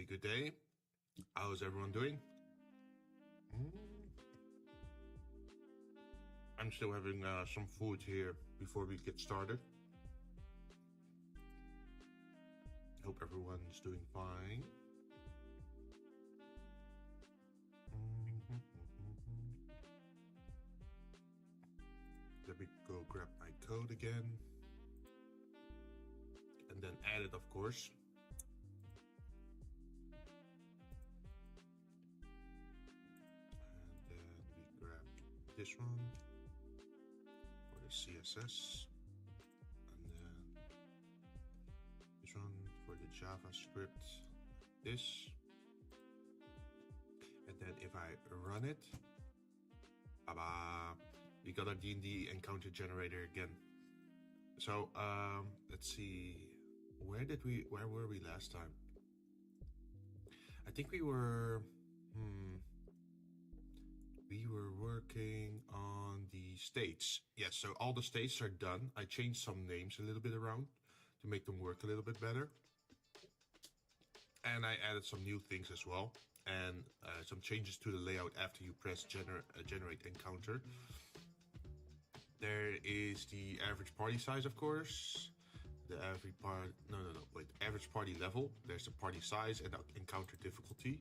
Good day. How's everyone doing? I'm still having some food here before we get started. Hope everyone's doing fine. Let me go grab my code again. And then add it, of course. And then we grab this one for the CSS. And then this one for the JavaScript. This. And then if I run it, we got a D&D encounter generator again. So let's see, where were we last time? I think we were working on the states. Yes, so all the states are done. I changed some names a little bit around to make them work a little bit better. And I added some new things as well. And some changes to the layout after you press generate encounter. There is the average party size, of course. The average average party level. There's the party size and the encounter difficulty.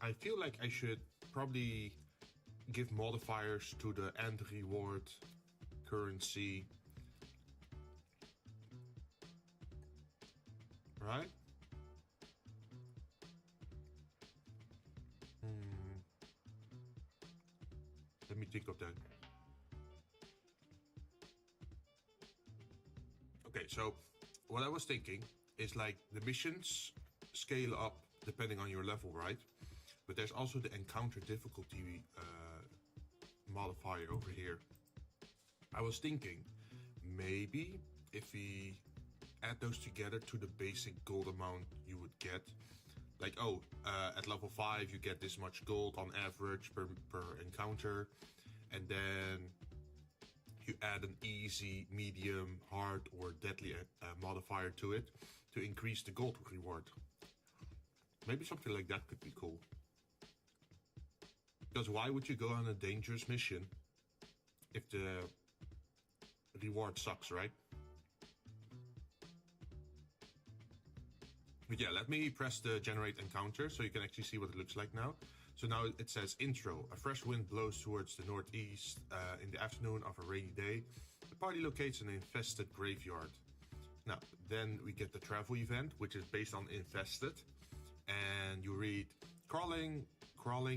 I feel like I should probably give modifiers to the end reward, currency. Right? Let me think of that. Okay, so what I was thinking is like the missions scale up depending on your level, right? But there's also the encounter difficulty modifier over here. I was thinking maybe if we add those together to the basic gold amount you would get, like, at level 5 you get this much gold on average per encounter, and then you add an easy, medium, hard, or deadly modifier to it to increase the gold reward. Maybe something like that could be cool. Because why would you go on a dangerous mission if the reward sucks, right? But yeah, let me press the generate encounter so you can actually see what it looks like now. So now it says intro. A fresh wind blows towards the northeast in the afternoon of a rainy day. The party locates an infested graveyard. Now, then we get the travel event, which is based on infested. And you read, crawling,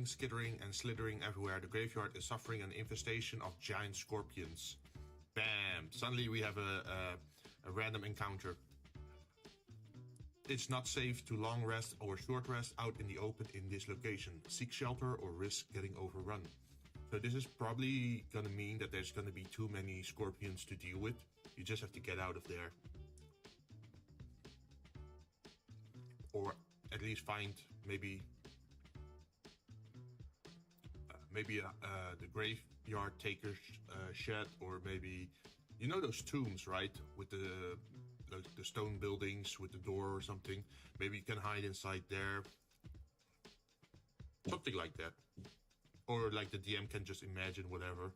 skittering, and slithering everywhere. The graveyard is suffering an infestation of giant scorpions. Bam! Suddenly we have a random encounter. It's not safe to long rest or short rest out in the open in this location. Seek shelter or risk getting overrun. So this is probably gonna mean that there's gonna be too many scorpions to deal with. You just have to get out of there. Or at least find maybe the graveyard taker's shed, or maybe, you know those tombs, right? With the stone buildings with the door or something. Maybe you can hide inside there. Something like that. Or like the DM can just imagine whatever.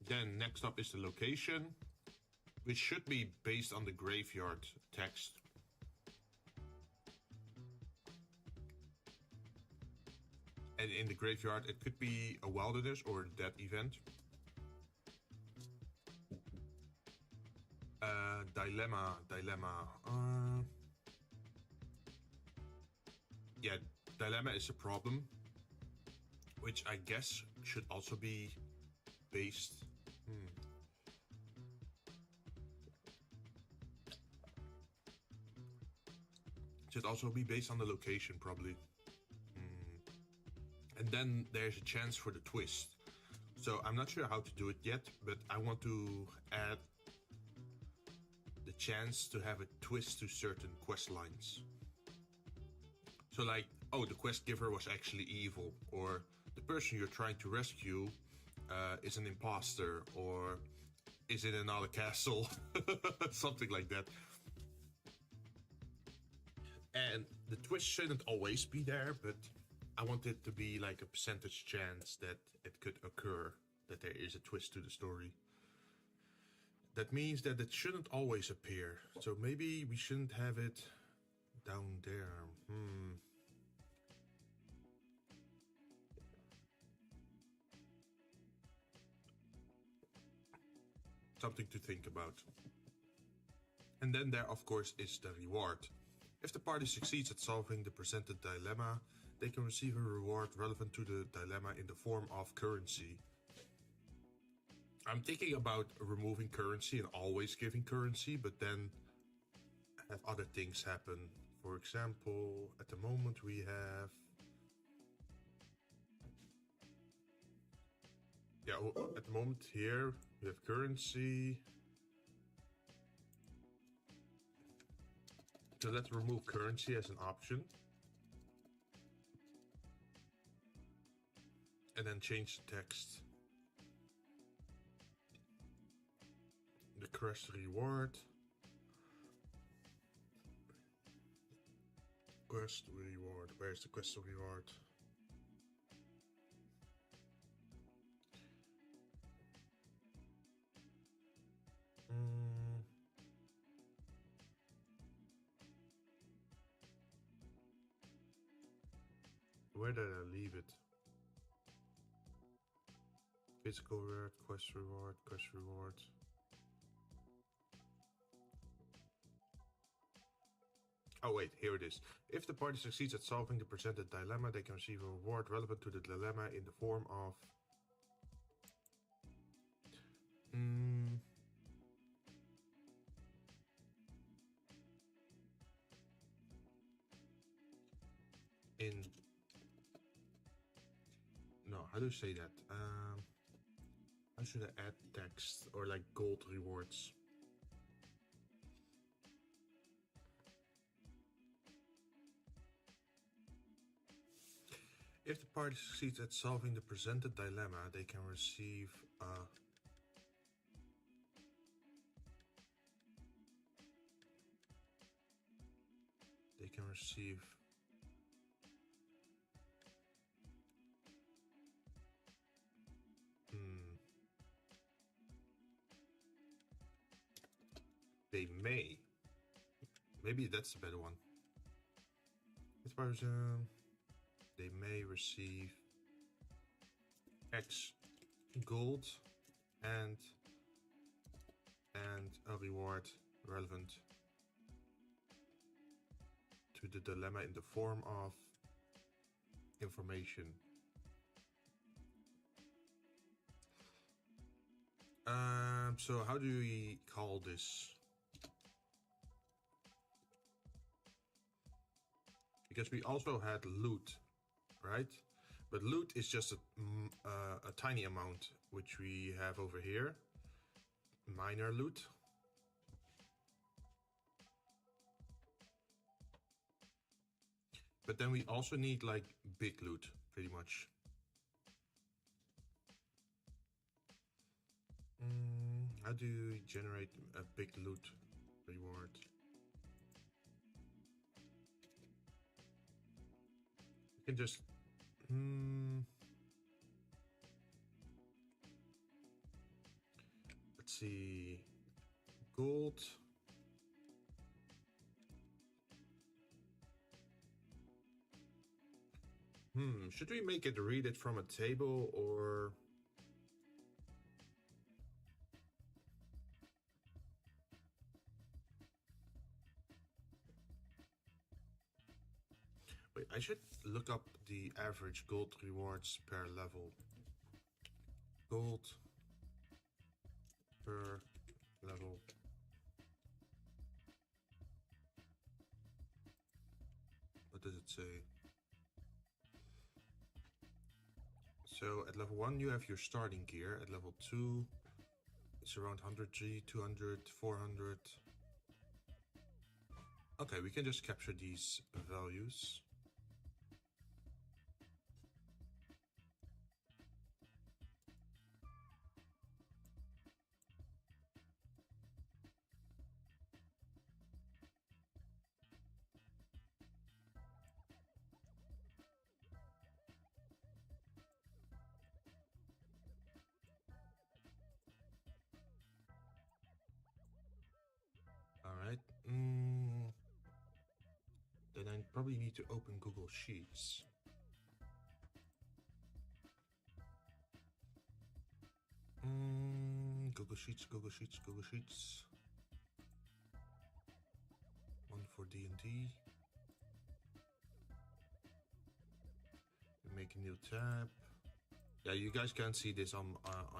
Then next up is the location, which should be based on the graveyard text. And in the graveyard, it could be a wilderness or a dead event. Dilemma. Yeah, dilemma is a problem, which I guess should also be based. Should also be based on the location, probably. And then there's a chance for the twist. So I'm not sure how to do it yet, but I want to add the chance to have a twist to certain quest lines. So like, oh, the quest giver was actually evil, or the person you're trying to rescue is an imposter, or is in another castle, something like that. And the twist shouldn't always be there, but I want it to be like a percentage chance that it could occur, that there is a twist to the story. That means that it shouldn't always appear. So maybe we shouldn't have it down there. Something to think about. And then there, of course, is the reward. If the party succeeds at solving the presented dilemma, they can receive a reward relevant to the dilemma in the form of currency. I'm thinking about removing currency and always giving currency, but then have other things happen. For example, at the moment we have... Yeah, at the moment here we have currency. So let's remove currency as an option. And then change the text. The quest reward. Quest reward. Where's the quest reward? Where did I leave it? Physical reward, quest reward, quest reward. Oh wait, here it is. If the party succeeds at solving the presented dilemma, they can receive a reward relevant to the dilemma in the form of... No, how do you say that? How should I add text or like gold rewards? If the party succeeds at solving the presented dilemma, they can receive they may. Maybe that's a better one. This person, they may receive X gold and child reward relevant to the dilemma in the form of information. So how do we call this? Because we also had loot, right? But loot is just a tiny amount, which we have over here. Minor loot. But then we also need like big loot, pretty much. How do you generate a big loot reward? You can just let's see, gold. Should we make it read it from a table or? Wait, I should look up the average gold rewards per level. Gold per level. What does it say? So at level 1 you have your starting gear. At level 2 it's around 100G, 200, 400. Okay, we can just capture these values. Alright, then I probably need to open Google Sheets. Google Sheets, Google Sheets, Google Sheets. One for DND. Make a new tab. Yeah, you guys can't see this on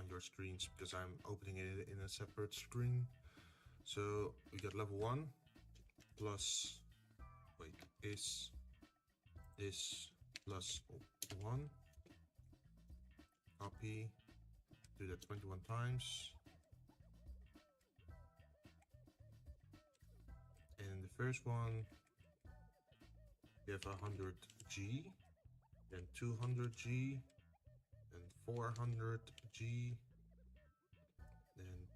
your screens because I'm opening it in a separate screen. So we got level 1 plus, wait, is this plus 1. Copy, do that 21 times. And the first one, we have 100G, then 200G, then 400G, then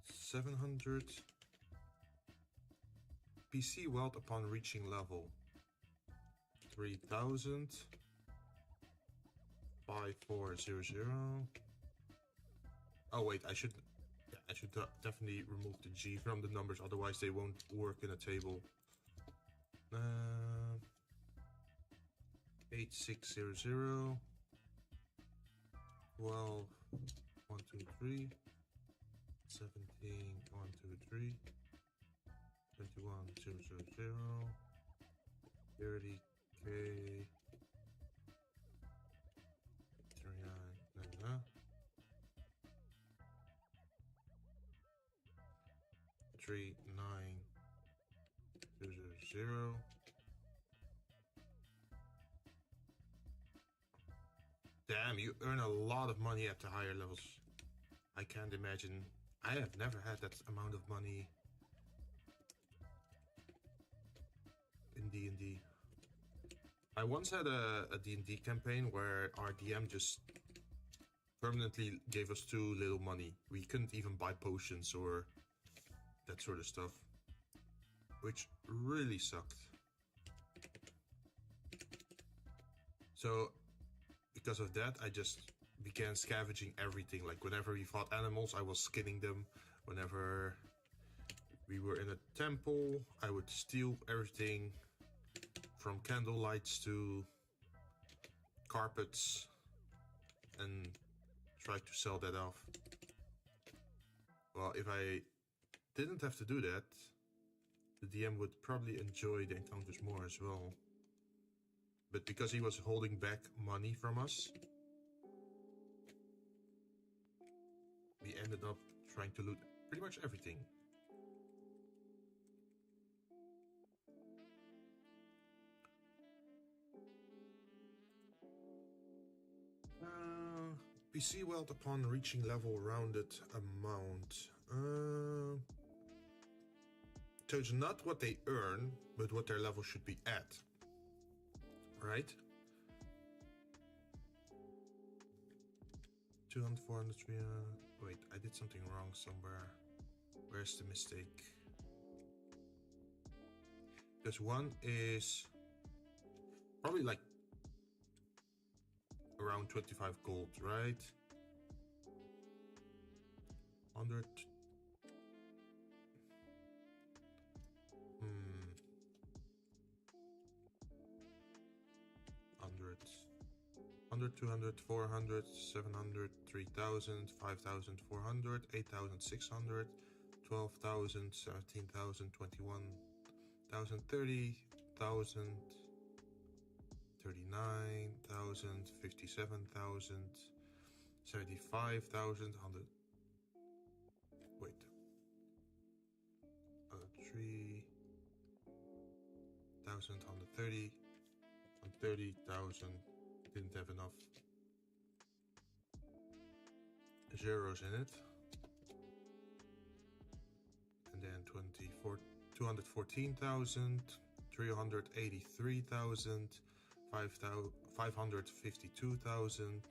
700. PC wealth upon reaching level 3000. 5400. Oh wait, I should definitely remove the G from the numbers, otherwise they won't work in a table. 8600. 12 1 2 3. 17 1 2 3. 21 0 0 0. 30K. 3900. Damn, you earn a lot of money at the higher levels. I can't imagine. I have never had that amount of money in D&D. I once had a D&D campaign where our DM just permanently gave us too little money. We couldn't even buy potions or that sort of stuff, which really sucked. So because of that, I just began scavenging everything. Like whenever we fought animals, I was skinning them. Whenever we were in a temple, I would steal everything from candle lights to carpets and try to sell that off. Well, if I didn't have to do that, the DM would probably enjoy the encounters more as well. But because he was holding back money from us, we ended up trying to loot pretty much everything. PC wealth upon reaching level rounded amount. So it's not what they earn, but what their level should be at. Right? 200, 400, 300. Wait, I did something wrong somewhere. Where's the mistake? Because one is probably like around 25 gold, right? 100. 100, 200, 400, 700, 3,000, 5,400, 8,600, 12,000, 17,000, 21,000, 30,000, 39,000, 57,000, 75,000, 100. Wait. 3,000, 130, 130,000. Didn't have enough zeros in it. And then 214,000, 383,000, 552,000,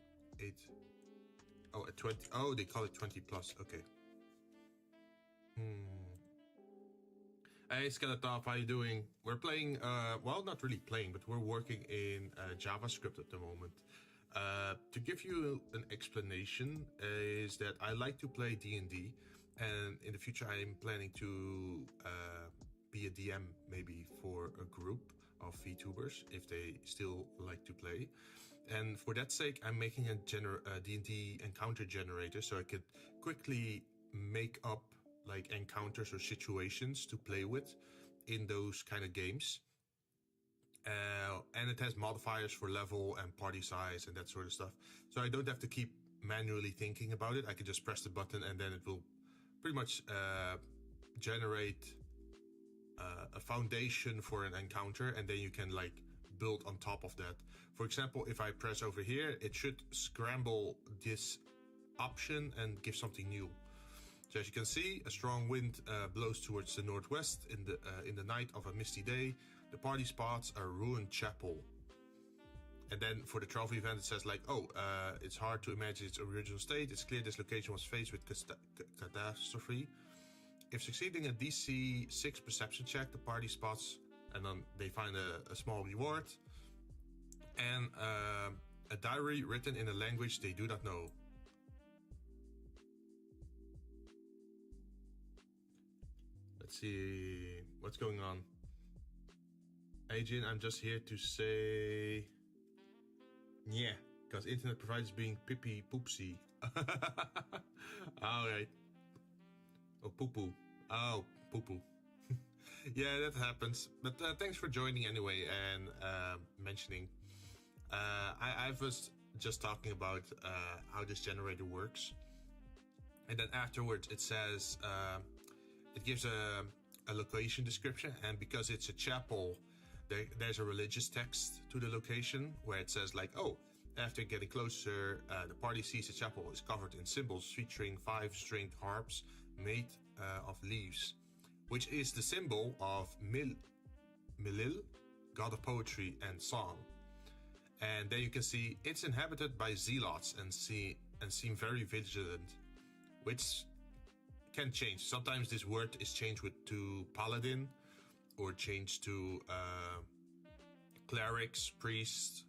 20. Oh, they call it 20 plus. Okay. Hey Skeletor, how you doing? We're playing, well, not really playing, but we're working in JavaScript at the moment. To give you an explanation, is that I like to play D&D, and in the future I am planning to be a DM maybe for a group of Vtubers, if they still like to play. And for that sake, I'm making a D&D encounter generator, so I could quickly make up like encounters or situations to play with in those kind of games. And it has modifiers for level and party size and that sort of stuff. So I don't have to keep manually thinking about it. I can just press the button and then it will pretty much generate a foundation for an encounter, and then you can like build on top of that. For example, if I press over here, it should scramble this option and give something new. So as you can see, a strong wind blows towards the northwest in the night of a misty day. The party spots a ruined chapel. And then for the trophy event, it says like, it's hard to imagine its original state. It's clear this location was faced with catastrophe. If succeeding a DC 6 perception check, the party spots, and then they find a small reward. And a diary written in a language they do not know. Let's see what's going on. Hey Jinn, I'm just here to say, yeah, because internet providers being pippy poopsy. Alright. Oh, poo poo. Oh, poo poo. Yeah, that happens. But thanks for joining anyway and mentioning. I was just talking about how this generator works. And then afterwards it says, it gives a location description, and because it's a chapel, there's a religious text to the location where it says like, after getting closer, the party sees the chapel is covered in symbols featuring 5-stringed harps made of leaves, which is the symbol of Milil, god of poetry and song. And then you can see it's inhabited by zealots and seem very vigilant, which can change. Sometimes this word is changed to paladin, or changed to clerics, priests,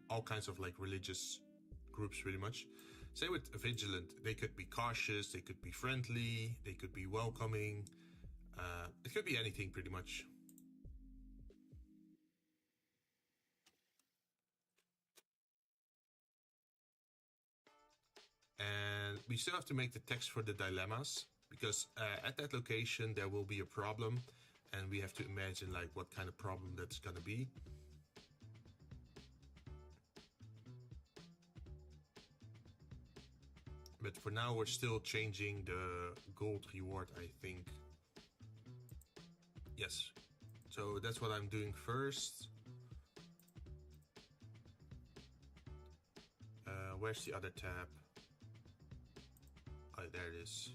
all kinds of like religious groups pretty much. Same with vigilant. They could be cautious, they could be friendly, they could be welcoming. It could be anything pretty much. And we still have to make the text for the dilemmas, because at that location there will be a problem, and we have to imagine like what kind of problem that's gonna be. But for now we're still changing the gold reward, I think. Yes. So that's what I'm doing first. Where's the other tab? Oh, there it is.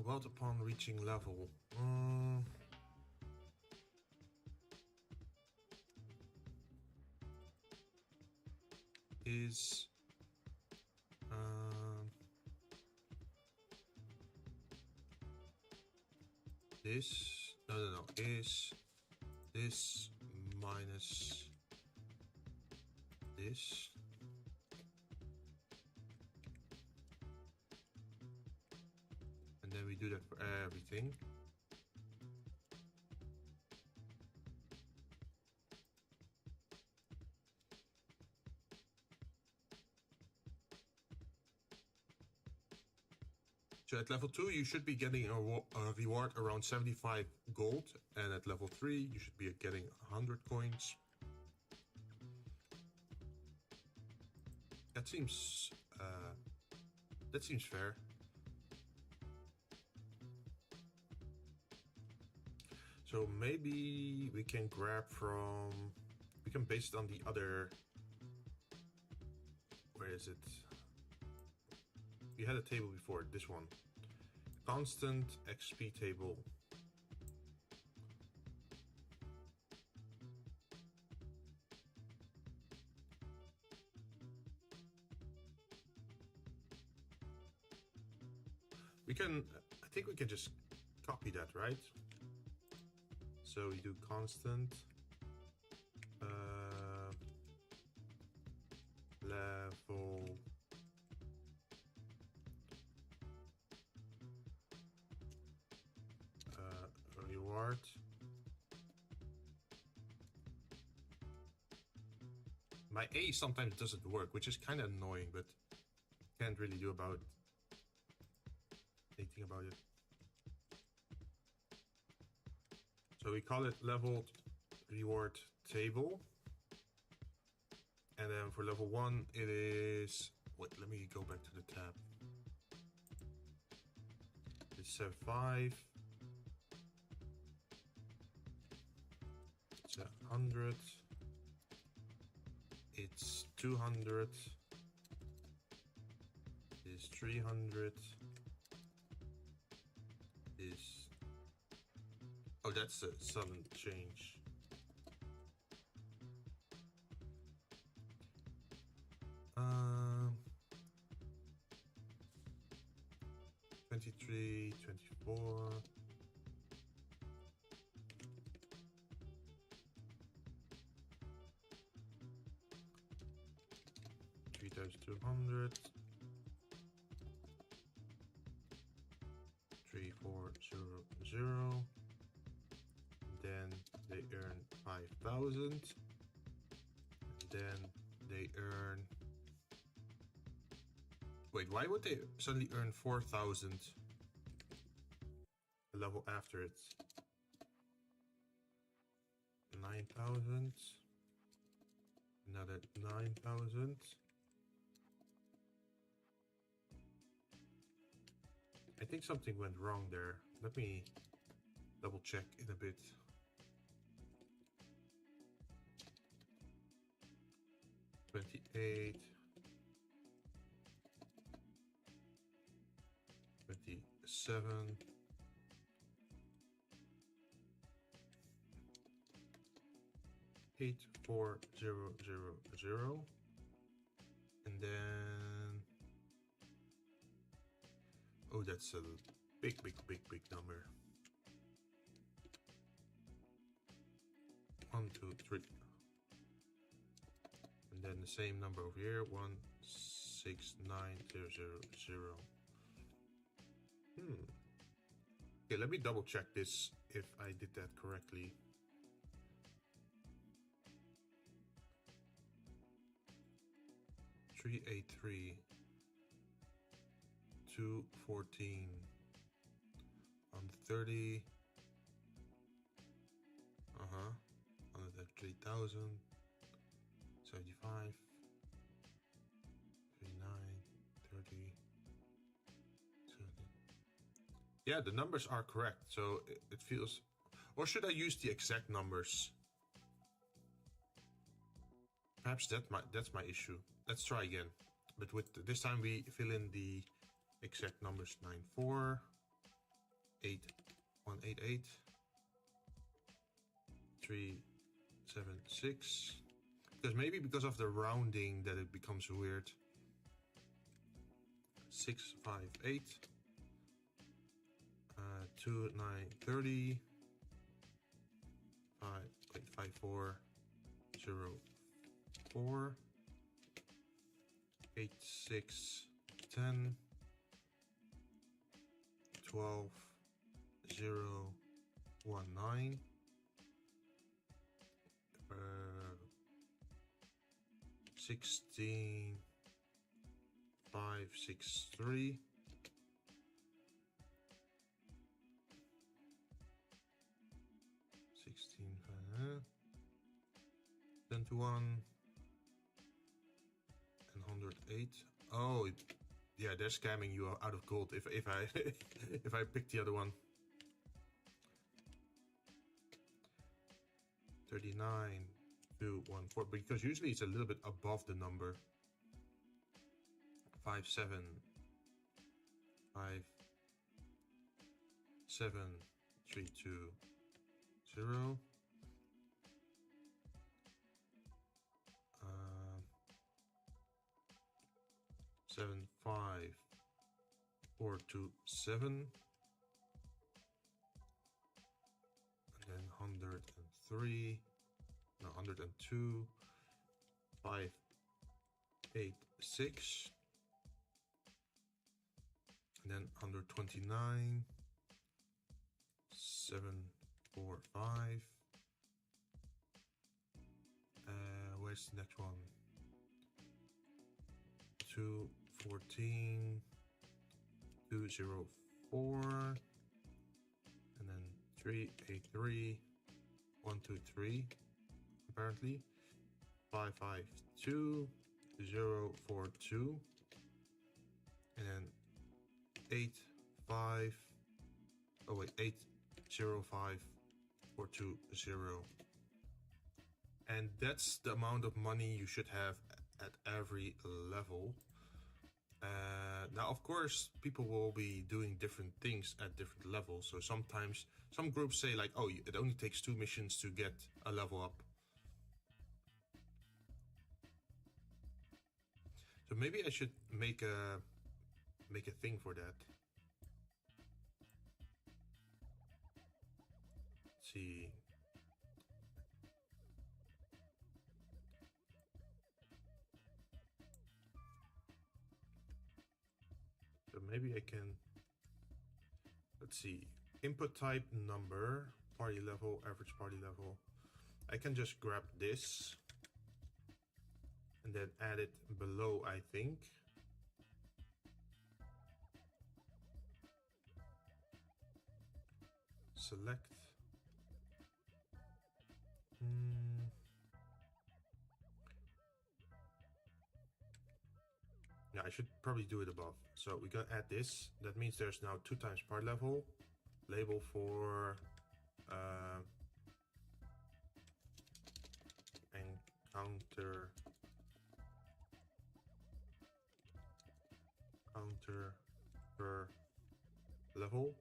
Wealth upon reaching level. Is this? No. Is this minus this? And then we do that for everything. So at level 2 you should be getting a reward around 75 gold, and at level 3 you should be getting 100 coins. That seems fair. So maybe we can base it on the other, where is it? We had a table before, this one. Constant XP table. I think we can just copy that, right? So we do constant level reward. My A sometimes doesn't work, which is kind of annoying, but can't really do anything about it. So we call it leveled reward table. And then for level 1 it is, wait, let me go back to the tab. It's 5. It's 100. It's 200. It's 300. Is, oh, that's a sudden change. Um, 23, 24. 3 times 200. 3400. Then they earn 5,000. Then they earn. Wait, why would they suddenly earn 4,000? The level after it. 9,000. Another 9,000. I think something went wrong there. Let me double check in a bit. $28, 27, 8400, and then, oh, that's a big number. 1, 2, 3. And then the same number over here, 169,000. Okay, let me double check this if I did that correctly. 383, 214, 130, 103,000, 75, 39, 30, 70. Yeah, the numbers are correct, so it feels... Or should I use the exact numbers? Perhaps that's my issue. Let's try again. But with this time we fill in the exact numbers: 94, 8188, 376. Because maybe because of the rounding that it becomes weird. 658, 2930, 5404, 8610, 12019, 16563, 10 to 1, and 108. Oh, yeah, they're scamming you out of gold if I if I pick the other one. 39 to 14, because usually it's a little bit above the number. 57, 5, 7, 3, 2, 0. 7, 5, 4, 2, 7, and then 103, no, 102, 5, 8, 6, and then 129, 7, 4, 5. Where's the next one? 214, 204, and then 383, 123, apparently. 552, 042, and then 85, oh wait, 805, 420. And that's the amount of money you should have at every level. Now, of course, people will be doing different things at different levels. So sometimes some groups say like, oh, it only takes 2 missions to get a level up. So maybe I should make a thing for that. Let's see. So maybe I can, let's see, input type, number, party level, average party level. I can just grab this and then add it below, I think. Select. Yeah, I should probably do it above. So we gotta add this. That means there's now 2 times part level. Label for encounter per level.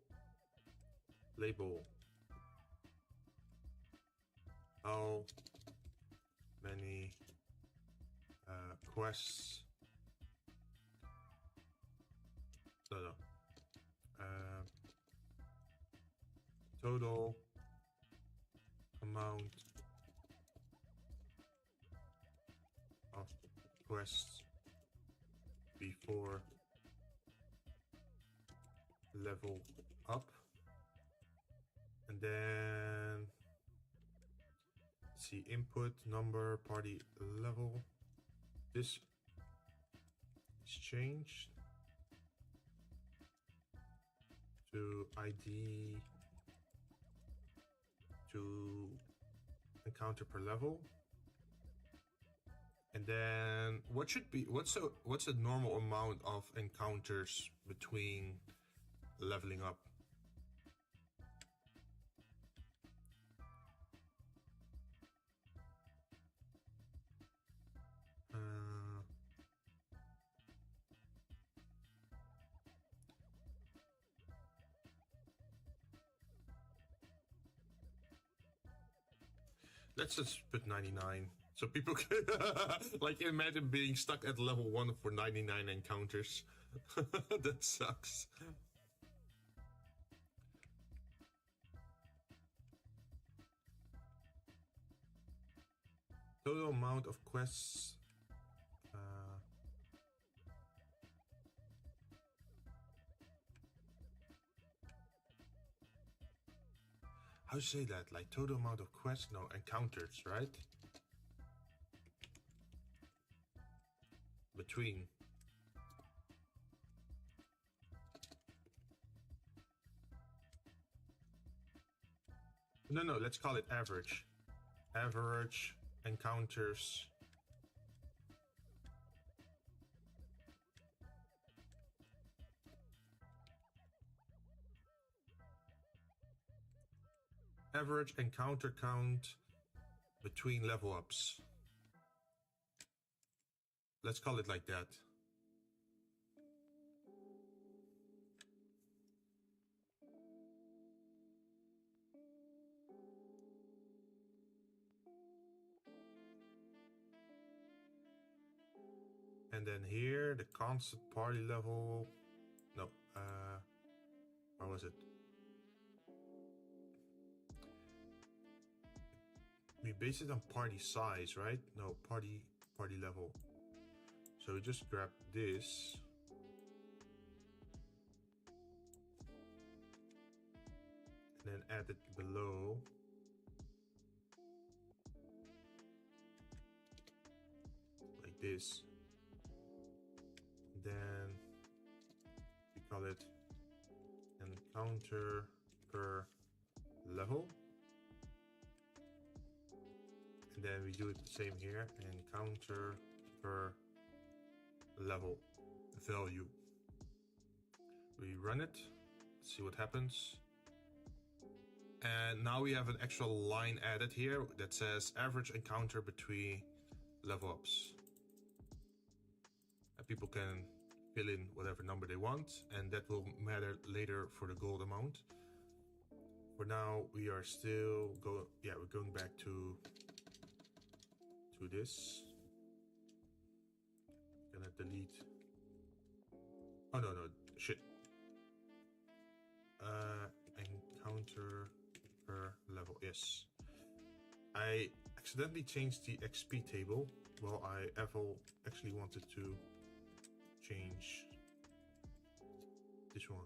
Label how many quests. Total amount of quests before level up, and then see input, number, party level. This is changed to ID to encounter per level. And then what's a normal amount of encounters between leveling up? Let's just put 99. So people can, like, imagine being stuck at level 1 for 99 encounters. That sucks. Total amount of quests. How to say that? Like total amount of quests? No, encounters, right? Between. No, let's call it average. Average encounters. Average encounter count between level ups. Let's call it like that. And then here, the constant party level. No, where was it? We base it on party size, right? No, party level. So we just grab this. And then add it below. Like this. Then we call it encounter per level. And then we do it the same here, encounter per level value. We run it, see what happens. And now we have an extra line added here that says average encounter between level ups. And people can fill in whatever number they want, and that will matter later for the gold amount. For now, we are still we're going back to this. Gonna delete. Oh no, shit. Encounter per level. Yes. I accidentally changed the XP table. Well, I actually wanted to change this one.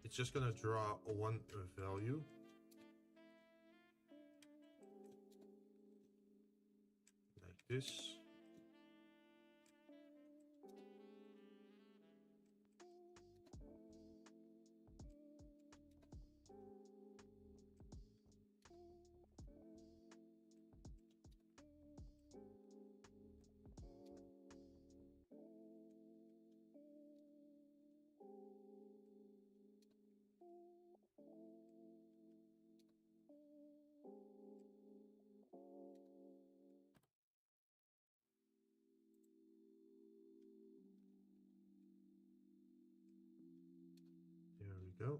It's just gonna draw one value. Like this. There we go.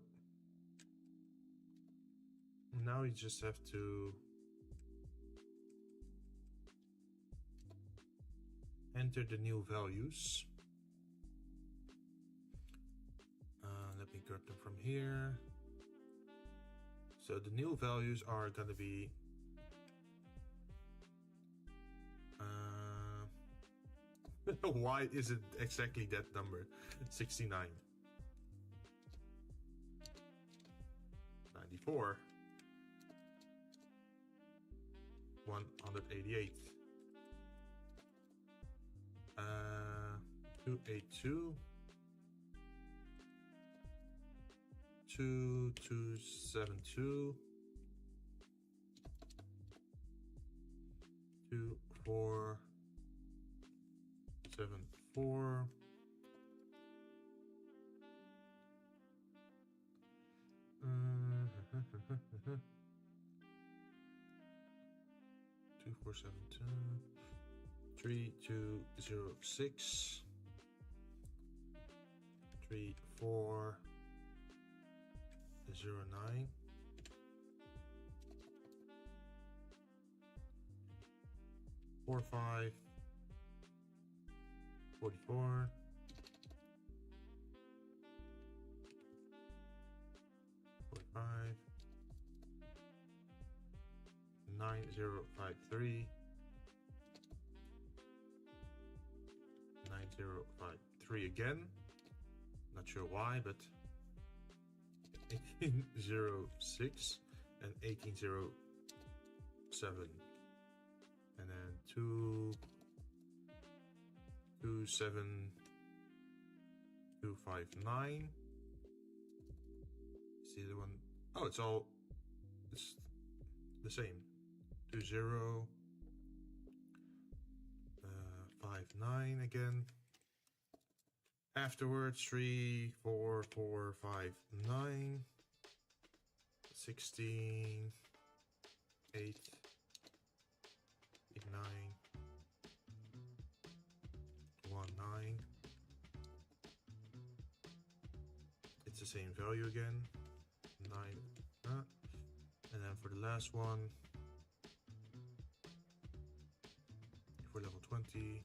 Now you just have to enter the new values. Let me grab them from here. So the new values are going to be why is it exactly that number? 69, 94, 188. 282. 2272. 2474. 2472. 3206. 3409. 45. 44. 45. 9053. 9053 again. Not sure why, but 1806 and 1807. And then 27259. See the one? Oh, it's the same. 2059 again. Afterwards, 3, 4, 4, 5, 9, 16, 8, 9, 1, 9. It's the same value again. 9. And then for the last one, for level 20,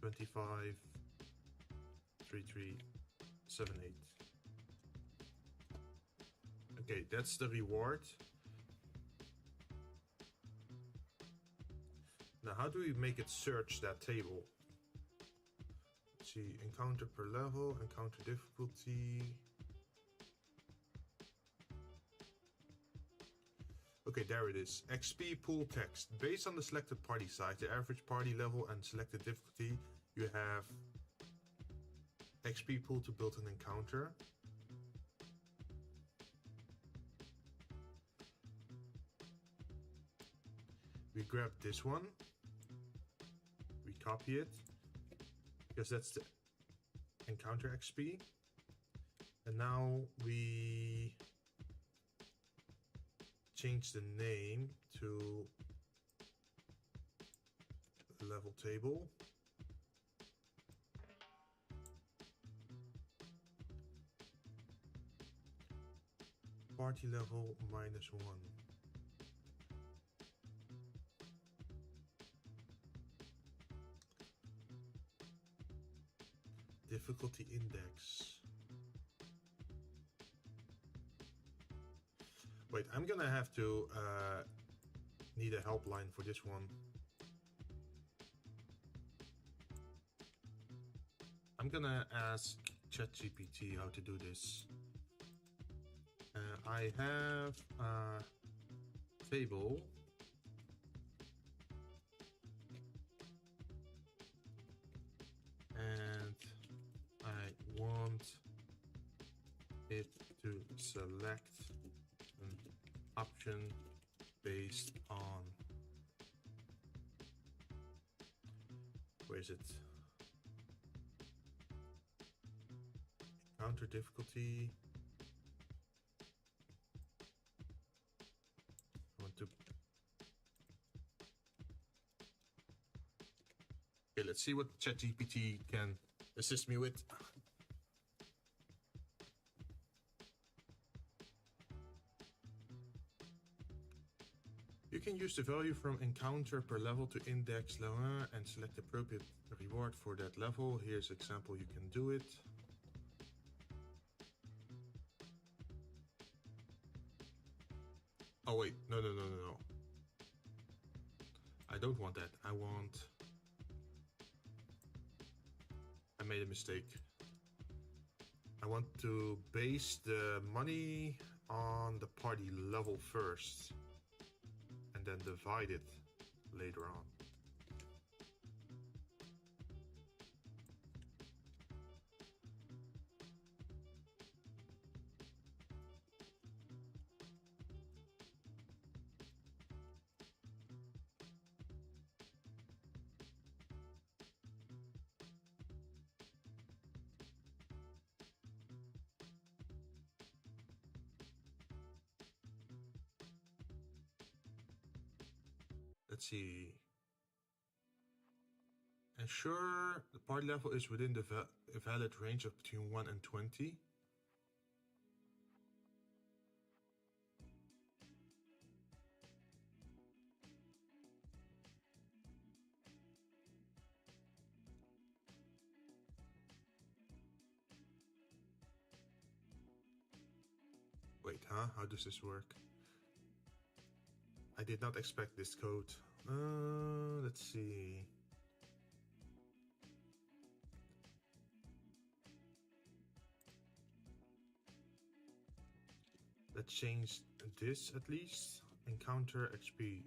25, 3378. Okay, that's the reward. Now, how do we make it search that table? Let's see, encounter per level, encounter difficulty. Okay, there it is. XP pool text. Based on the selected party size, the average party level, and selected difficulty, you have XP pool to build an encounter. We grab this one. We copy it, because that's the encounter XP. And now we change the name to level table. Party level -1. Difficulty index. Wait, I'm gonna have to need a helpline for this one. I'm gonna ask ChatGPT how to do this. I have a table and I want it to select an option based on, where is it? Counter difficulty. I want to. Okay, let's see what ChatGPT can assist me with. You can use the value from encounter per level to index level and select appropriate reward for that level. Here's an example, you can do it. Oh wait, no. I don't want that. I made a mistake. I want to base the money on the party level first. then divide it later on. Let's see. Ensure the party level is within the valid range of between 1 and 20. Wait, huh? How does this work? I did not expect this code. Let's see. Let's change this at least. Encounter XP.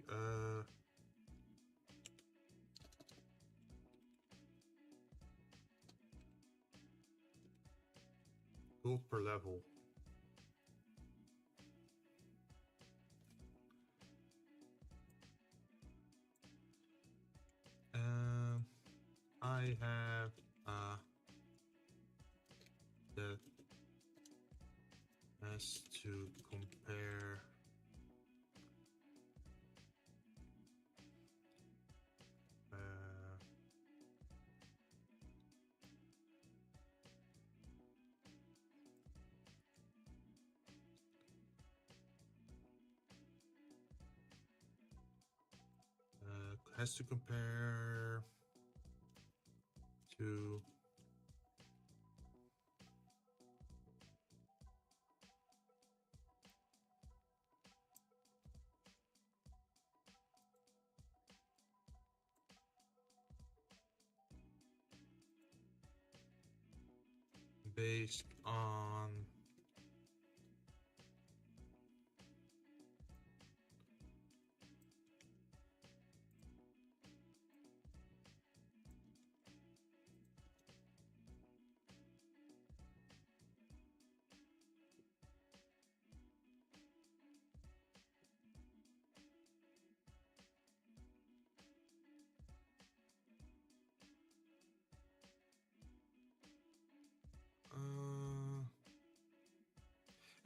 Gold per level. I have that has to compare to based on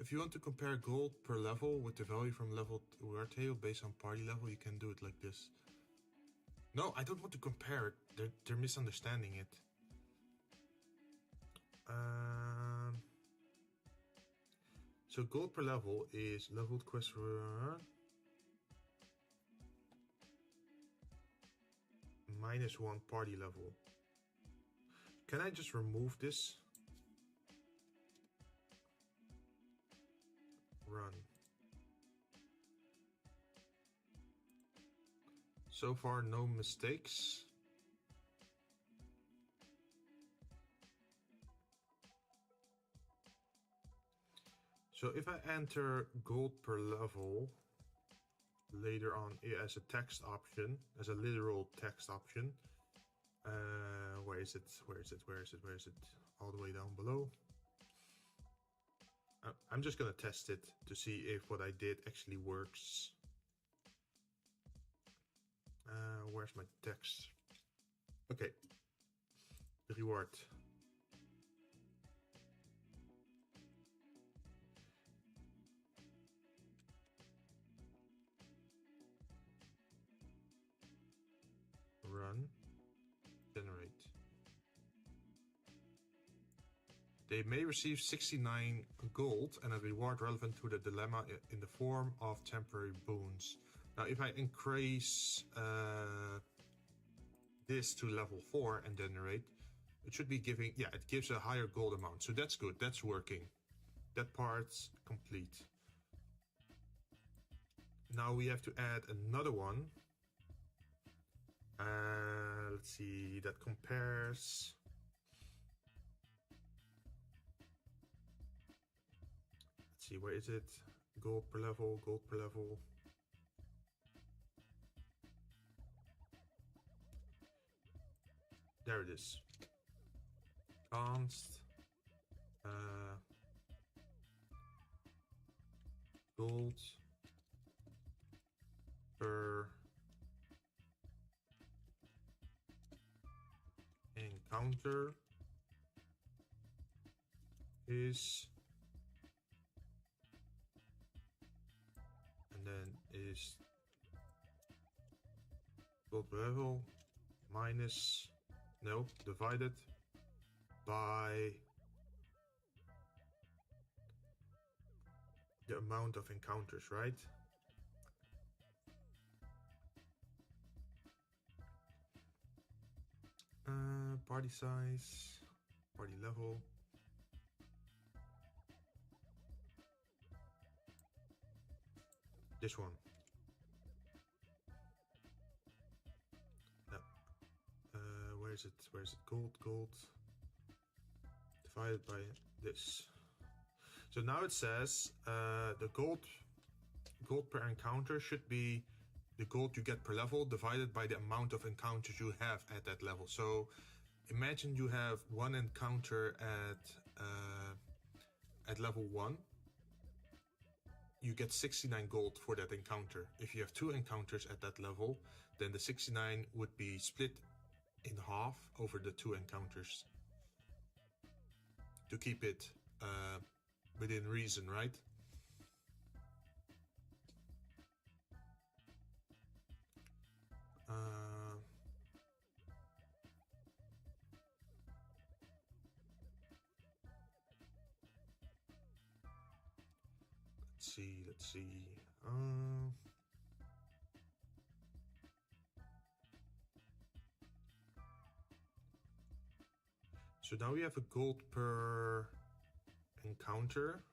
if you want to compare gold per level with the value from level word table based on party level, you can do it like this. No, I don't want to compare it. They're misunderstanding it. So gold per level is leveled quest -1 party level. Can I just remove this? Run. So far, no mistakes. So if I enter gold per level later on as a text option, as a literal text option, where is it? Where is it? Where is it? Where is it? All the way down below. I'm just gonna test it to see if what I did actually works. Where's my text? Okay. Reward. Run. Generate. They may receive 69 gold and a reward relevant to the dilemma in the form of temporary boons. Now, if I increase this to level 4 and generate, it should be giving, yeah, it gives a higher gold amount. So that's good, that's working. That part's complete. Now we have to add another one. Let's see, that compares. Let's see, where is it? Gold per level, gold per level. There it is. Const gold per encounter is, and then is gold level minus, no, divided by the amount of encounters, right? Party size, party level. This one. No. Where is it? Where is it? Gold. Divided by this. So now it says the gold per encounter should be the gold you get per level divided by the amount of encounters you have at that level. So imagine you have one encounter at level 1. You get 69 gold for that encounter. If you have 2 encounters at that level, then the 69 would be split in half over the 2 encounters to keep it within reason, right? Let's see. So now we have a gold per encounter,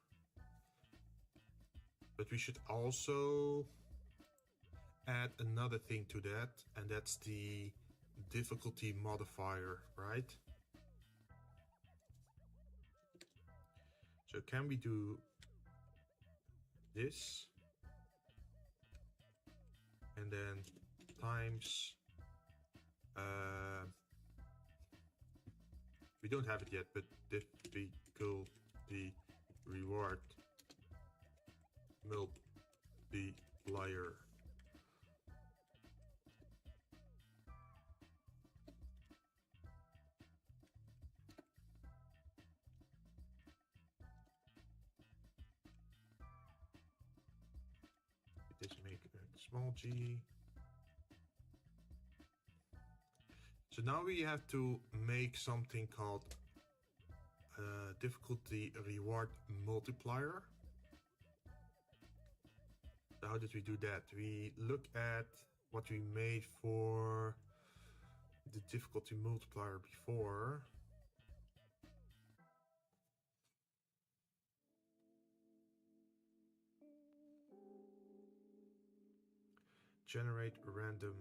but we should also add another thing to that, and that's the difficulty modifier, right? So can we do this and then times we don't have it yet, but difficulty reward multiplier. Let's make a small g. So now we have to make something called difficulty reward multiplier. So how did we do that? We look at what we made for the difficulty multiplier before. Generate a random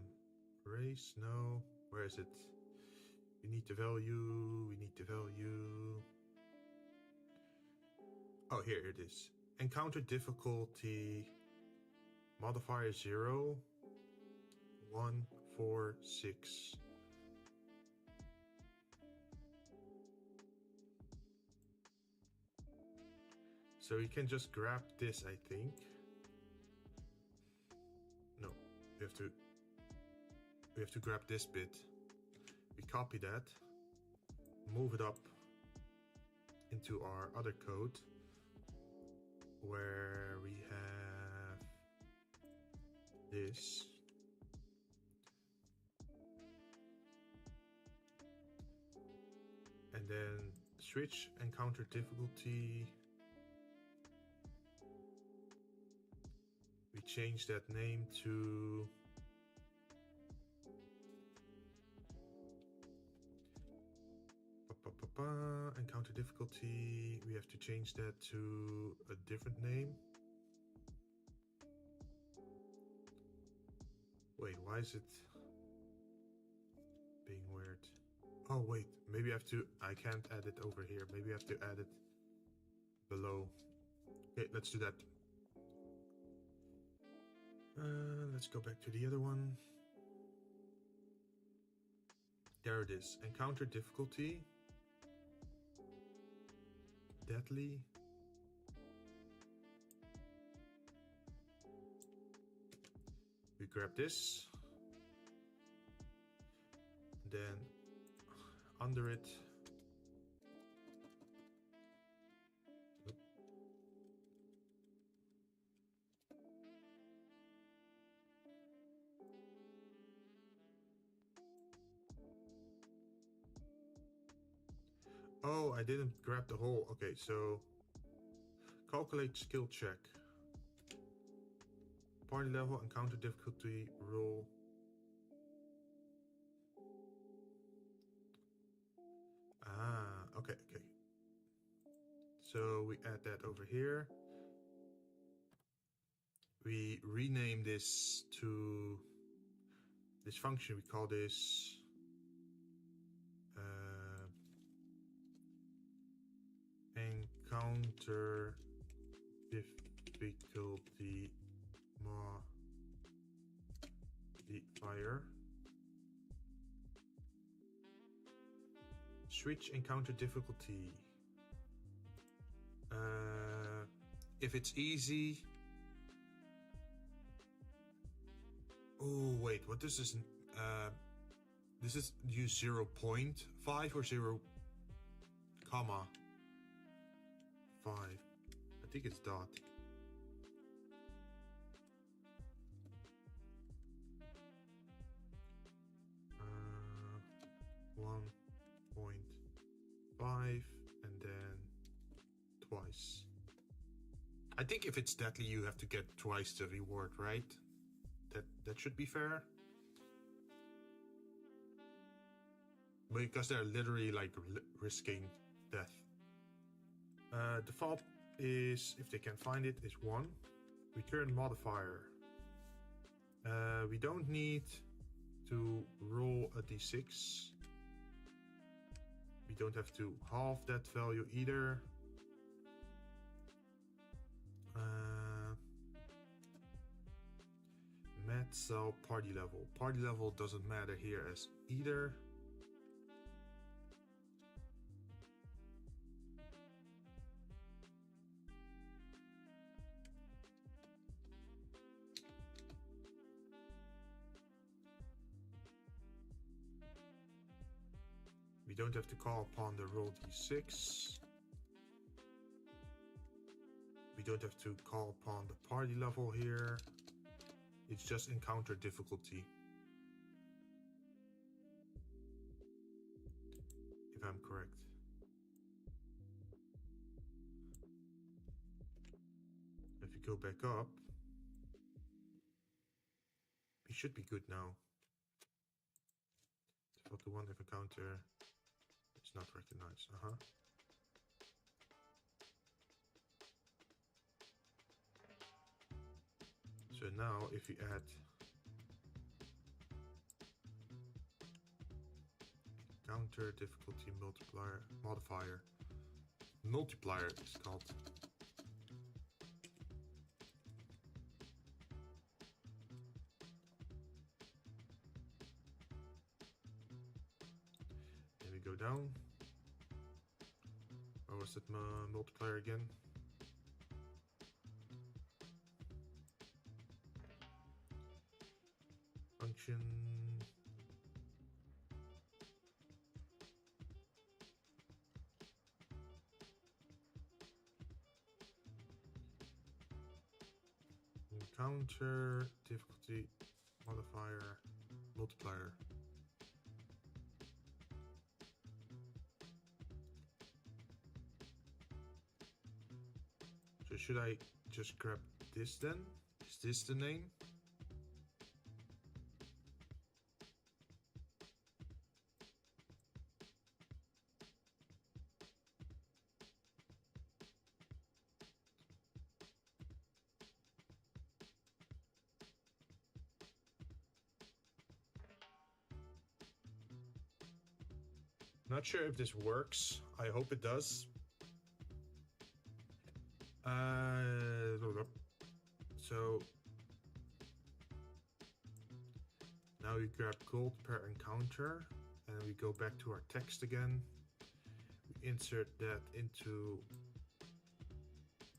race. No, where is it? We need the value. Oh, here it is. Encounter difficulty modifier 0, 1, 4, 6. So you can just grab this, I think. No, we have to grab this bit. We copy that, move it up into our other code where we have this. And then switch encounter difficulty. We change that name to encounter difficulty. We have to change that to a different name. Wait, why is it being weird? Oh wait, maybe I can't add it over here. Maybe I have to add it below. Okay, let's do that. Let's go back to the other one. There it is. Encounter difficulty. Deadly. We grab this. Then under it. Oh, I didn't grab the whole. Okay, so calculate skill check. Party level, encounter difficulty, roll. Ah, okay. So we add that over here. We rename this to this function. We call this encounter difficulty modifier. Switch encounter difficulty. If it's easy. Oh wait, what does this? This is use 0.5 or 0, comma 5. I think it's dot. Uh, 1.5 and then twice. I think if it's deadly, you have to get twice the reward, right? That should be fair. Because they're literally like risking death. Default is, if they can find it, is 1. Return modifier. We don't need to roll a d6. We don't have to halve that value either. Mat cell party level. Party level doesn't matter here as either. We don't have to call upon the roll d6. We don't have to call upon the party level here. It's just encounter difficulty. If I'm correct. If you go back up, we should be good now. Default to 1 if encounter is not recognized. So now if we add counter difficulty multiplier is called. Then we go down. What was that multiplier again? Function encounter difficulty modifier multiplier. So should I just grab this then? Is this the name? Not sure if this works. I hope it does. So now you grab gold per encounter and we go back to our text again. We insert that into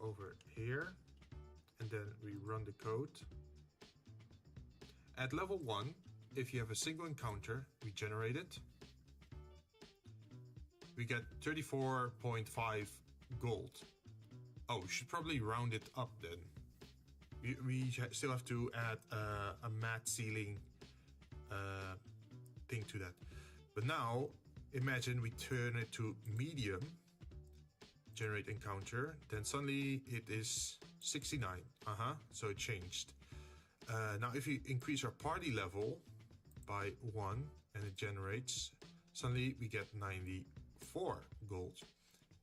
over here, and then we run the code. At level 1, if you have a single encounter, we generate it. We get 34.5 gold. Oh, we should probably round it up then. We still have to add a matte ceiling thing to that. But now, imagine we turn it to medium, generate encounter, then suddenly it is 69. So it changed. Now if you increase our party level by 1 and it generates, suddenly we get 94 gold.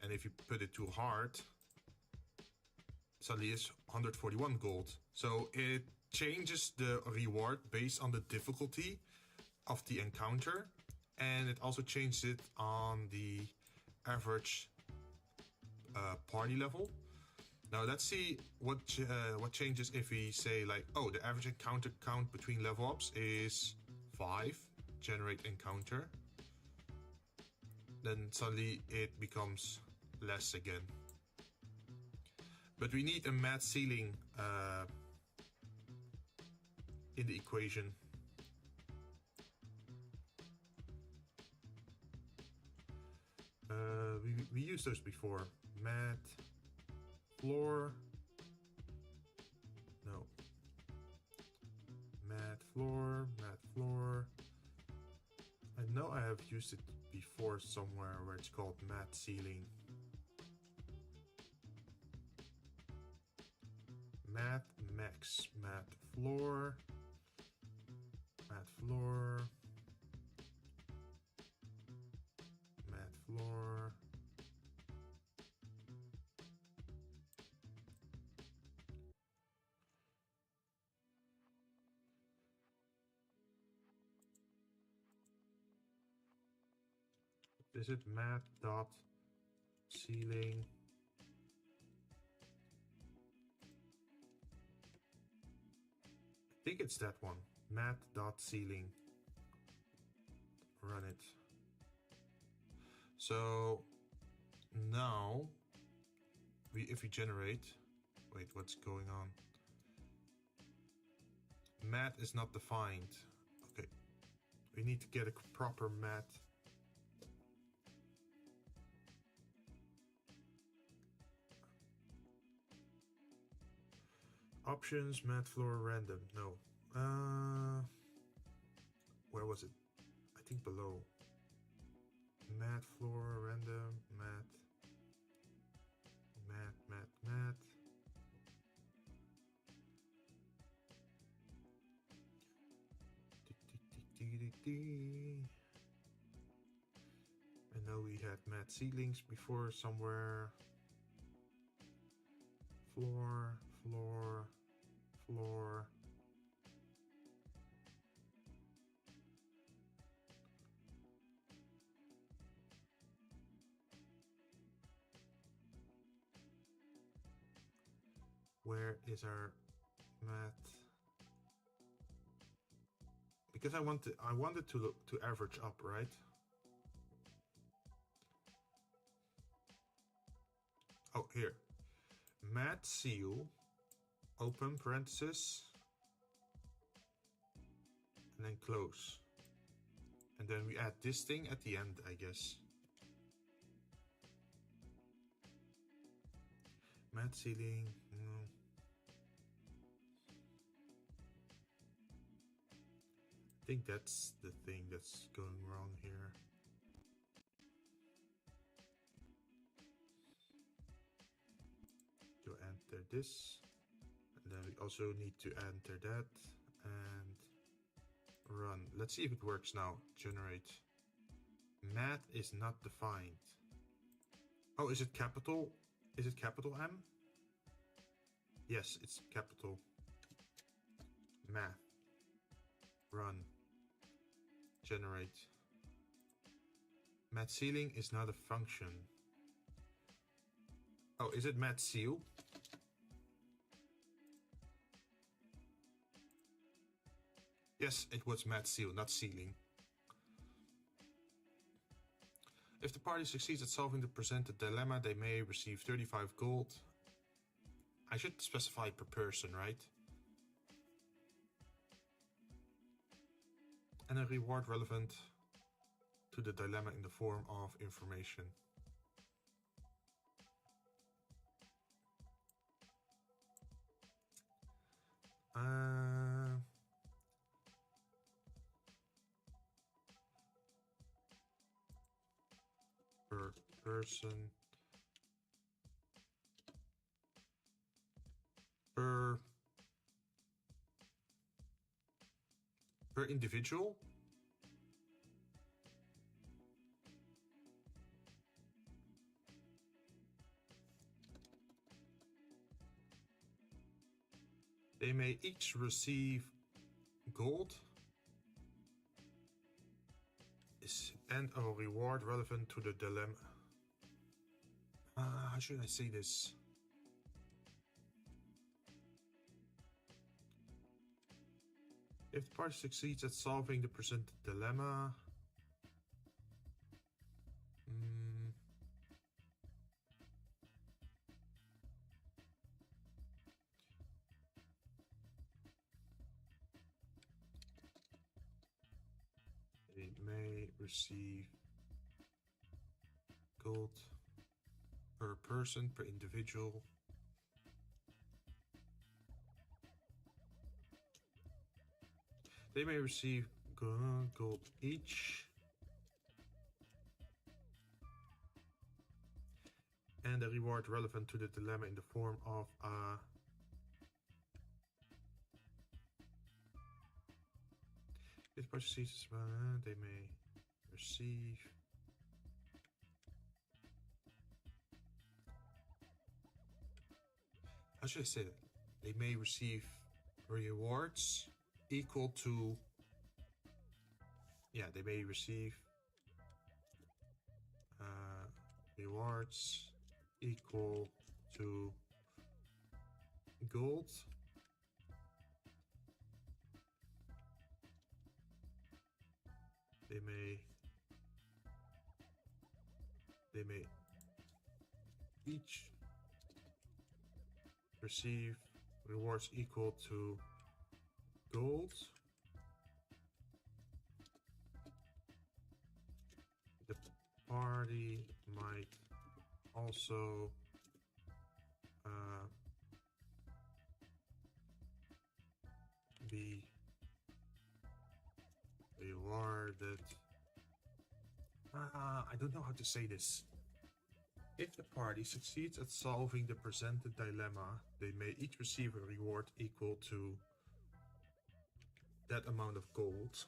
And if you put it to hard, suddenly it's 141 gold. So it changes the reward based on the difficulty of the encounter, and it also changes it on the average party level. Now let's see what changes if we say like, oh, the average encounter count between level ups is 5, generate encounter. Then suddenly it becomes less again. But we need a matte ceiling in the equation. We used those before. Matte floor. No. Matte floor, matte floor. I know I have used it before somewhere where it's called matte ceiling. Matte max, matte floor, matte floor, matte floor. Is it matte dot ceiling? I think it's that one. Matte dot ceiling. Run it. So now if we generate, wait, what's going on? Matte is not defined. Okay, we need to get a proper matte. Options, matte floor, random. No. Where was it? I think below. Matte floor, random, matte. Matte, matte, matte. I know we had matte ceilings before somewhere. Floor, floor, floor. Where is our matte? Because I wanted to look to average up, right? Oh, here. Matte seal, open parenthesis, and then close. And then we add this thing at the end, I guess. Matte ceiling, no. I think that's the thing that's going wrong here. To enter this, and then we also need to enter that and run. Let's see if it works now. Generate. Matte is not defined. Oh, is it capital? Is it capital M? Yes, it's capital. Math. Run. Generate. Matte ceiling is not a function. Oh, is it matte seal? Yes, it was matte seal, not ceiling. If the party succeeds at solving the presented dilemma, they may receive 35 gold. I should specify per person, right? And a reward relevant to the dilemma in the form of information. Per person. Per individual. They may each receive gold and a reward relevant to the dilemma. How should I say this? If the party succeeds at solving the presented dilemma, they may receive gold per person, per individual. They may receive gold each. And a reward relevant to the dilemma in the form of a if proceeds, they may receive how should I say that? They may receive rewards equal to they may receive rewards equal to gold they may each receive rewards equal to gold. The party might also be rewarded. I don't know how to say this. If the party succeeds at solving the presented dilemma, they may each receive a reward equal to that amount of gold.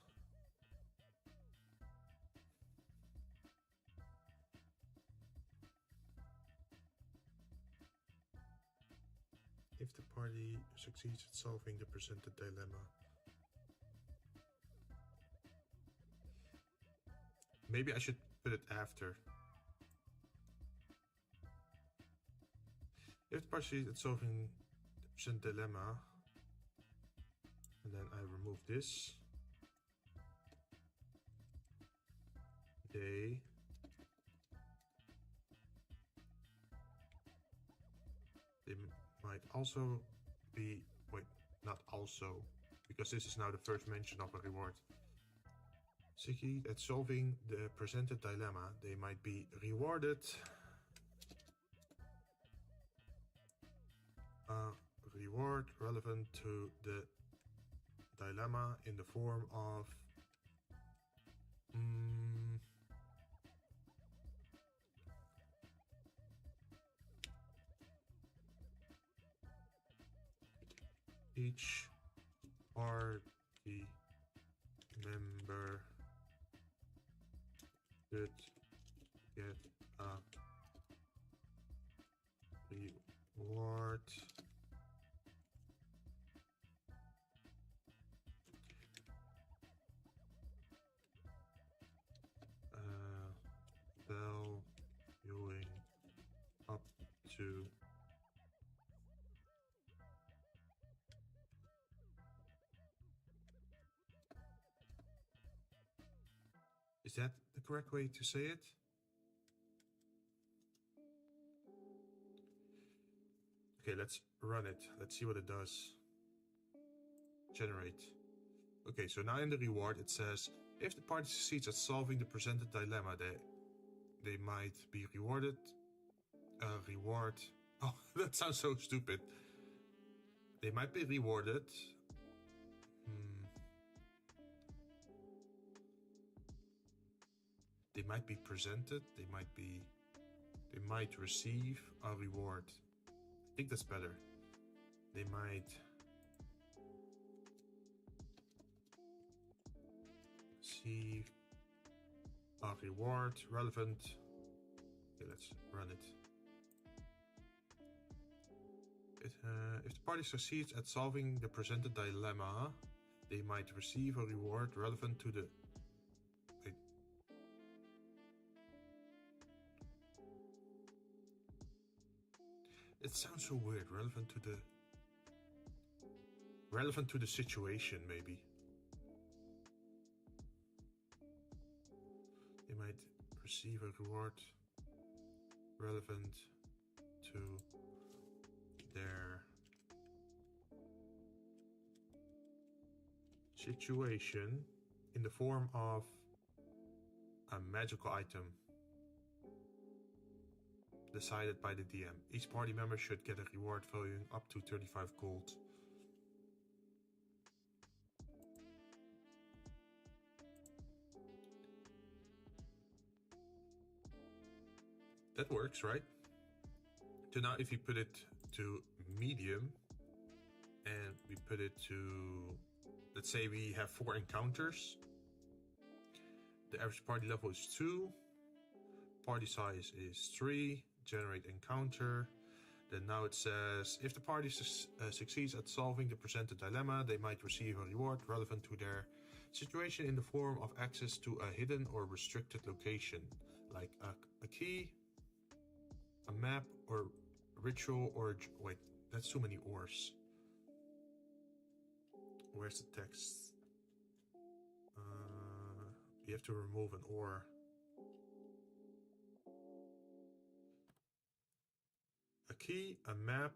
If the party succeeds at solving the presented dilemma. Maybe I should put it after. If the party succeeds at solving the presented dilemma, and then I remove this, they might also be, not also, because this is now the first mention of a reward. Succeed at solving the presented dilemma, they might be rewarded a reward relevant to the dilemma in the form of each party member should get a reward valuing up to Is that the correct way to say it? Okay, let's run it. Let's see what it does. Generate. Okay, so now in the reward it says, if the party succeeds at solving the presented dilemma, they might be rewarded. Reward. Oh, that sounds so stupid. They might be rewarded. They might be presented. They might receive a reward. I think that's better. They might receive a reward relevant. Okay, let's run it. If the party succeeds at solving the presented dilemma, they might receive a reward relevant to the... Wait. It sounds so weird. Relevant to the situation, maybe. They might receive a reward relevant to their situation in the form of a magical item decided by the DM. Each party member should get a reward valuing up to 35 gold. That works, right? So now if you put it to medium and we put it to, let's say we have 4 encounters. The average party level is 2. Party size is 3. Generate encounter. Then now it says, if the party succeeds at solving the presented dilemma, they might receive a reward relevant to their situation in the form of access to a hidden or restricted location, like a key, a map, or ritual, or... Wait, that's too many ors. Where's the text? You have to remove an or. A key, a map,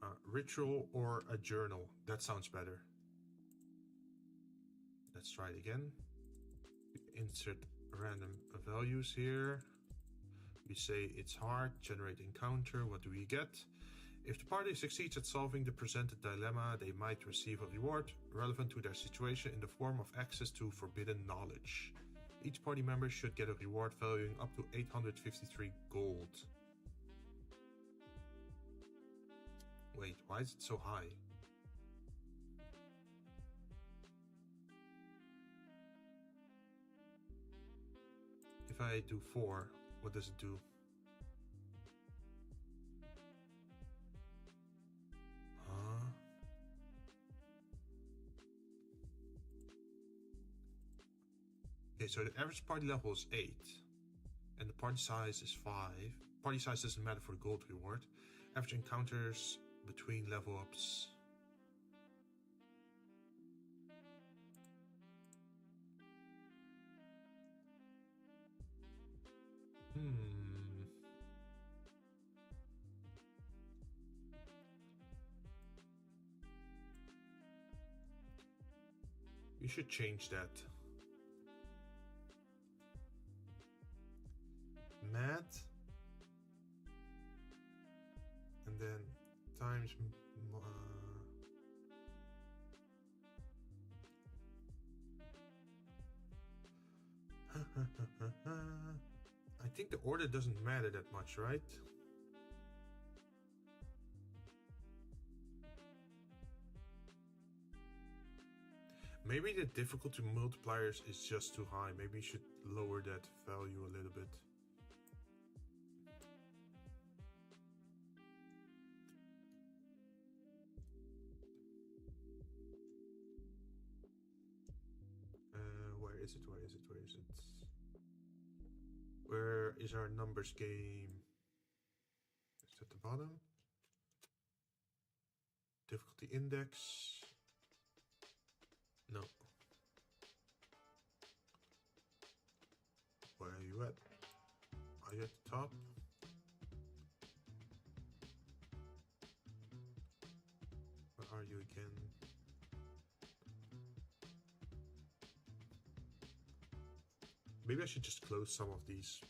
a ritual, or a journal. That sounds better. Let's try it again. Insert random values here. We say it's hard, generate encounter. What do we get? If the party succeeds at solving the presented dilemma, they might receive a reward relevant to their situation in the form of access to forbidden knowledge. Each party member should get a reward valuing up to 853 gold. Wait, why is it so high? If I do 4, what does it do? Okay, so the average party level is 8, and the party size is 5. Party size doesn't matter for the gold reward. Average encounters between level ups. You should change that. Math, and then times I think the order doesn't matter that much, right? Maybe the difficulty multipliers is just too high. Maybe you should lower that value a little bit. Where is it? Where is it? Where is it? Where is our numbers game? Is it at the bottom? Difficulty index. No. Where are you at? Are you at the top? Maybe I should just close some of these.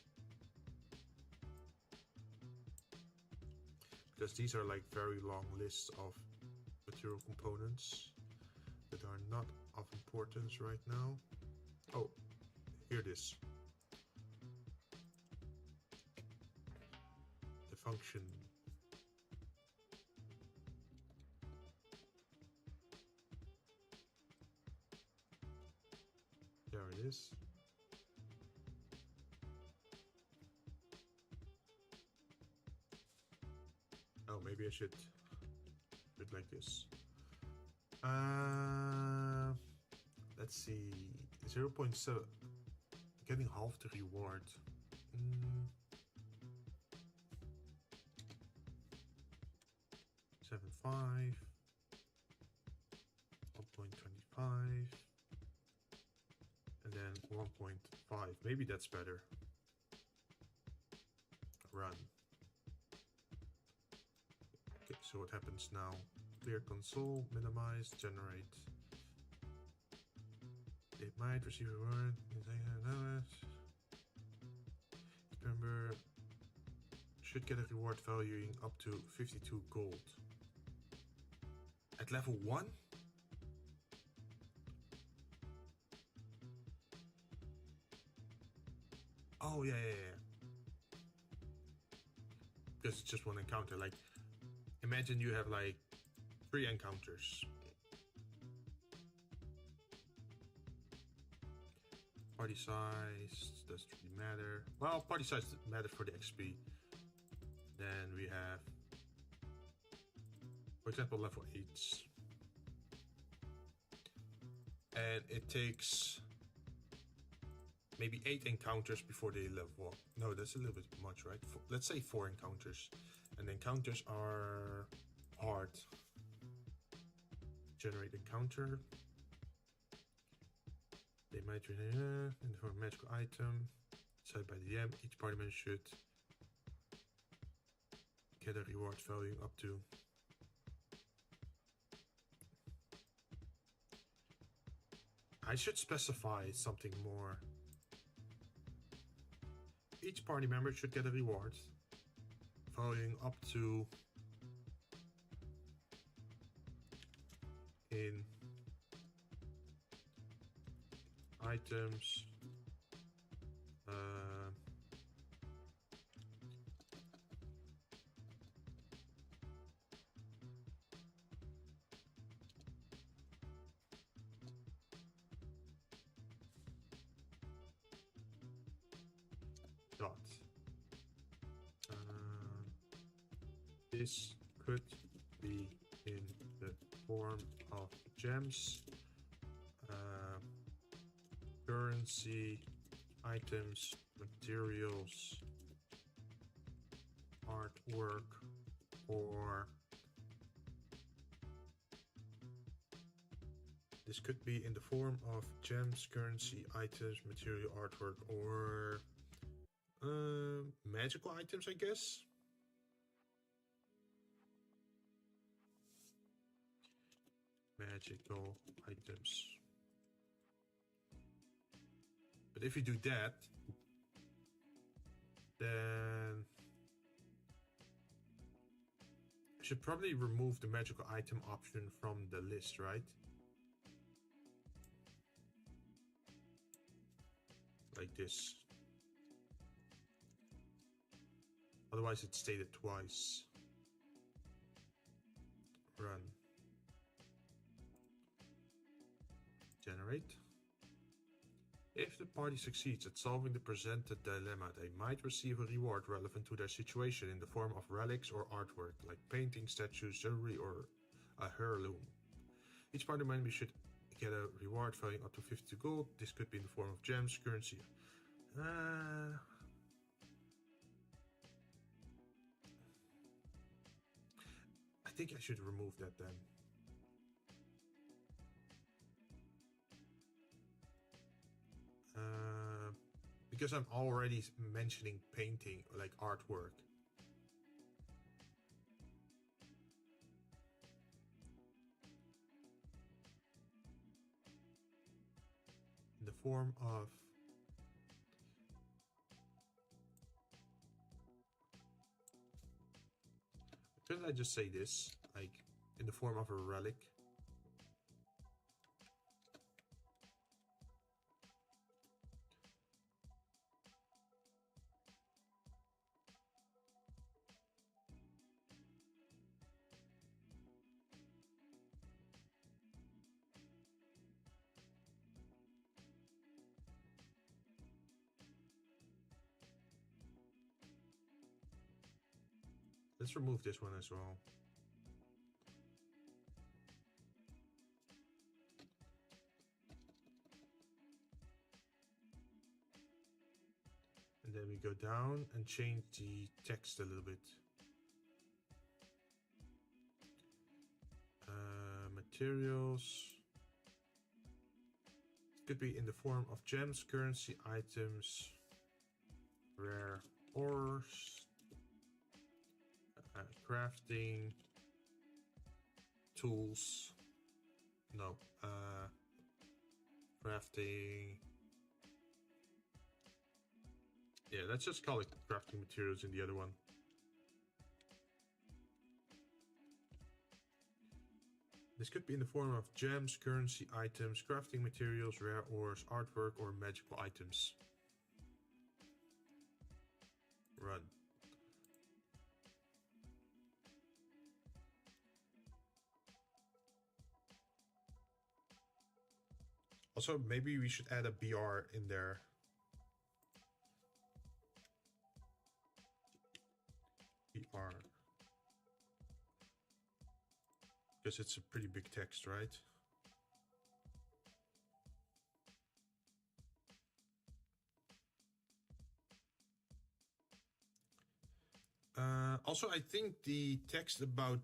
Because these are like very long lists of material components that are not of importance right now. Oh, here it is. The function. There it is. Oh, maybe I should do it like this. Let's see. 0.7. Getting half the reward. 7.5. 1.25. And then 1.5. Maybe that's better. Run. Okay, so what happens now? Clear console, minimize, generate. It might receive a word. Remember, should get a reward valuing up to 52 gold. At level 1? Oh, yeah. Because it's just one encounter. Like, imagine you have like 3 encounters. Party size doesn't really matter. Well, party size matters for the XP. Then we have, for example, level 8s. And it takes maybe 8 encounters before they level up. No, that's a little bit much, right? Let's say 4 encounters. And encounters are hard. Generate encounter. They might for a magical item. Decided by the DM. Each party member should get a reward value up to. I should specify something more. Each party member should get a reward valuing up to in items dot. This could be in the form of gems, currency, items, materials, artwork, or this could be in the form of gems, currency, items, material, artwork, or magical items, I guess. Magical items. But if you do that, then I should probably remove the magical item option from the list, right? Like this. Otherwise it's stated twice. Run. Generate. If the party succeeds at solving the presented dilemma, they might receive a reward relevant to their situation in the form of relics or artwork, like paintings, statues, jewelry, or a heirloom. Each party member should get a reward valuing up to 52 gold. This could be in the form of gems, currency. I think I should remove that then. Because I'm already mentioning painting, like artwork. In the form of Shouldn't I just say this, like, in the form of a relic? Let's remove this one as well. And then we go down and change the text a little bit. Materials. It could be in the form of gems, currency, items, rare ores, crafting, tools. No, crafting. Yeah, let's just call it crafting materials in the other one. This could be in the form of gems, currency, items, crafting materials, rare ores, artwork, or magical items. Run. Also, maybe we should add a BR in there. BR. Because it's a pretty big text, right? Also, I think the text about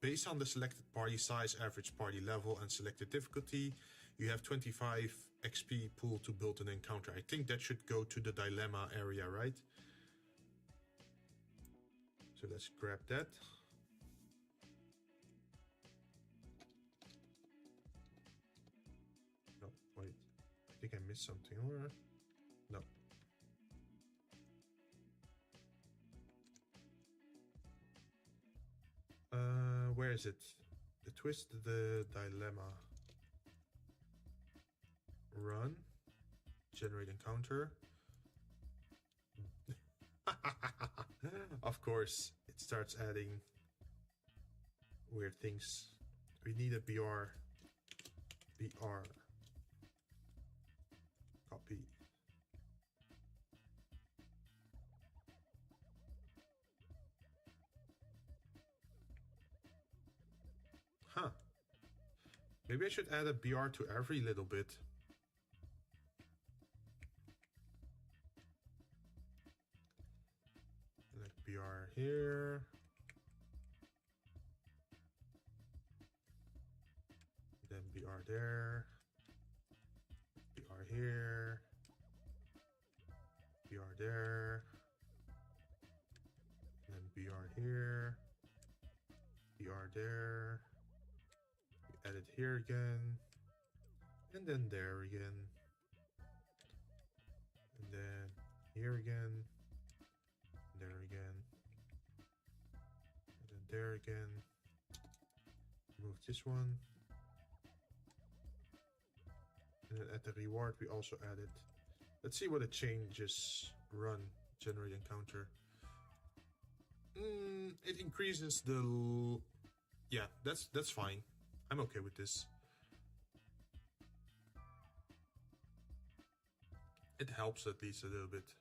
based on the selected party size, average party level, and selected difficulty, you have 25 XP pool to build an encounter. I think that should go to the dilemma area, right? So let's grab that. No, wait. I think I missed something. Or no. Where is it? The twist, the dilemma. Run. Generate encounter. Of course, it starts adding weird things. We need a BR. BR. Copy. Huh. Maybe I should add a BR to every little bit. Like BR here. Then BR there. BR here. BR there. And then BR here. BR there. Add it here again, and then there again, and then here again, there again, and then there again. Move this one, and then at the reward we also added. Let's see what it changes. Run, generate encounter. It increases the. Yeah, that's fine. I'm okay with this. It helps at least a little bit.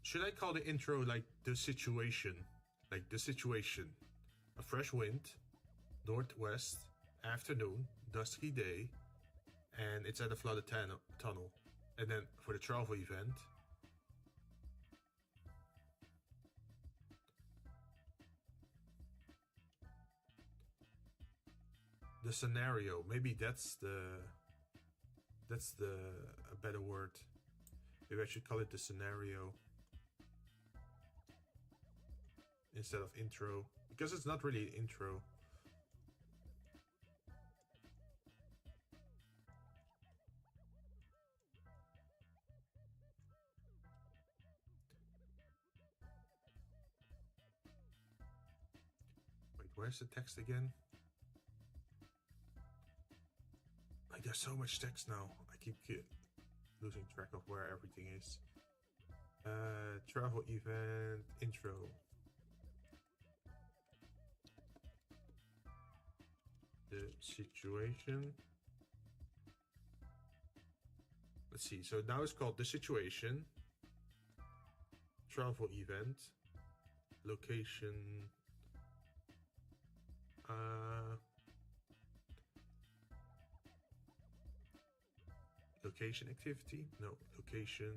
Should I call the intro like the situation? Like the situation. A fresh wind, northwest, afternoon, dusky day, and it's at a flooded tunnel. And then for the travel event, the scenario. Maybe that's a better word. Maybe I should call it the scenario instead of intro, because it's not really intro. Wait, where's the text again? Like, there's so much text now. I keep losing track of where everything is. Travel event intro. The situation. Let's see. So now it's called the situation. Travel event. Location. Location activity? No, location.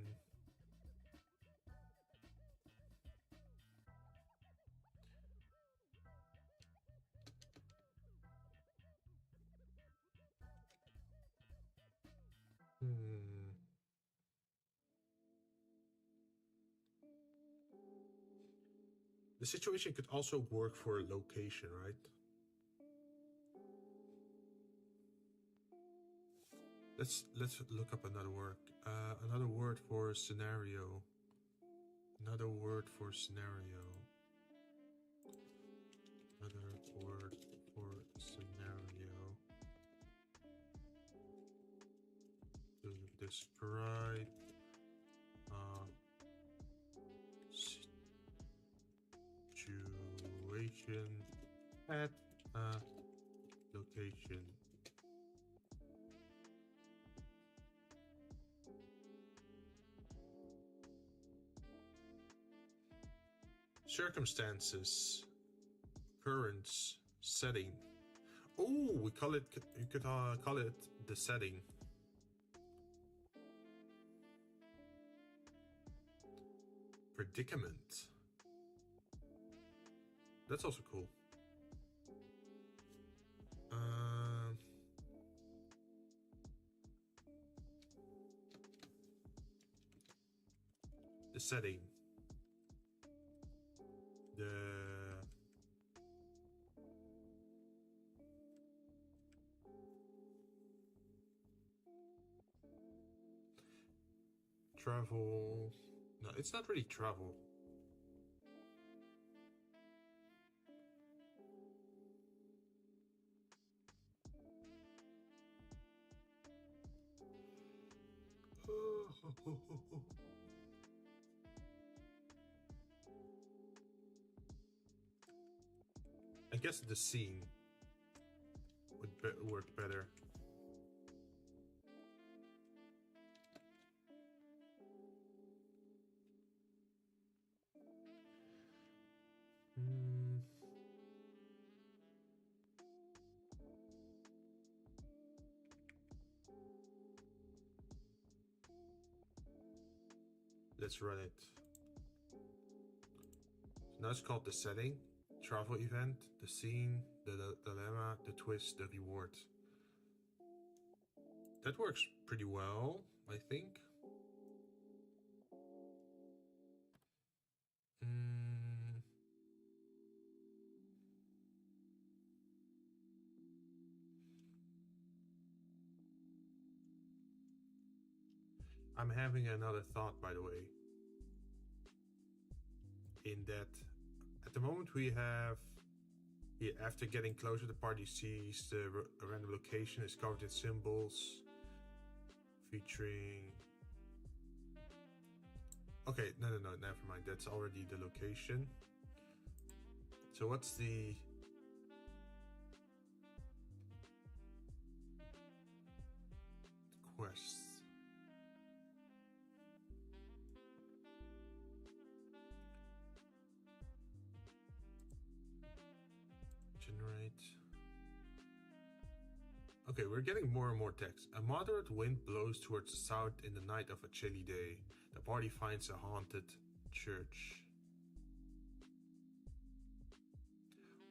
The situation could also work for a location, right? Let's look up another word. Another word for scenario. Another word for scenario. Another word for scenario. To describe situation at a location. Circumstances, occurrence, setting. Oh, we call it. You could call it the setting. Predicament. That's also cool. The setting. The travel. No, it's not really travel. I guess the scene would work better. Let's run it. So now it's called the setting, travel event, the scene, the dilemma, the twist, the reward. That works pretty well, I think. I'm having another thought, by the way. In that, at the moment we have, after getting closer, the party sees the random location is covered in symbols, featuring. Okay, no, never mind. That's already the location. So what's the quest? Generate. Okay, we're getting more and more text. A moderate wind blows towards the south in the night of a chilly day. The party finds a haunted church.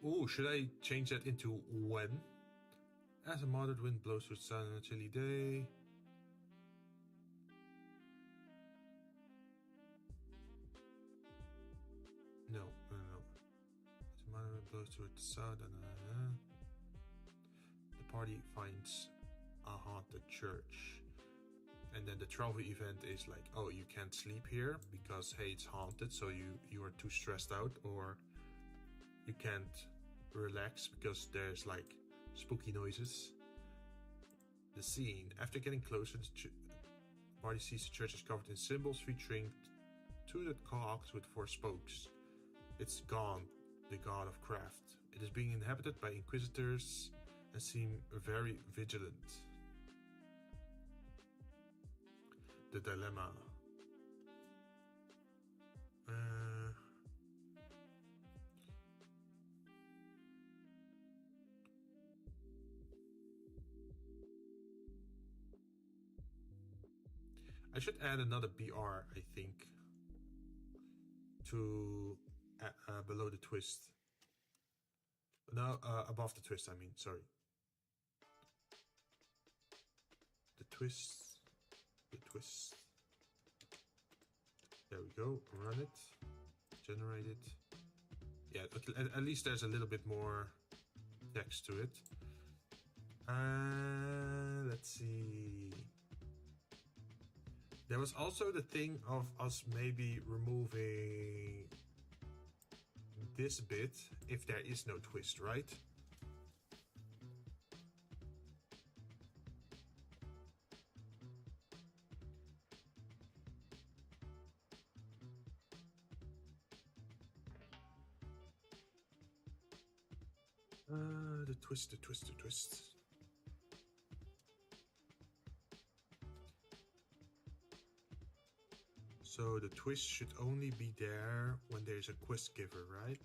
Ooh, should I change that into when? As a moderate wind blows through the sun on a chilly day. No. As a moderate wind blows through the sun. The party finds a haunted church. And then the travel event is like, oh, you can't sleep here because, hey, it's haunted, so you are too stressed out, or you can't relax because there's like spooky noises. The scene. After getting closer, the party sees the church is covered in symbols featuring two cogs with 4 spokes. It's Gone, the god of craft. It is being inhabited by inquisitors and seem very vigilant. The dilemma. I should add another BR, I think, to below the twist. No, above the twist, I mean, sorry. The twist. There we go. Run it. Generate it. Yeah, at least there's a little bit more text to it. Let's see. There was also the thing of us maybe removing this bit if there is no twist, right? The twist. So the twist should only be there when there's a quest giver, right?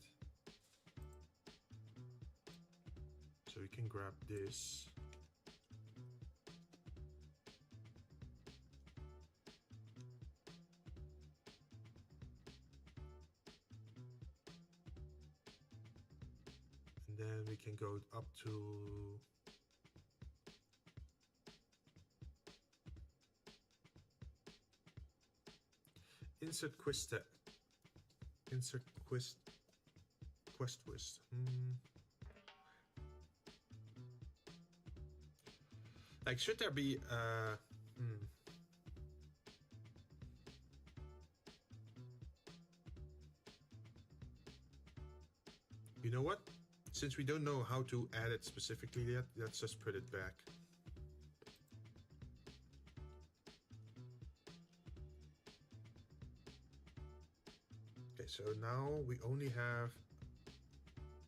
So we can grab this. And then we can go up to insert quest twist. Like, should there be you know what? Since we don't know how to add it specifically yet, let's just put it back. Okay, so now we only have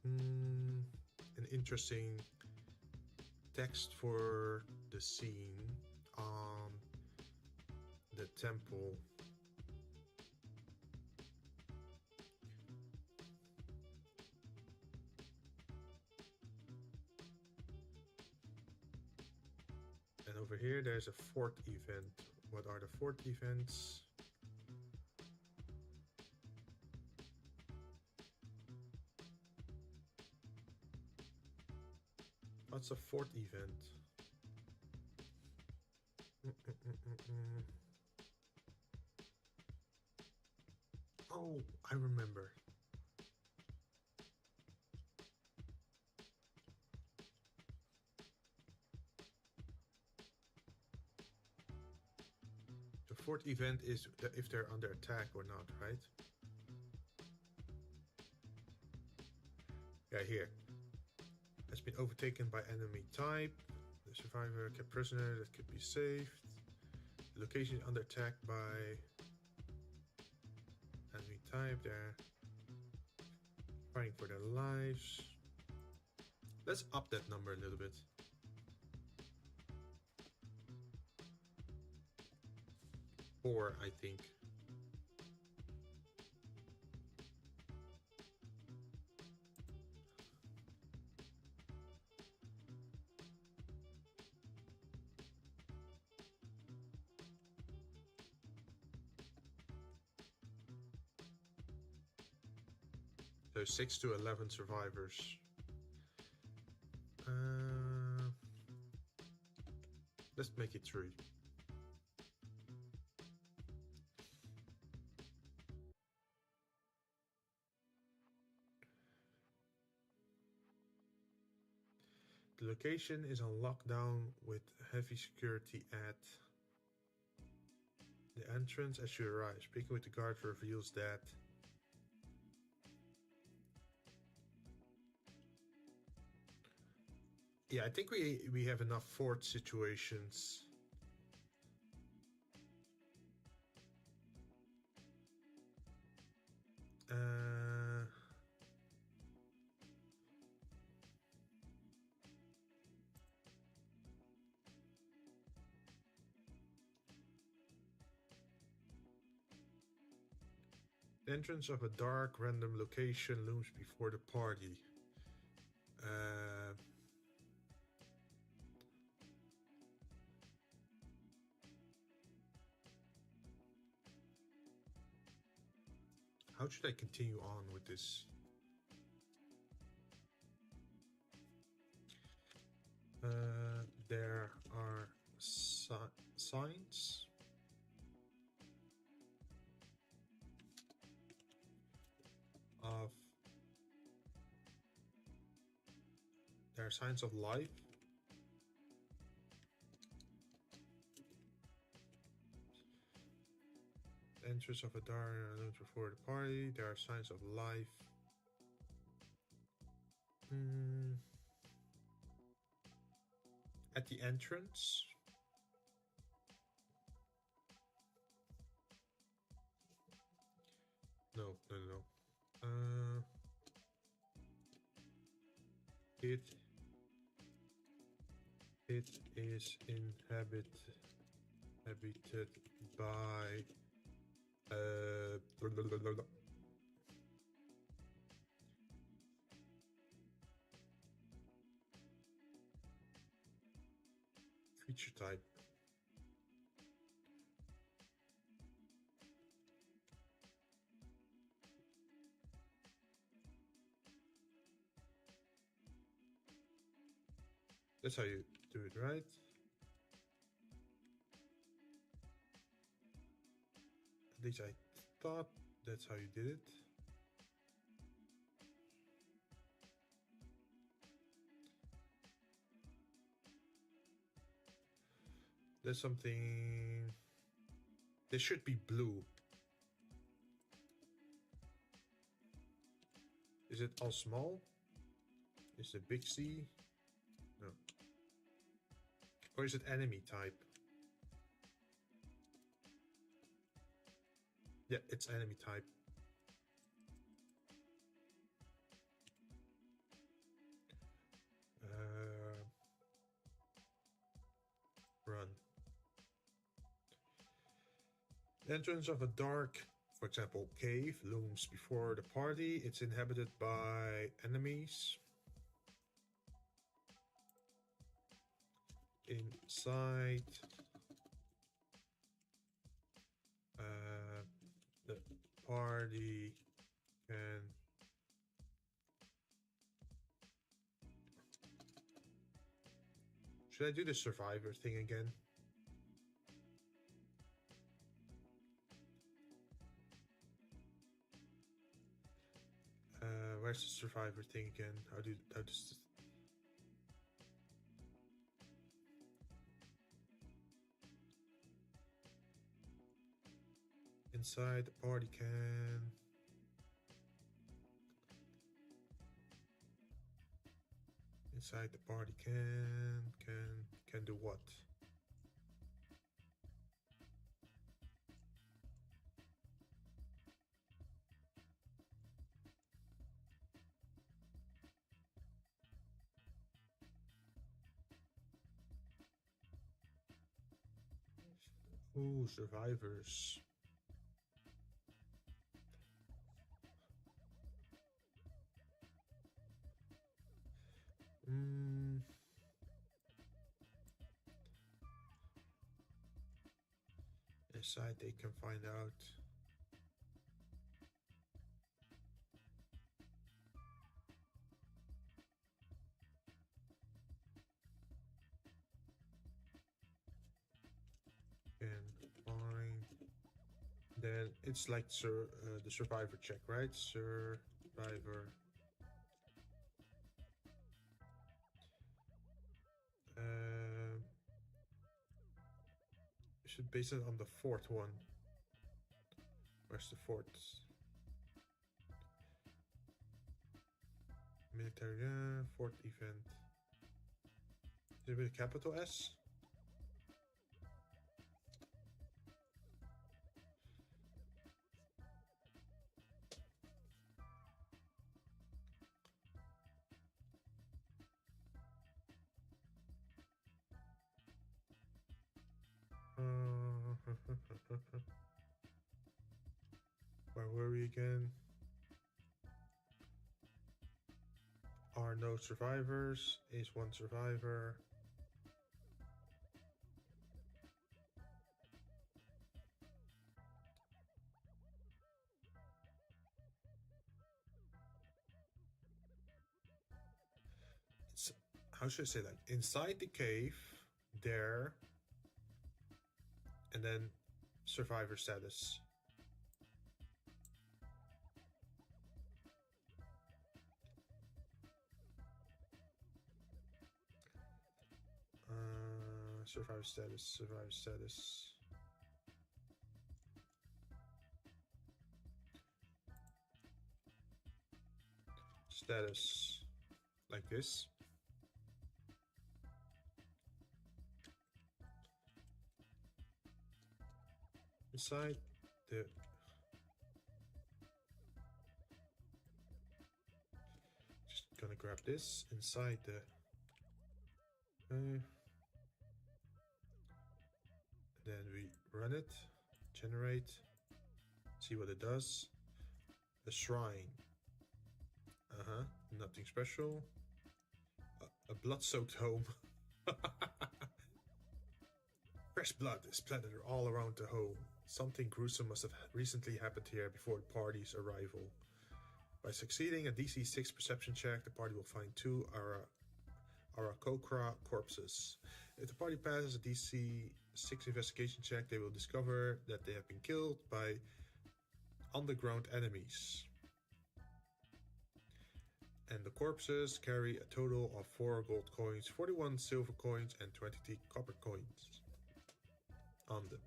an interesting text for the scene on the temple. And over here, there's a 4th event. What are the 4th events? What's a 4th event? Oh, I remember. The 4th event is if they're under attack or not, right? Yeah, here. Has been overtaken by enemy type. The survivor kept prisoner that could be saved. The location under attack by enemy type. They're fighting for their lives. Let's up that number a little bit. Four, I think. So 6 to 11 survivors. Let's make it 3. The location is on lockdown with heavy security at the entrance as you arrive. Speaking with the guard reveals that yeah, I think we have enough fort situations. The entrance of a dark random location looms before the party. How should I continue on with this? There are signs of life. Entrance of a dark room before the party. There are signs of life. At the entrance. No. It is inhabited by creature type. That's how you do it, right? At least I thought that's how you did it. There's something. This should be blue. Is it all small? Is it big C? No. Or is it enemy type? Yeah, it's enemy type. Run. The entrance of a dark, for example, cave looms before the party. It's inhabited by enemies. Inside the party can should I do the survivor thing again? Where's the survivor thing again? How does this... Inside the party can... Inside the party can do what? Ooh, survivors. Inside they can find out. then it's like the survivor check, right? Survivor. We should base it on the fourth one. Where's the fourth? Military, fourth event. Is it with a capital S? Where were we again? Are no survivors, is one survivor. It's, how should I say that? Inside the cave, there, and then survivor status. Survivor status, survivor status. Status like this. Inside the just gonna grab this inside the then we run it, generate, see what it does. A shrine. Nothing special. A blood-soaked home. Fresh blood is splattered all around the home. Something gruesome must have recently happened here before the party's arrival. By succeeding a DC 6 perception check, the party will find 2 Arakokra corpses. If the party passes a DC 6 investigation check, they will discover that they have been killed by underground enemies. And the corpses carry a total of 4 gold coins, 41 silver coins, and 20 copper coins on them.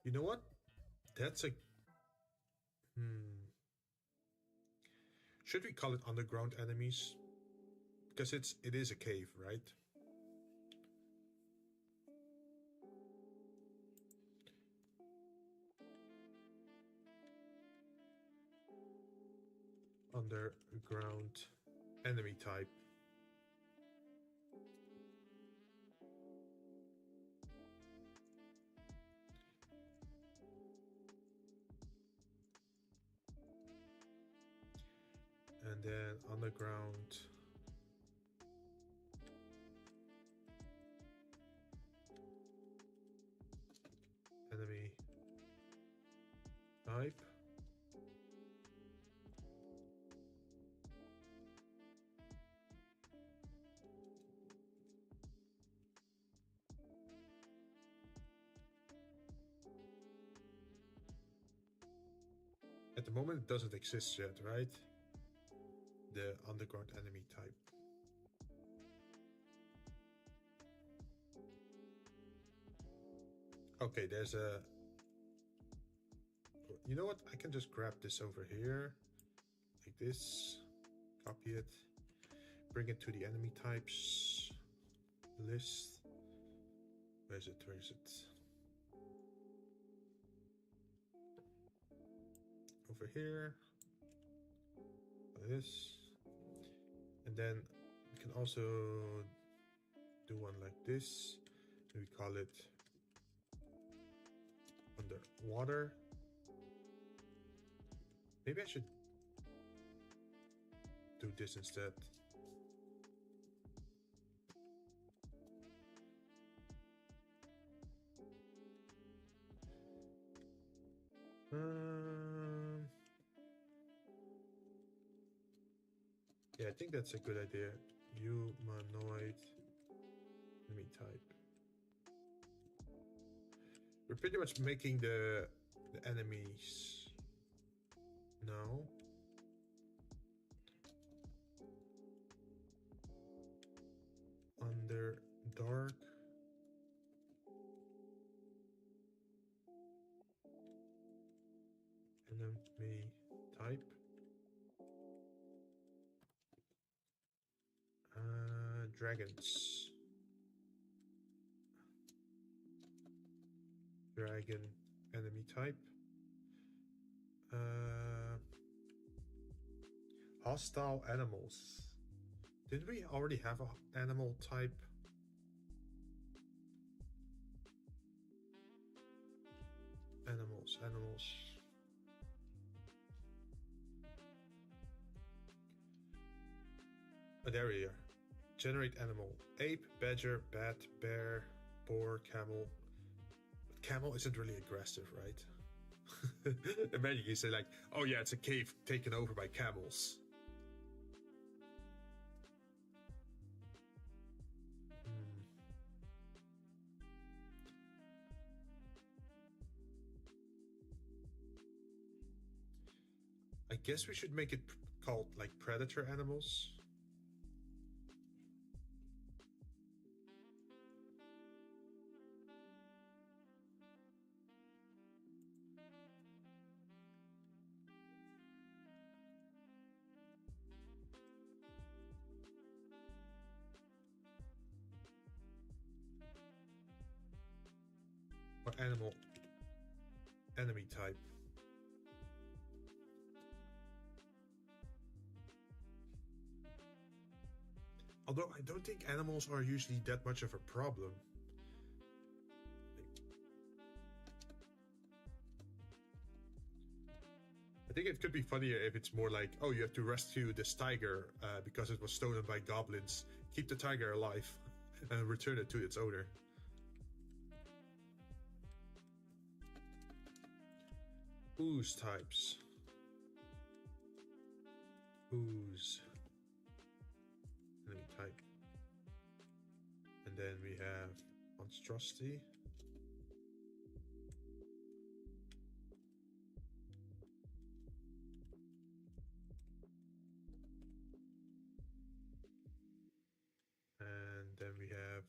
You know what? That's a... Should we call it underground enemies? Because it is a cave, right? Underground enemy type. And then underground enemy type. At the moment it doesn't exist yet, right? The underground enemy type. Okay, there's a... You know what? I can just grab this over here. Like this. Copy it. Bring it to the enemy types list. Where is it? Where is it? Over here. Like this. And then we can also do one like this. We call it underwater. Maybe I should do this instead. Yeah, I think that's a good idea. humanoid enemy type. We're pretty much making the enemies now. Under dark. Enemy type. Dragons. Dragon enemy type. Hostile animals. Didn't we already have an animal type? Animals. Oh, there we are. Generate animal. Ape, badger, bat, bear, boar, camel. But camel isn't really aggressive, right? Imagine you say like, oh yeah, it's a cave taken over by camels. I guess we should make it called like predator animals. Or animal enemy type. Although I don't think animals are usually that much of a problem. I think it could be funnier if it's more like, oh, you have to rescue this tiger because it was stolen by goblins. Keep the tiger alive and return it to its owner. Ooze types. Ooze. Enemy type. And then we have monstrosity. And then we have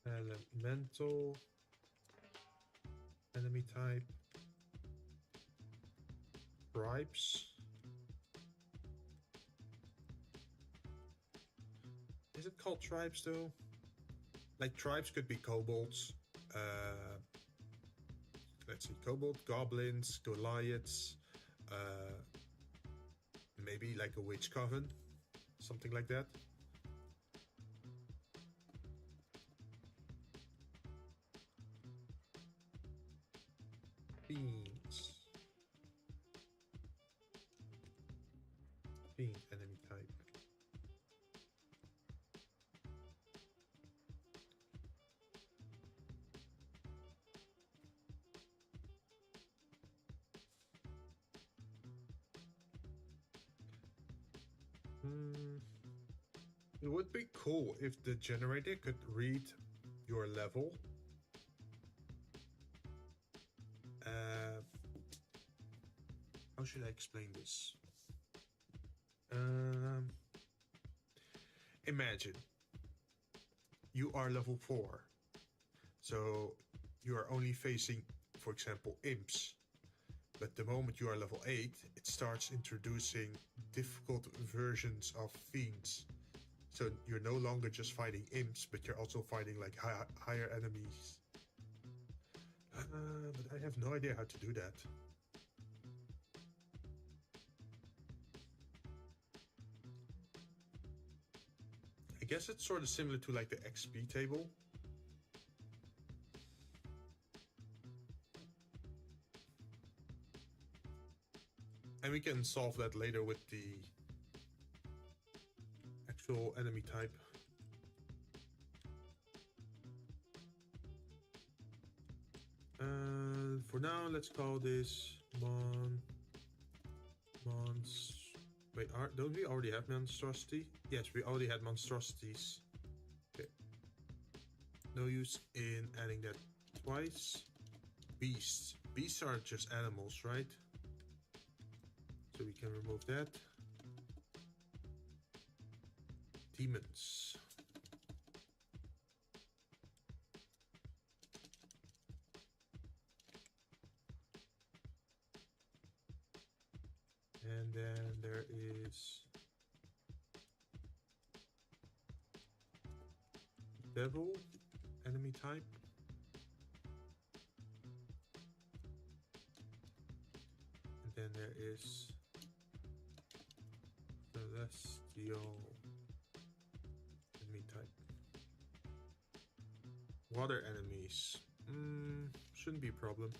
elemental enemy type. Tribes. Is it called tribes though? Like tribes could be kobolds. Let's see, kobold, goblins, Goliaths, maybe like a witch coven, something like that. Fiends. Fiend enemy type. It would be cool if the generator could read your level. How should I explain this? Imagine you are level 4, so you are only facing, for example, imps. But the moment you are level 8, it starts introducing difficult versions of fiends. So you're no longer just fighting imps, but you're also fighting like higher enemies. But I have no idea how to do that. I guess it's sort of similar to like the XP table. And we can solve that later with the actual enemy type. for now, let's call this wait, don't we already have monstrosity? Yes, we already had monstrosities. Okay. No use in adding that twice. Beasts. Beasts are just animals, right? So we can remove that. Demons. And then there is devil, enemy type. And then there is celestial, enemy type. Water enemies. Shouldn't be a problem.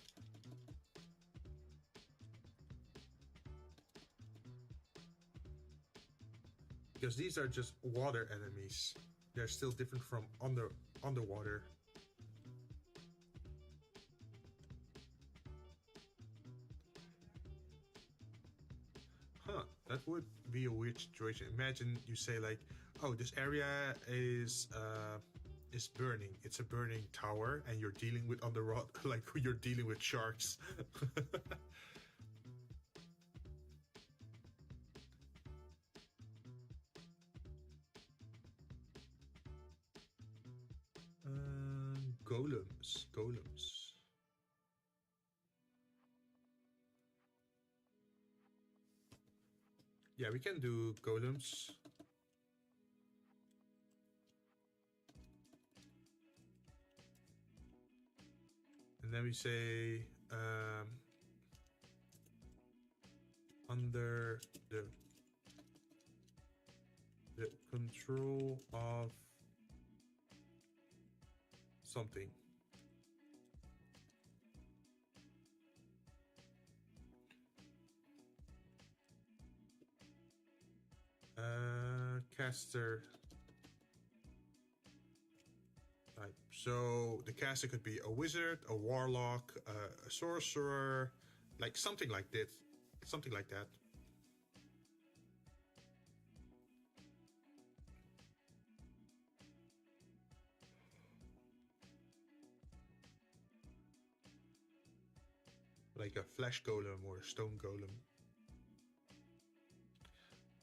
Because these are just water enemies. They're still different from underwater. Huh, that would be a weird situation. Imagine you say like, oh, this area is burning. It's a burning tower and you're dealing with underwater, like you're dealing with sharks. Golems. Yeah, we can do golems. And then we say under the control of something. Caster type. So the caster could be a wizard, a warlock, a sorcerer, like something like that. Something like that. Like a flesh golem or a stone golem.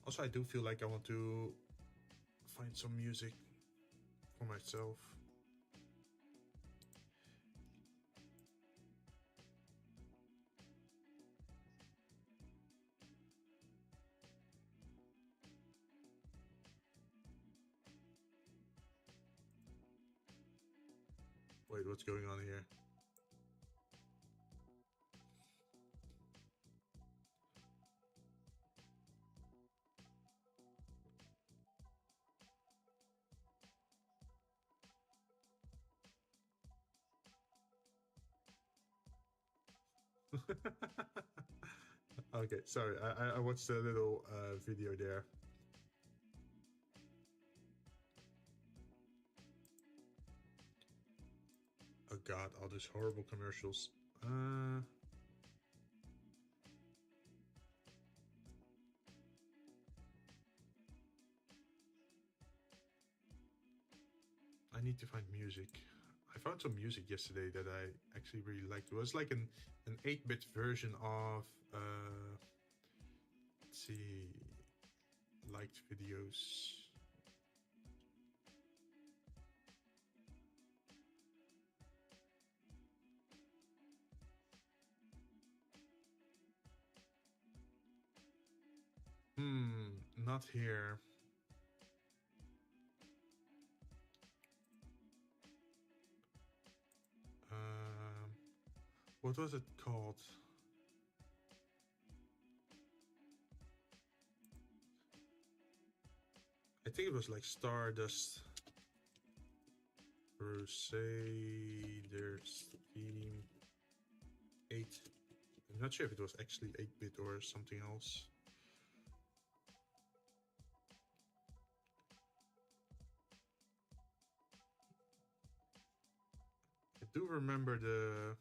Also, I do feel like I want to find some music for myself. Wait, what's going on here? Okay, sorry, I watched a little video there. Oh god, all these horrible commercials. I need to find music. I found some music yesterday that I actually really liked. It was like an 8-bit version of let's see, liked videos. Not here. What was it called? I think it was like Stardust Crusaders Theme 8. I'm not sure if it was actually 8-bit or something else. I do remember the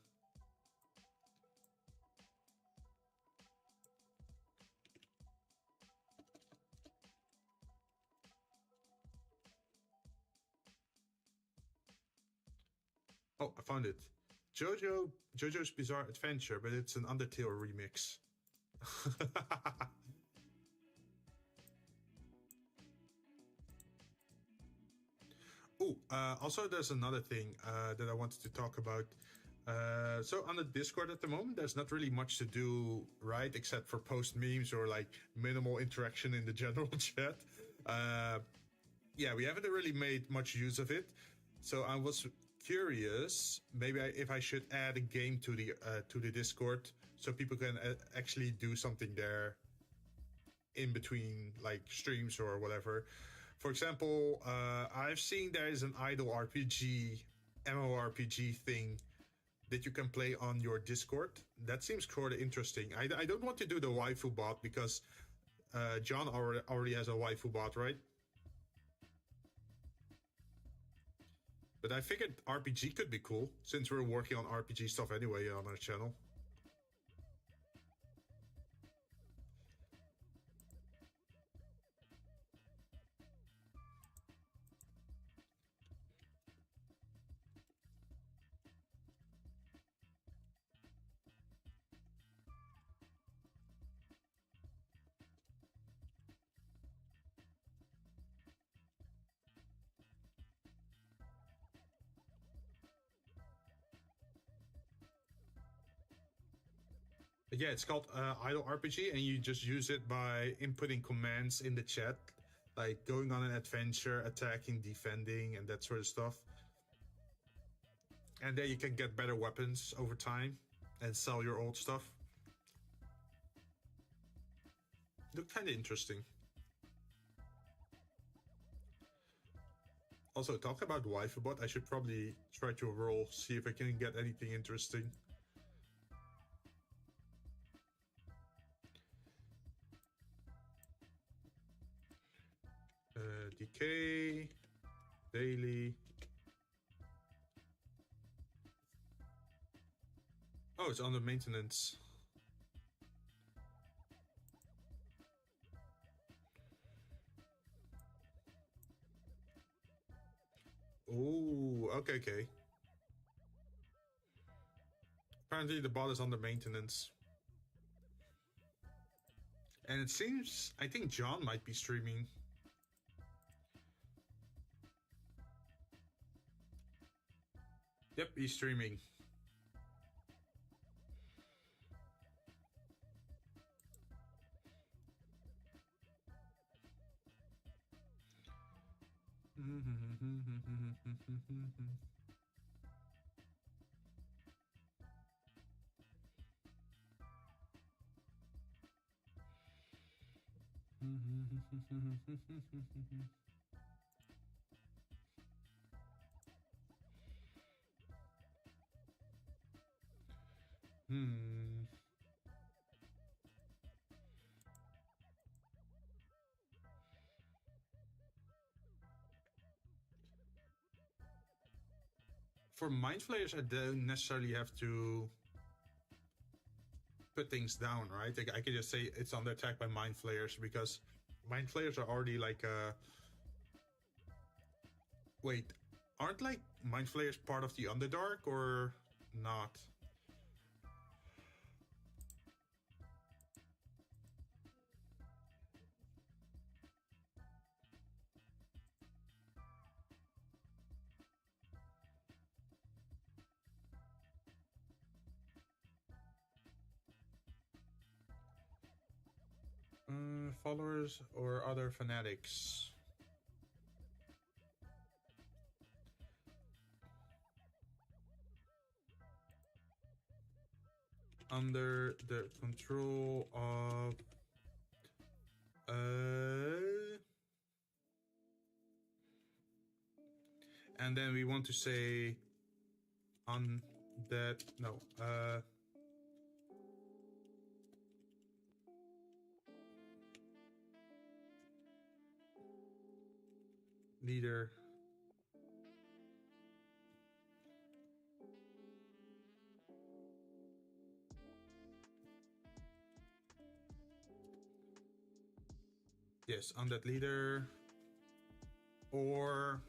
Oh, I found it. JoJo's Bizarre Adventure, but it's an Undertale remix. Oh, also there's another thing that I wanted to talk about. So on the Discord at the moment, there's not really much to do, right? Except for post memes or like minimal interaction in the general chat. Yeah, we haven't really made much use of it. So I was curious, maybe if I should add a game to the Discord so people can actually do something there in between like streams or whatever. For example, I've seen there is an idle RPG, MMORPG thing that you can play on your Discord. That seems sort of interesting. I don't want to do the waifu bot because John already has a waifu bot, right? But I figured RPG could be cool since we're working on RPG stuff anyway on our channel. Yeah, it's called Idle RPG, and you just use it by inputting commands in the chat, like going on an adventure, attacking, defending, and that sort of stuff. And then you can get better weapons over time and sell your old stuff. Look kind of interesting. Also, talking about waifubot, I should probably try to roll, see if I can get anything interesting. Decay, daily. Oh, it's under maintenance. Oh, okay. Apparently the bot is under maintenance. And it seems, I think John might be streaming. Yep, he's streaming. For mind flayers, I don't necessarily have to put things down, right? Like, I can just say it's under attack by mind flayers because mind flayers are already like wait, aren't like mind flayers part of the Underdark or not? Followers or other fanatics? Under the control of and then we want to say on that leader. Yes, on that leader. Or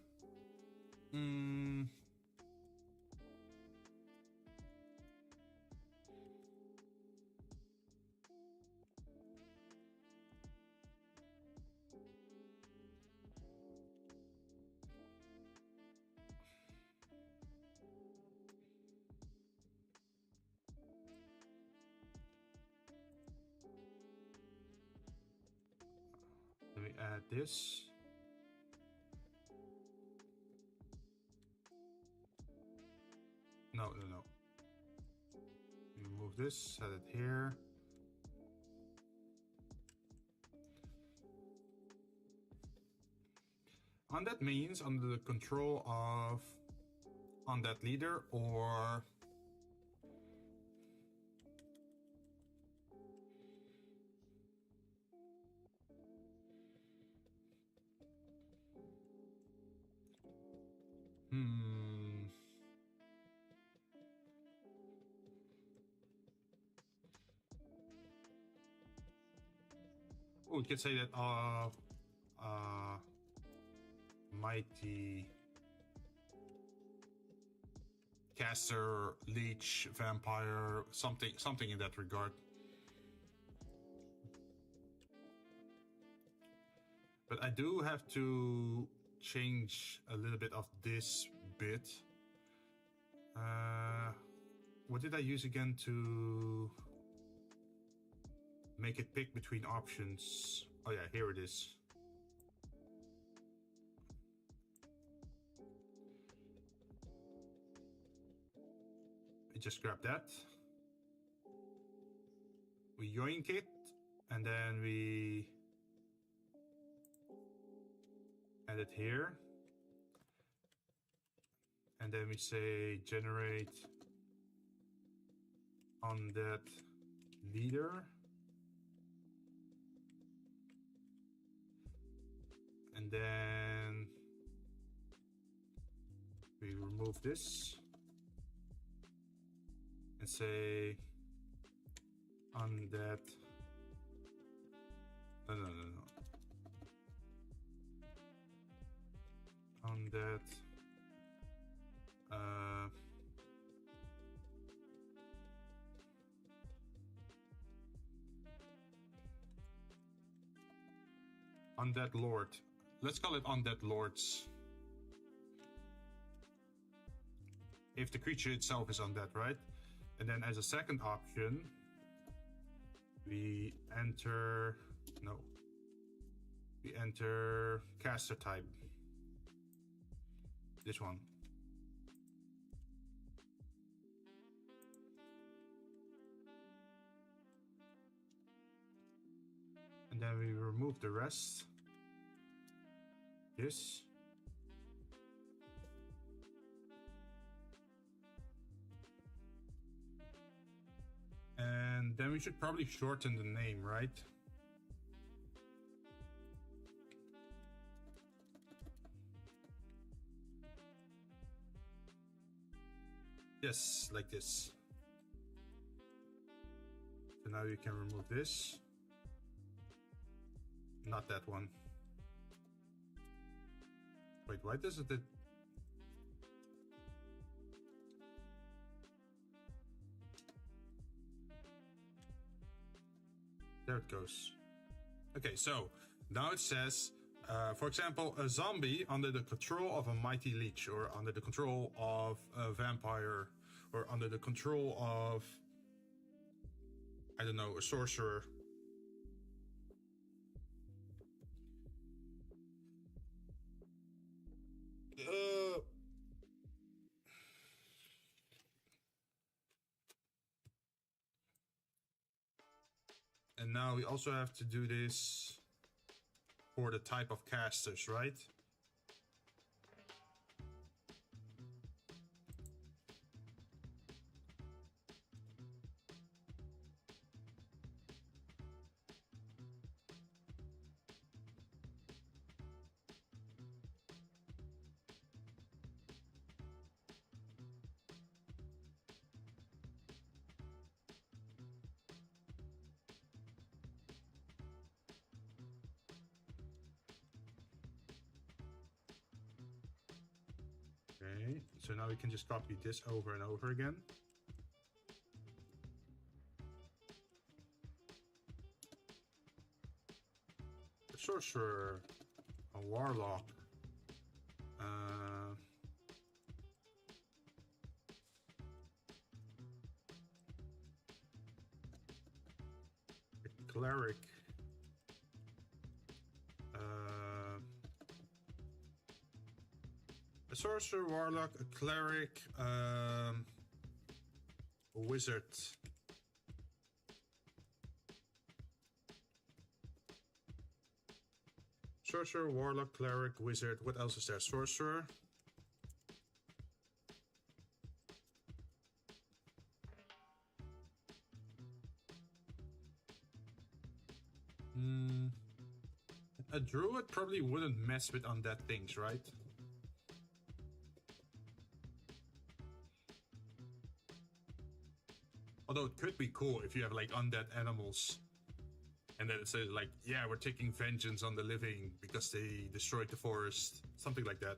add this. No. Remove this, set it here. On that means under the control of on that leader or we could say that mighty caster, leech, vampire, something in that regard. But I do have to change a little bit of this bit. What did I use again to make it pick between options? Oh yeah, here it is. I just grab that. We yoink it, and then we add it here. And then we say generate on that leader. And then we remove this and say on that. No. On that. Undead Lord. Let's call it Undead Lords. If the creature itself is undead, right? And then as a second option, we enter... No. We enter caster type. This one. And then we remove the rest. This. And then we should probably shorten the name, right? Yes, like this. So now you can remove this. Not that one. Wait, why doesn't it? There it goes. Okay, so now it says, for example, a zombie under the control of a mighty leech, or under the control of a vampire, or under the control of, I don't know, a sorcerer. And now we also have to do this for the type of casters, right? Okay, so now we can just copy this over and over again. A sorcerer, a warlock, a cleric, A sorcerer, warlock, a cleric, a wizard. Sorcerer, warlock, cleric, wizard. What else is there? Sorcerer. A druid probably wouldn't mess with undead things, right? Although it could be cool if you have like undead animals. And then it says like, yeah, we're taking vengeance on the living because they destroyed the forest. Something like that.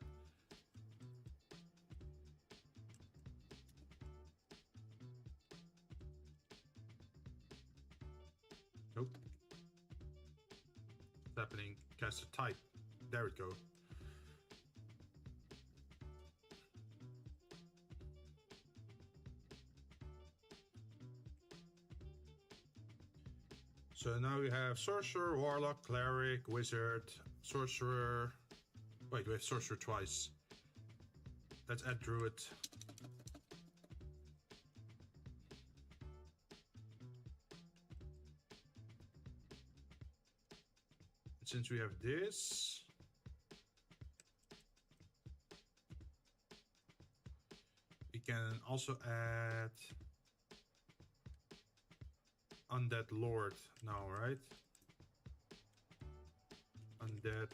Nope. What's happening? Caster type. There we go. So now we have sorcerer, warlock, cleric, wizard, sorcerer. Wait, we have sorcerer twice. Let's add druid. Since we have this, we can also add undead lord now, right? Undead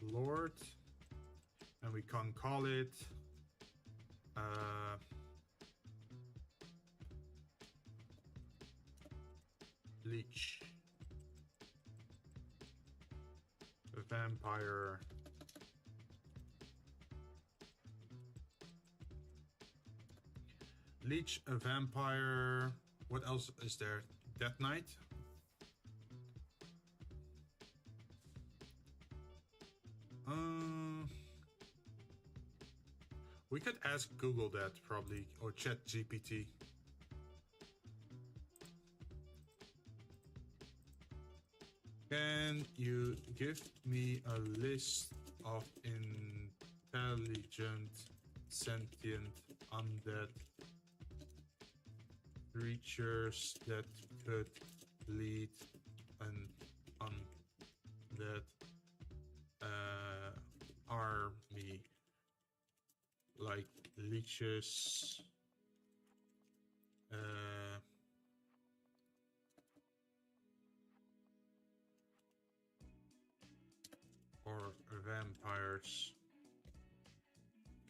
lord, and we can call it leech. Vampire. Leech, a vampire. What else is there? Death Knight. We could ask Google that probably, or Chat GPT. Can you give me a list of intelligent, sentient, undead creatures that could lead an undead army? Like leeches, or vampires.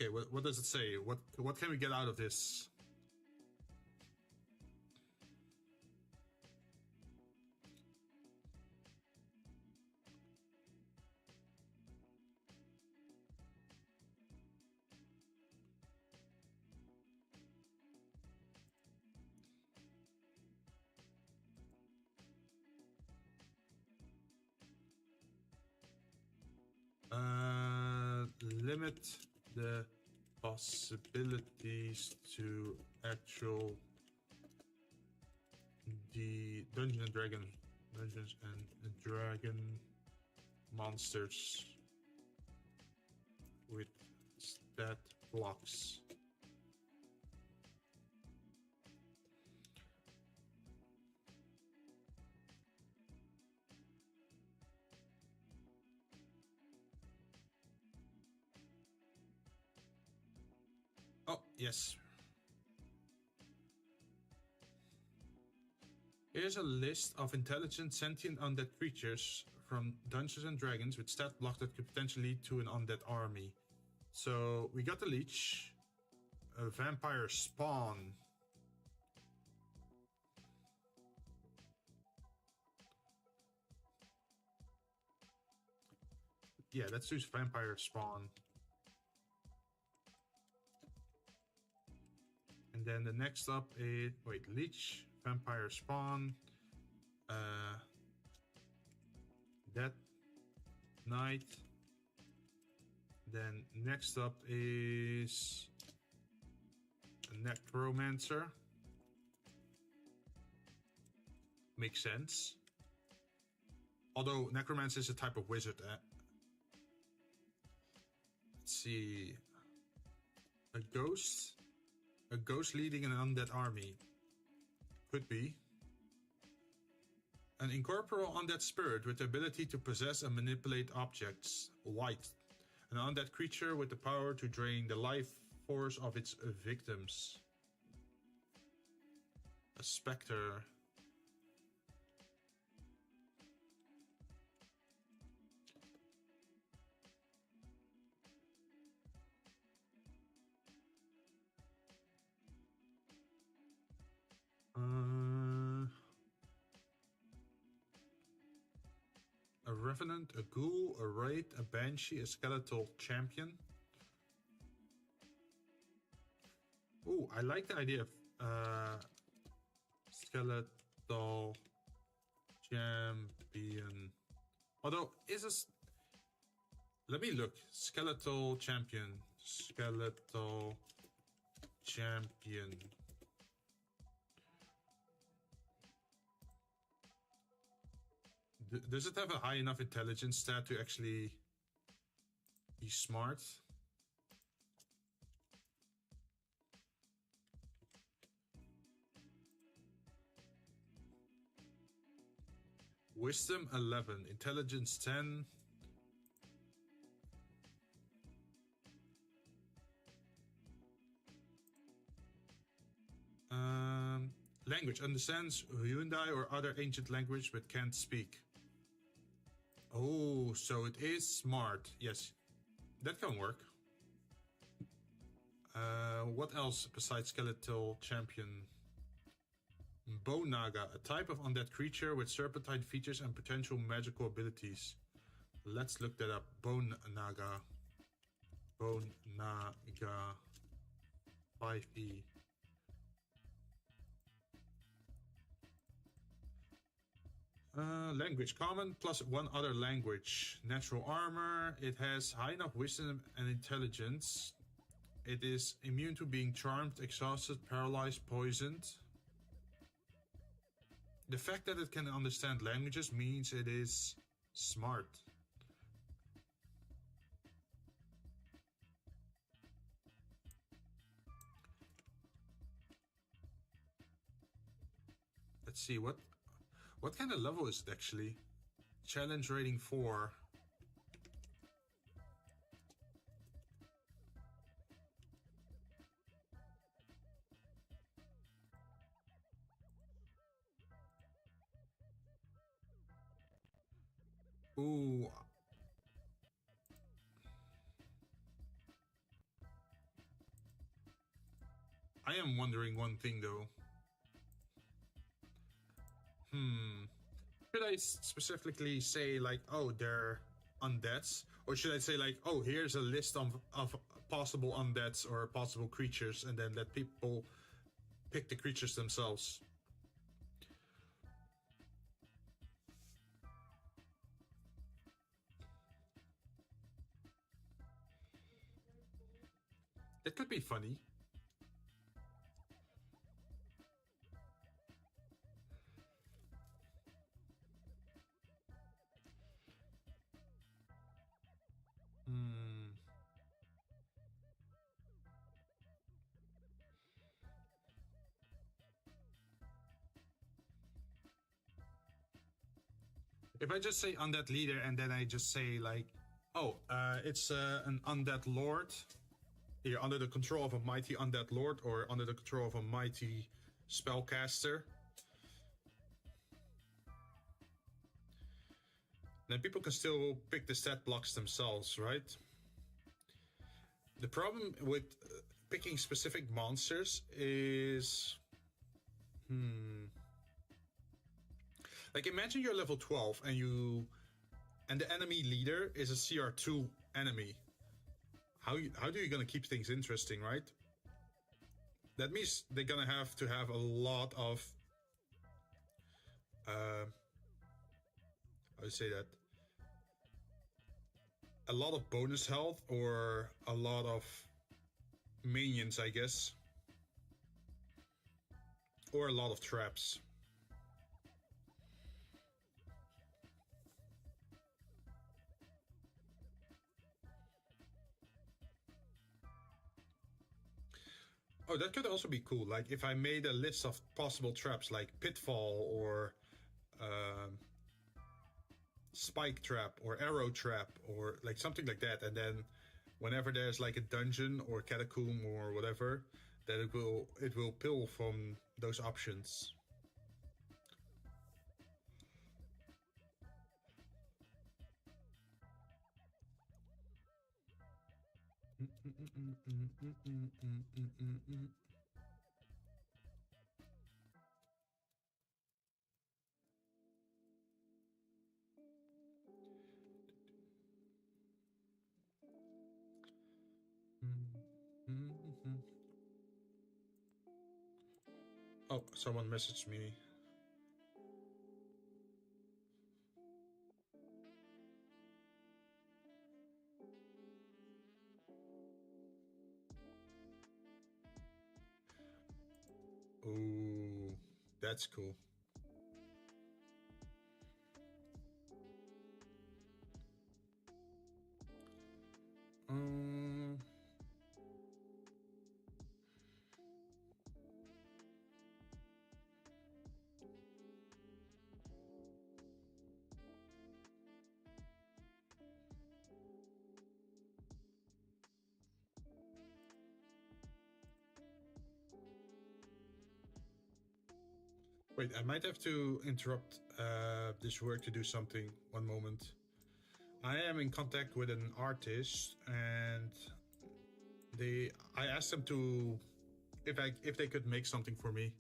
Okay, what does it say? What can we get out of this? Limit the possibilities to actual Dungeons and Dragon monsters with stat blocks. Oh, yes. Here's a list of intelligent, sentient, undead creatures from Dungeons and Dragons with stat block that could potentially lead to an undead army. So we got the leech, a vampire spawn. Yeah, let's use vampire spawn. And then the next up is, wait, leech, vampire spawn, Death Knight. Then next up is a necromancer. Makes sense. Although necromancer is a type of wizard. Let's see. A ghost leading an undead army. Could be. An incorporeal undead spirit with the ability to possess and manipulate objects. White. An undead creature with the power to drain the life force of its victims. A specter. A revenant, a ghoul, a wraith, a banshee, a skeletal champion. Ooh, I like the idea of skeletal champion. Although, let me look. Skeletal champion. Skeletal champion. Does it have a high enough intelligence stat to actually be smart? Wisdom 11, intelligence 10. Language understands Hyundai or other ancient language but can't speak. Oh, so it is smart. Yes, that can work. What else besides skeletal champion? Bone Naga, a type of undead creature with serpentine features and potential magical abilities. Let's look that up. Bone Naga. Bone Naga. 5e. Language common plus one other language. Natural armor. It has high enough wisdom and intelligence. It is immune to being charmed, exhausted, paralyzed, poisoned. The fact that it can understand languages means it is smart. Let's see, what kind of level is it actually? Challenge rating 4. Ooh. I am wondering one thing though. Should I specifically say like, oh, they're undeads? Or should I say like, oh, here's a list of possible undeads or possible creatures, and then let people pick the creatures themselves? It could be funny. If I just say undead leader and then I just say like, oh, it's an undead lord. Here, under the control of a mighty undead lord or under the control of a mighty spellcaster. Then people can still pick the stat blocks themselves, right? The problem with picking specific monsters is... Like, imagine you're level 12 and the enemy leader is a CR2 enemy. How do you gonna keep things interesting, right? That means they're gonna have to have a lot of how do you say that? A lot of bonus health or a lot of minions, I guess. Or a lot of traps. Oh, that could also be cool. Like if I made a list of possible traps, like pitfall or spike trap or arrow trap or like something like that, and then whenever there's like a dungeon or catacomb or whatever, then it will pull from those options. Oh, someone messaged me. Ooh, that's cool. Wait, I might have to interrupt this work to do something. One moment. I am in contact with an artist, and I asked them to if they could make something for me.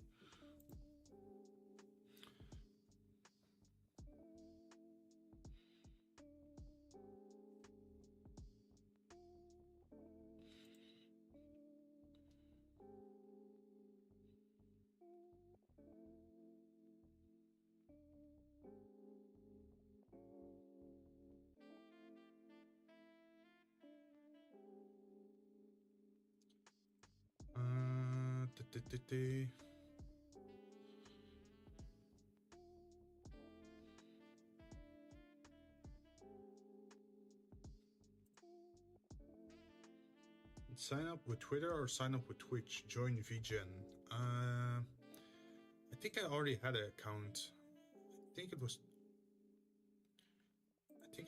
Sign up with Twitter or sign up with Twitch. Join VGen. I think I already had an account. I think it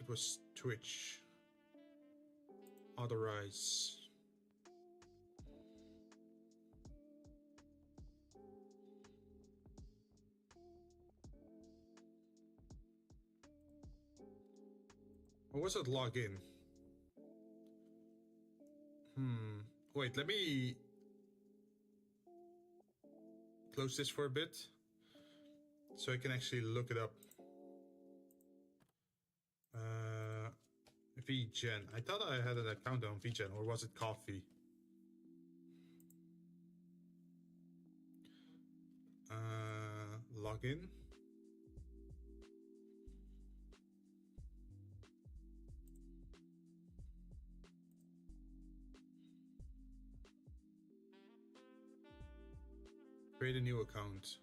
was Twitch. Authorize. Or was it login? Wait, let me close this for a bit so I can actually look it up. VGen. I thought I had an account on VGen, or was it Coffee? Login. Create a new account.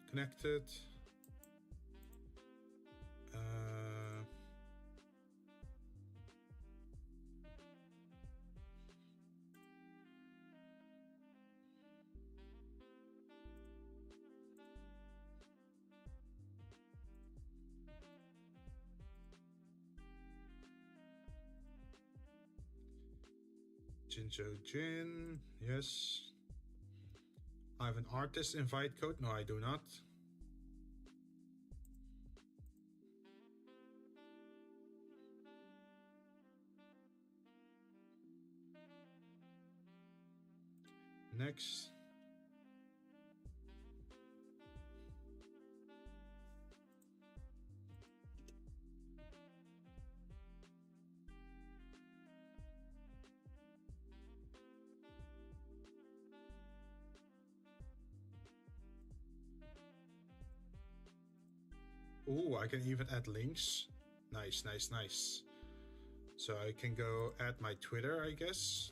Connected. Jinzou Jinn, yes. I have an artist invite code. No, I do not. Next. Ooh, I can even add links. Nice, nice, nice. So I can go add my Twitter, I guess.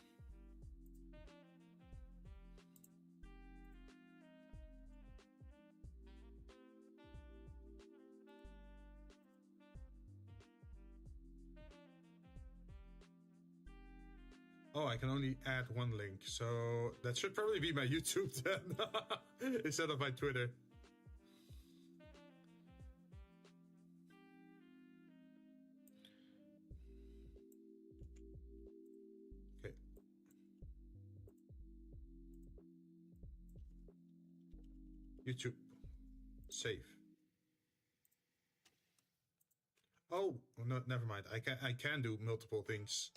I can only add one link. So that should probably be my YouTube then, instead of my Twitter. Okay. YouTube. Save. Oh, no, never mind. I can do multiple things.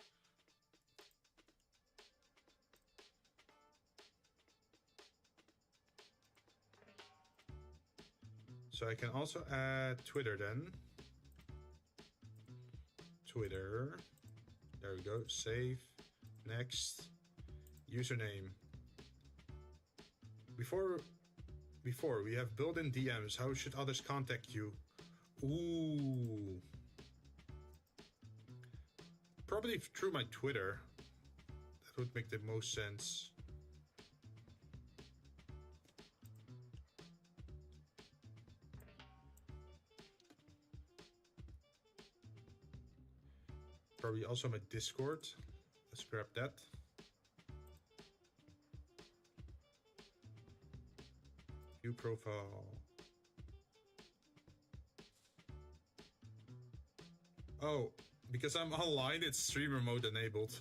So I can also add Twitter then. Twitter. There we go. Save. Next. Username. Before we have built-in DMs. How should others contact you? Ooh. Probably through my Twitter. That would make the most sense. Probably also my Discord. Let's grab that. View profile. Oh, because I'm online, it's streamer mode enabled.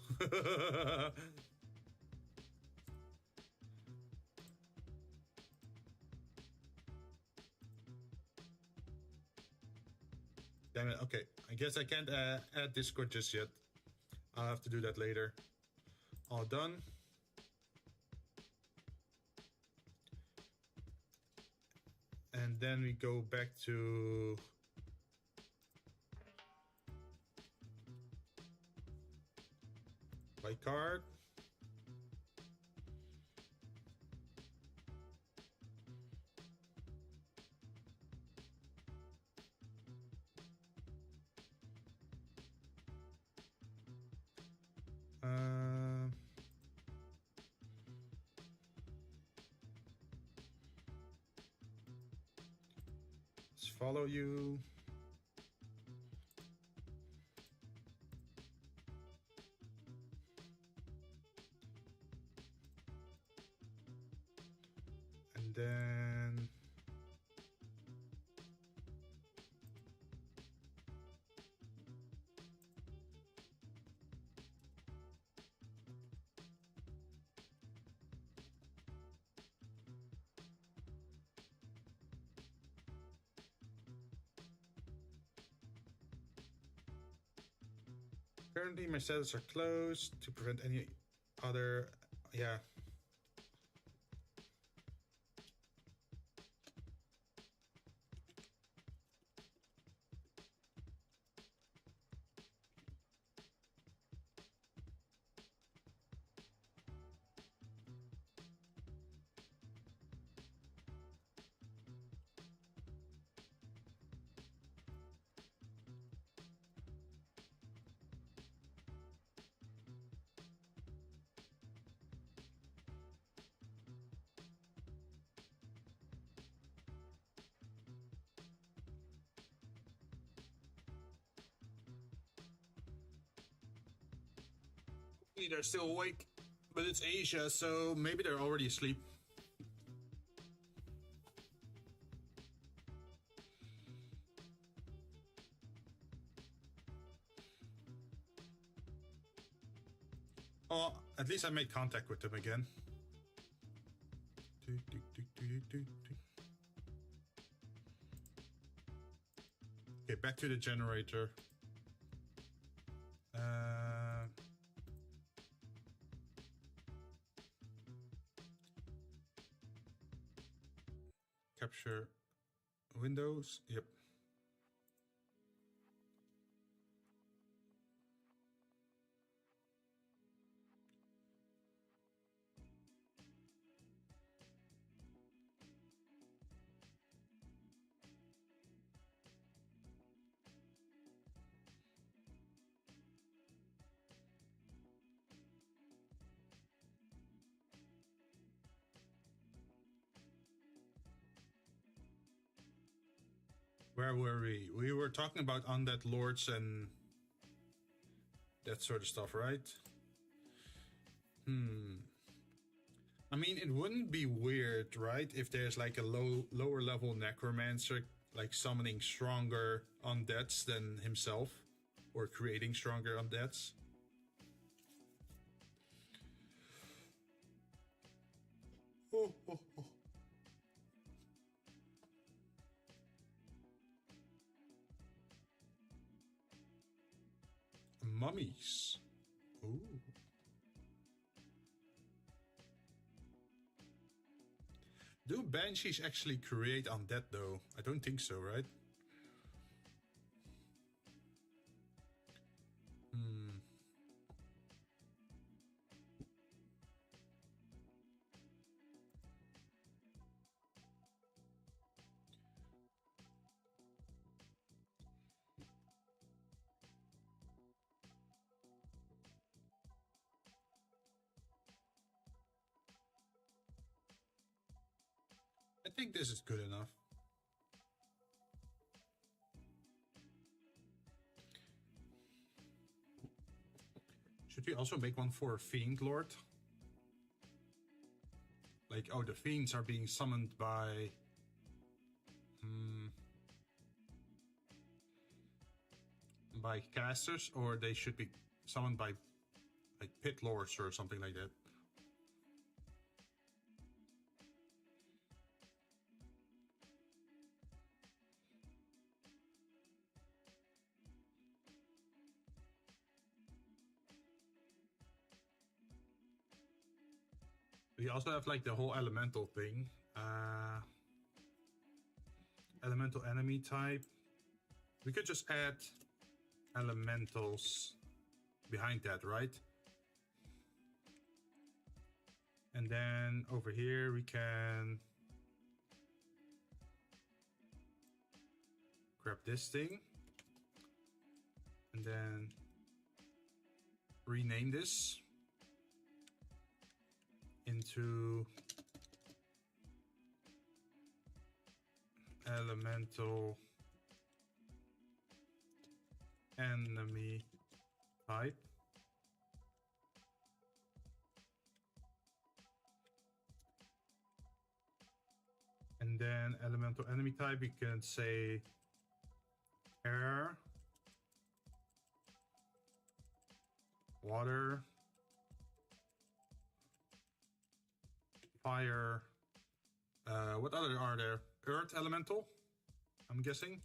Damn it, okay. I guess I can't add Discord just yet. I'll have to do that later. All done. And then we go back to my card. Let's follow you. And then currently my status are closed to prevent any other, yeah. They're still awake, but it's Asia, so maybe they're already asleep. Oh, at least I made contact with them again. Okay, back to the generator. Capture windows. Yep. Where were we? We were talking about undead lords and that sort of stuff, right? I mean, it wouldn't be weird, right? If there's like a lower level necromancer, like summoning stronger undeads than himself, or creating stronger undeads. Oh, oh, oh. Mummies. Ooh. Do banshees actually create undead though? I don't think so, right? I think this is good enough. Should we also make one for Fiend Lord? Like, oh, the fiends are being summoned by... by casters, or they should be summoned by like pit lords or something like that. We also have like the whole elemental thing. Elemental enemy type. We could just add elementals behind that, right? And then over here we can grab this thing and then rename this into elemental enemy type. And then elemental enemy type, we can say air, water, fire. What other are there? Earth elemental, I'm guessing.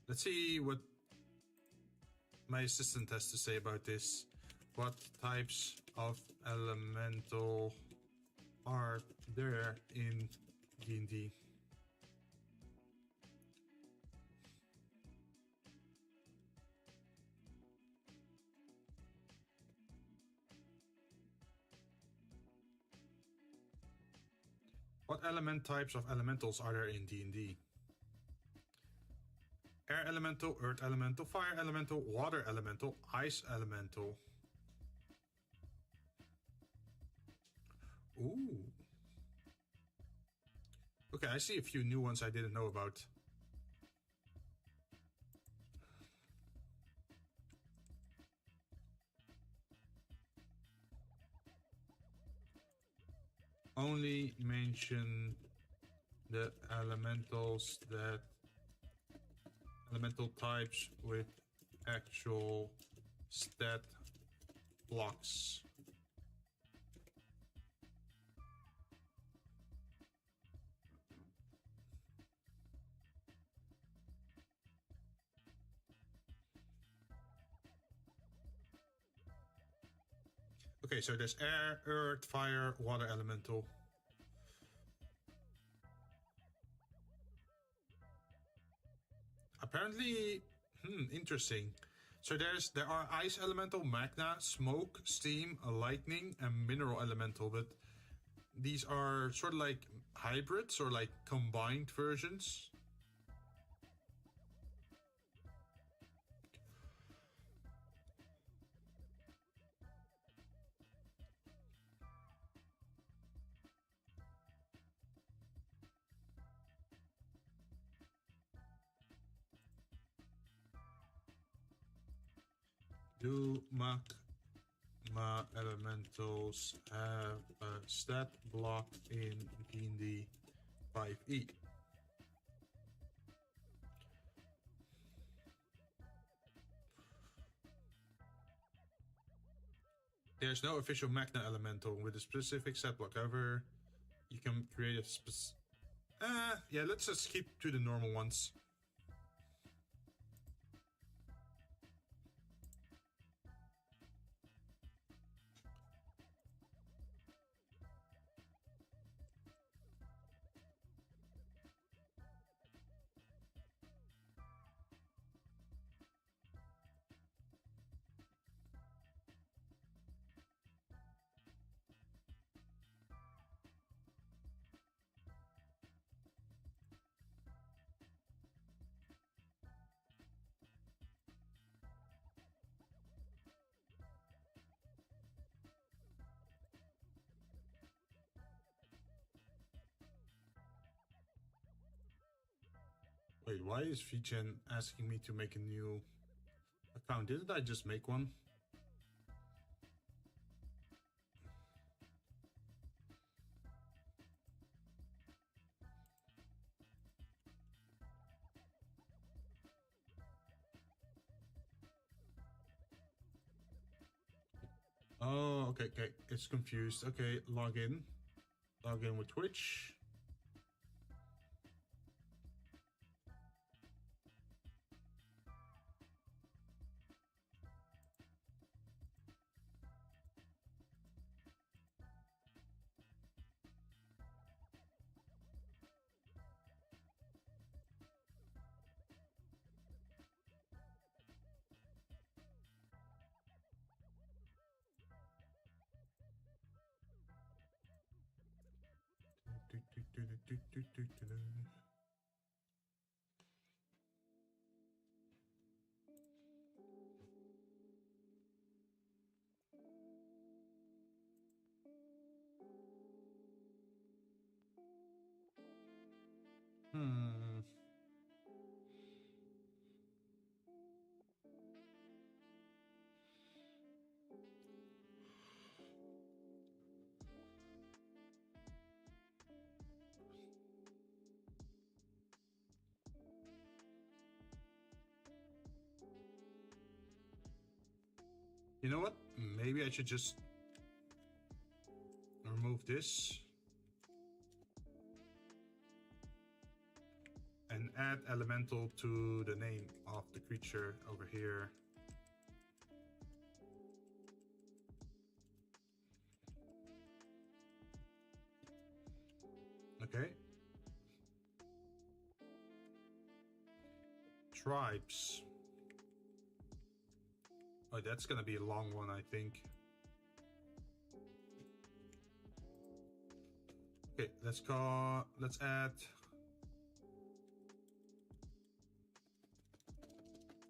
Let's see what my assistant has to say about this. What types of elemental are there in D&D? What element types of elementals are there in D&D? Air elemental, earth elemental, fire elemental, water elemental, ice elemental. Ooh. Okay, I see a few new ones I didn't know about. Only mention the elementals that elemental types with actual stat blocks. Okay, so there's air, earth, fire, water elemental. Apparently, interesting. So there are ice elemental, magna, smoke, steam, lightning, and mineral elemental, but these are sort of like hybrids or like combined versions. Do magma elementals have a stat block in D&D 5e? There's no official magma elemental with a specific stat block. However, you can create a yeah, let's just keep to the normal ones. Wait, why is VGen asking me to make a new account? Didn't I just make one? Oh, okay, it's confused. Okay, log in with Twitch. You know what? Maybe I should just remove this and add elemental to the name of the creature over here. Okay. Tribes. Oh, that's gonna be a long one, I think. Okay, let's add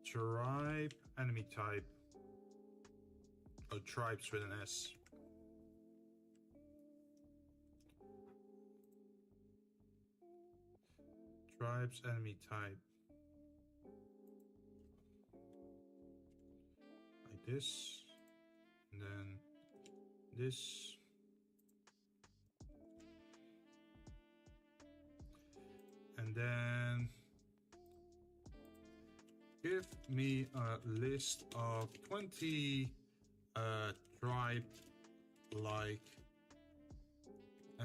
tribe enemy type. Oh, tribes with an S. Tribes enemy type. Like this. And then this. And then give me a list of 20 tribe-like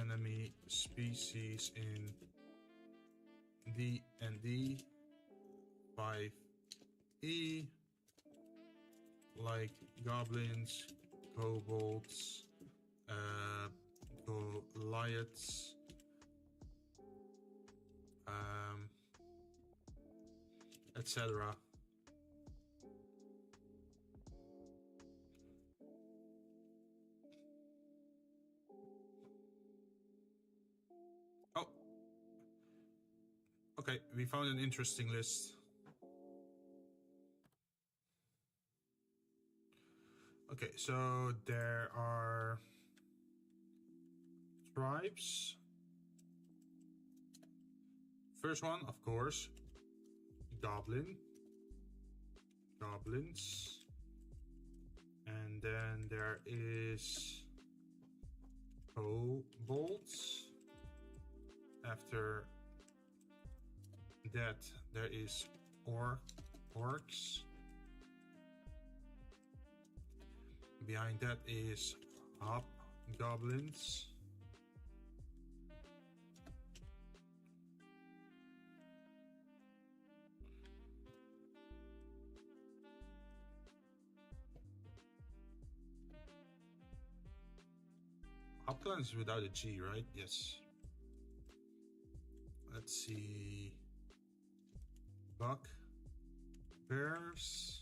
enemy species in DND 5e, like goblins, kobolds, goliaths, etc. Oh, okay, we found an interesting list. Okay, so there are tribes. First one, of course, goblins. And then there is kobolds. After that, there is orcs. Behind that is hobgoblins. Hobgoblins without a G, right? Yes. Let's see. Buck bears.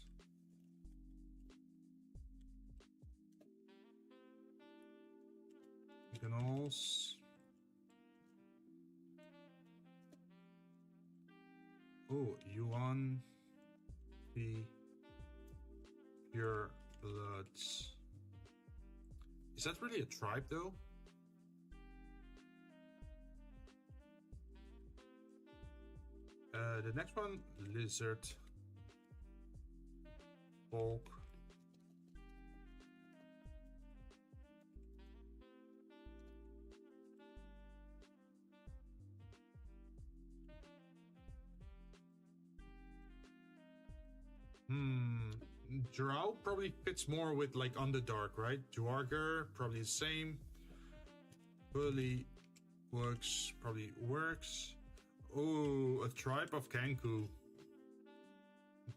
Gnolls. Oh, Yuan. The pure bloods. Is that really a tribe though? The next one, lizard folk. Drow probably fits more with like Underdark, right? Dwarger probably the same. Bully works, probably works. Oh, a tribe of Kanku.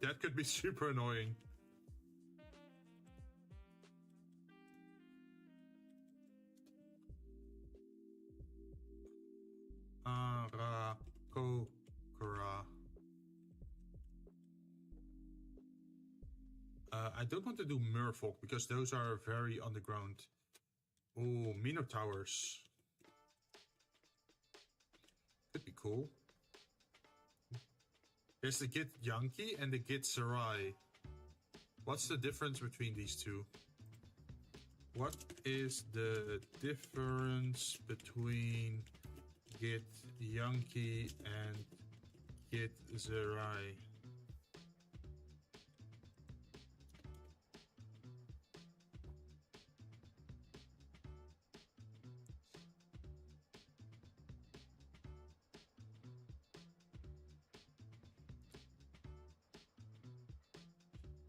That could be super annoying. Arakokra. I don't want to do merfolk because those are very underground. Oh, minotaurs. Could be cool. There's the Git Yankee and the Git Sarai. What's the difference between these two? What is the difference between Git Yankee and Git Sarai?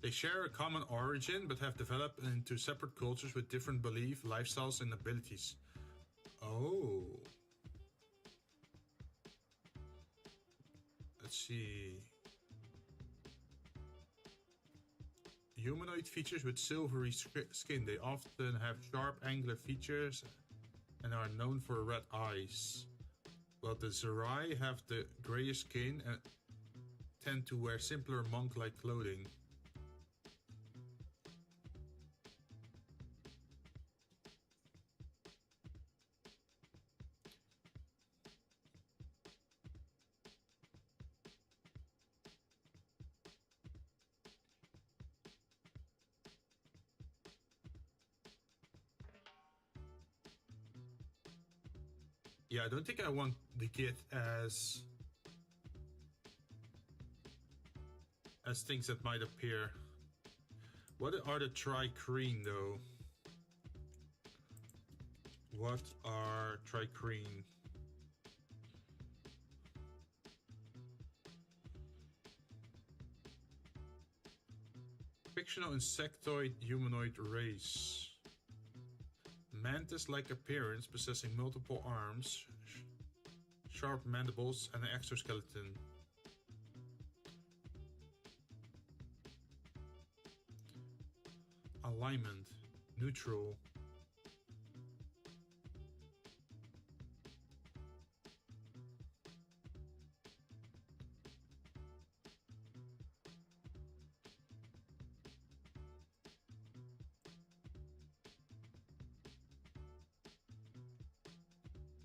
They share a common origin, but have developed into separate cultures with different beliefs, lifestyles, and abilities. Oh. Let's see. Humanoid features with silvery skin. They often have sharp, angular features and are known for red eyes. While the Zerai have the grayish skin and tend to wear simpler monk-like clothing. Yeah, I don't think I want the Git as things that might appear. What are the Trikreen though? What are Trikreen? Fictional insectoid humanoid race. Mantis-like appearance, possessing multiple arms, sharp mandibles, and an exoskeleton. Alignment, neutral.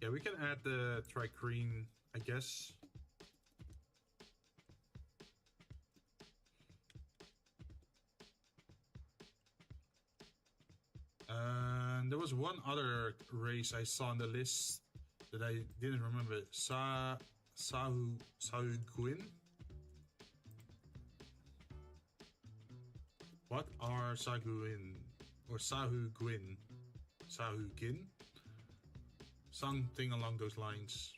Yeah, we can add the Trikreen, I guess. And there was one other race I saw on the list that I didn't remember. Sahuguin? What are Sahuguin? or Sahu Gwyn. Sahu Gin? Something along those lines.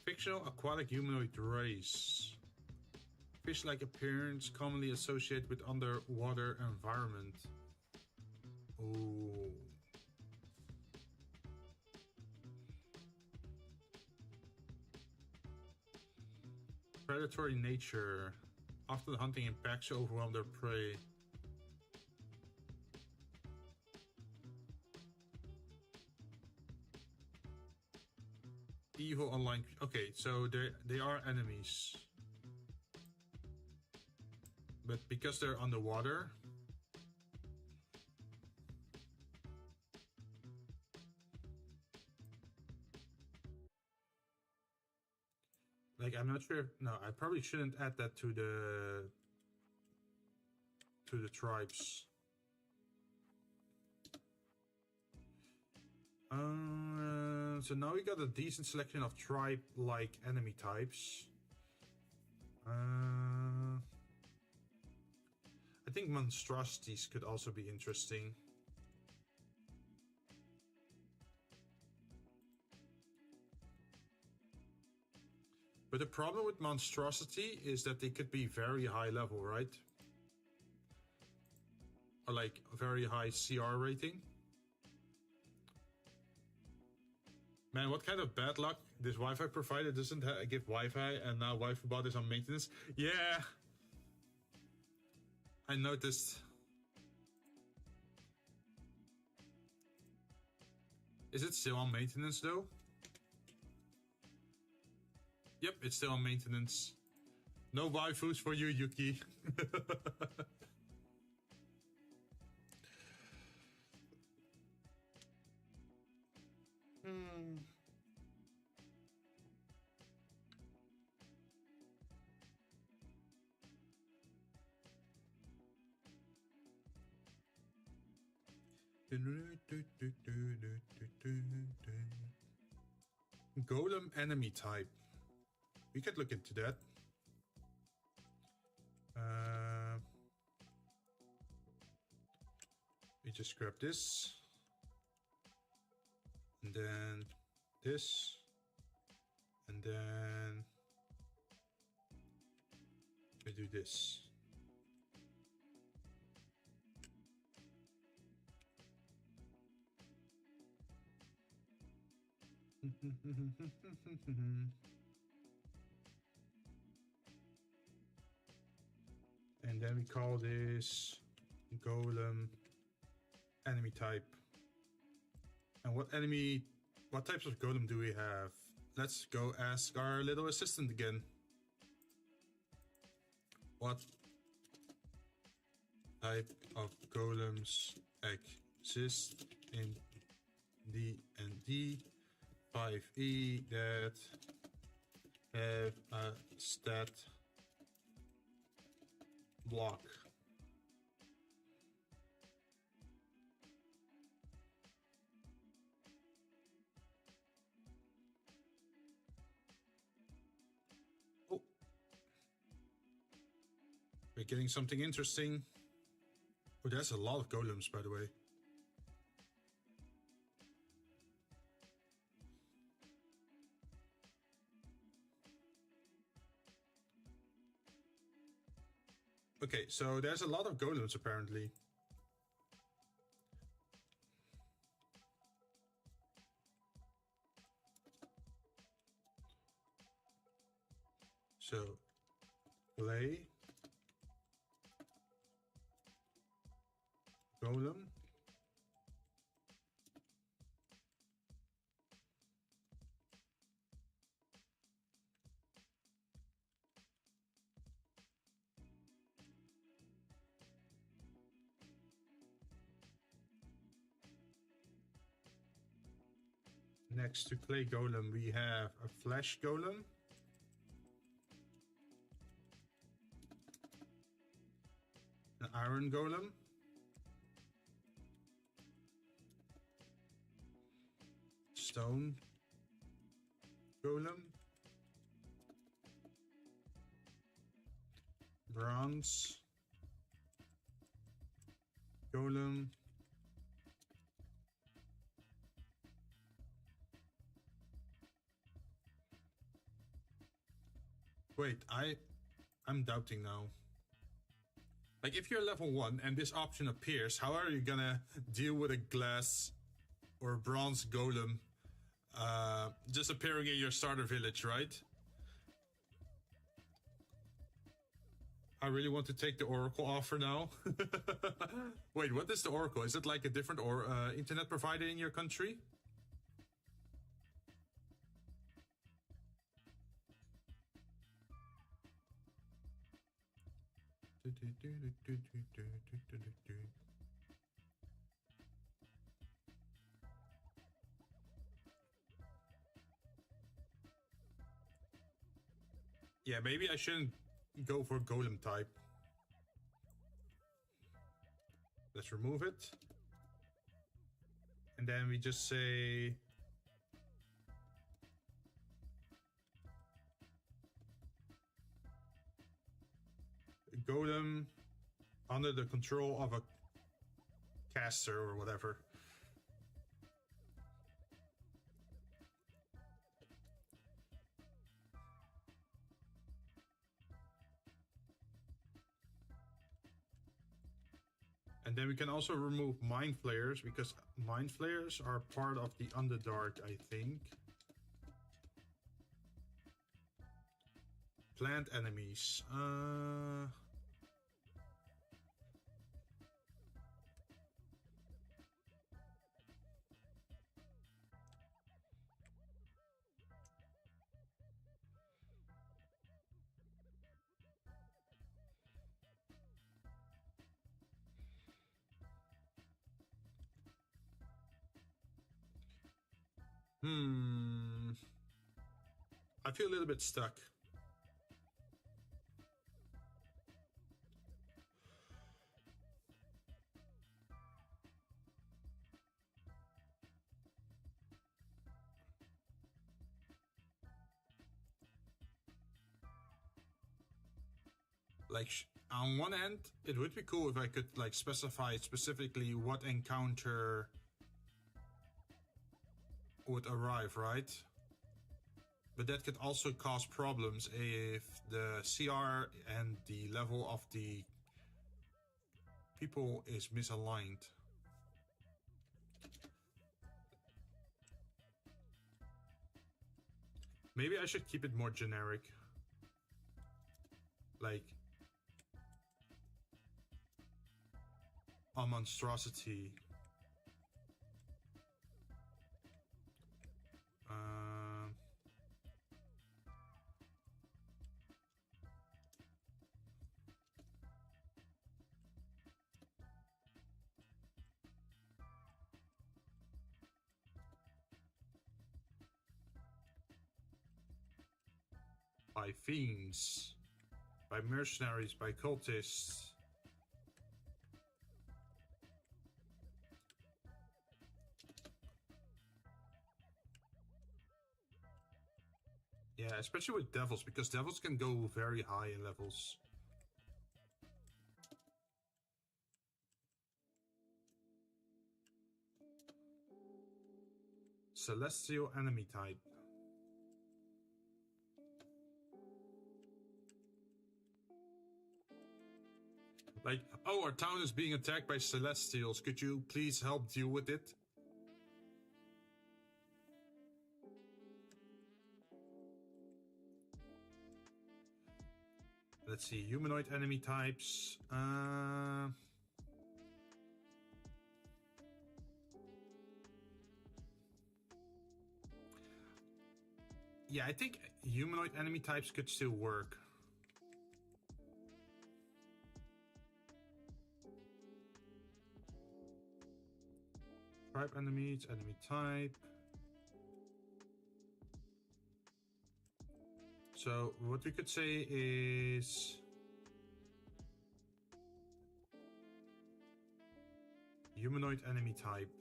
Fictional aquatic humanoid race. Fish-like appearance commonly associated with underwater environment. Ooh. Predatory nature. Often hunting in packs to overwhelm their prey. Evil online. Okay, so they are enemies. But because they're underwater, like, I'm not sure. No, I probably shouldn't add that to the tribes. So now we got a decent selection of tribe-like enemy types. I think monstrosities could also be interesting. But the problem with monstrosity is that they could be very high level, right? Or like very high CR rating. Man, what kind of bad luck? This Wi-Fi provider doesn't give Wi-Fi, and now WaifuBot is on maintenance. Yeah, I noticed. Is it still on maintenance though? Yep, it's still on maintenance. No waifus for you, Yuki. Golem enemy type. We could look into that. We just grab this. And then this. And then we do this. And then we call this golem enemy type. And what types of golem do we have? Let's go ask our little assistant again. What type of golems exist in DND 5e that have a stat block? Oh, we're getting something interesting. Oh, there's a lot of golems, by the way. Okay, so there's a lot of golems apparently. So, play golem. Next to clay golem, we have a flesh golem. An iron golem. Stone golem. bronze golem. Wait, I'm doubting now. Like, if you're level 1 and this option appears, how are you gonna deal with a glass or bronze golem just appearing in your starter village, right? I really want to take the Oracle offer now. Wait, what is the Oracle? Is it like a different internet provider in your country? Yeah, maybe I shouldn't go for golem type. Let's remove it. And then we just say golem under the control of a caster or whatever. And then we can also remove mind flayers, because mind flayers are part of the Underdark, I think. Plant enemies. I feel a little bit stuck. Like, on one end, it would be cool if I could like specify specifically what encounter would arrive, right? But that could also cause problems if the CR and the level of the people is misaligned. Maybe I should keep it more generic. Like a monstrosity. By fiends, by mercenaries, by cultists. Yeah, especially with devils, because devils can go very high in levels. Celestial enemy type. Like, oh, our town is being attacked by Celestials. Could you please help deal with it? Let's see, humanoid enemy types. Yeah, I think humanoid enemy types could still work. Tribe enemies, enemy type. So what we could say is humanoid enemy type.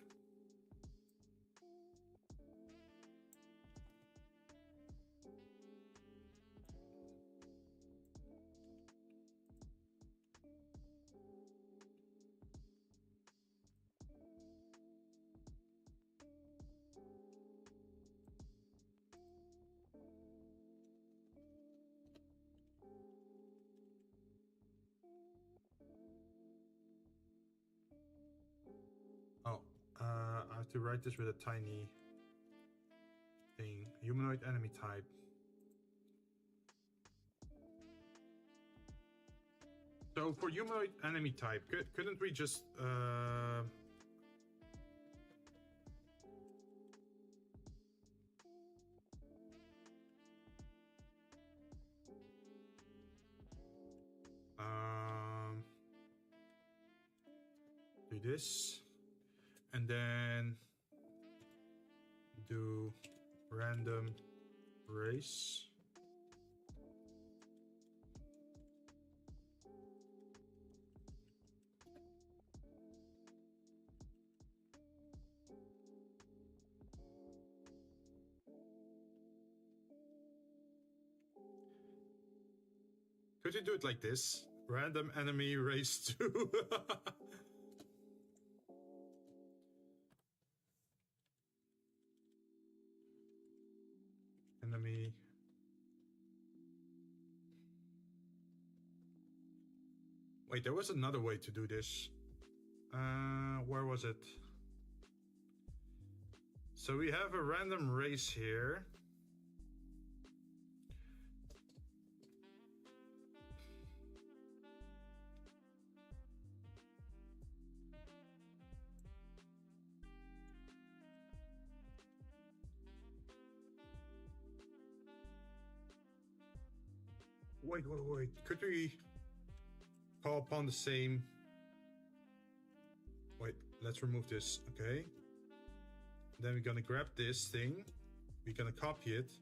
to write this with a tiny thing. Humanoid enemy type. So for humanoid enemy type, couldn't we just do this and then do random race? Could you do it like this? Random enemy race 2. Enemy. Wait, there was another way to do this. Where was it? So we have a random race here. Wait. Could we call upon the same... Wait, let's remove this. Okay. Then we're gonna grab this thing. We're gonna copy it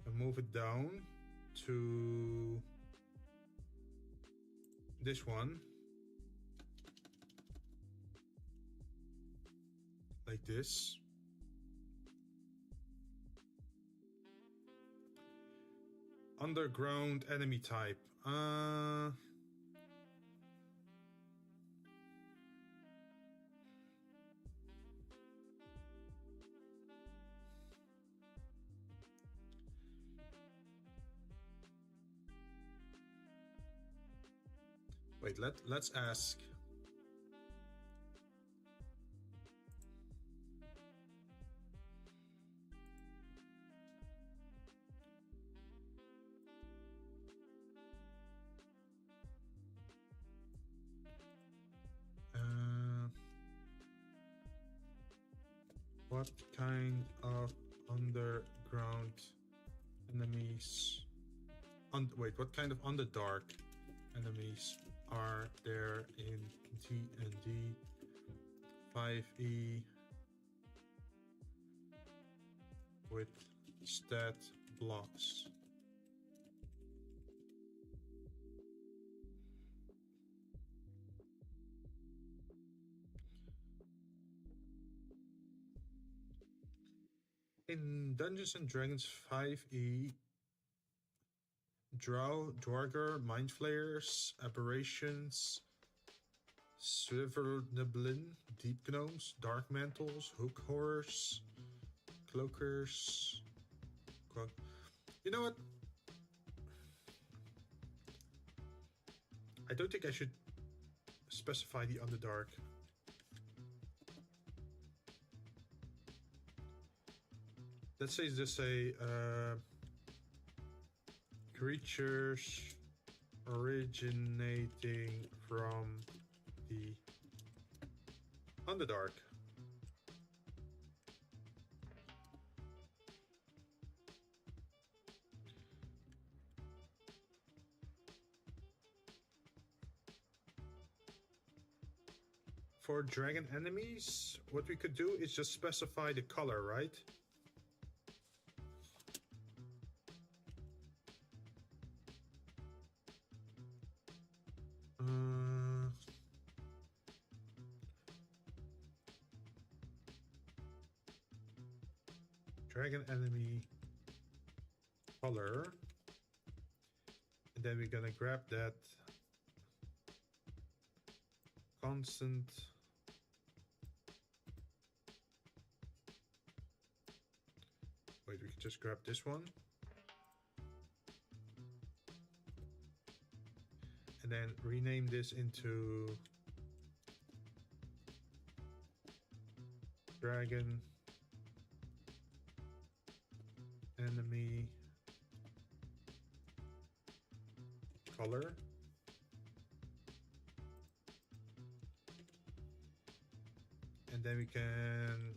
and move it down to this one. Like this. Underground enemy type. Wait, let's ask. What kind of underground enemies? Wait, what kind of underdark enemies are there in DND 5e with stat blocks? In Dungeons and Dragons 5e, Drow, Dwarger, Mind Flayers, Aberrations, Swiverniblin, Deep Gnomes, Dark Mantles, Hook Horrors, Cloakers. You know what? I don't think I should specify the Underdark. Let's say just say creatures originating from the Underdark. For dragon enemies, what we could do is just specify the color, right? Dragon enemy color, and then we're gonna grab that constant wait, we can just grab this one and then rename this into dragon, enemy, color. And then we can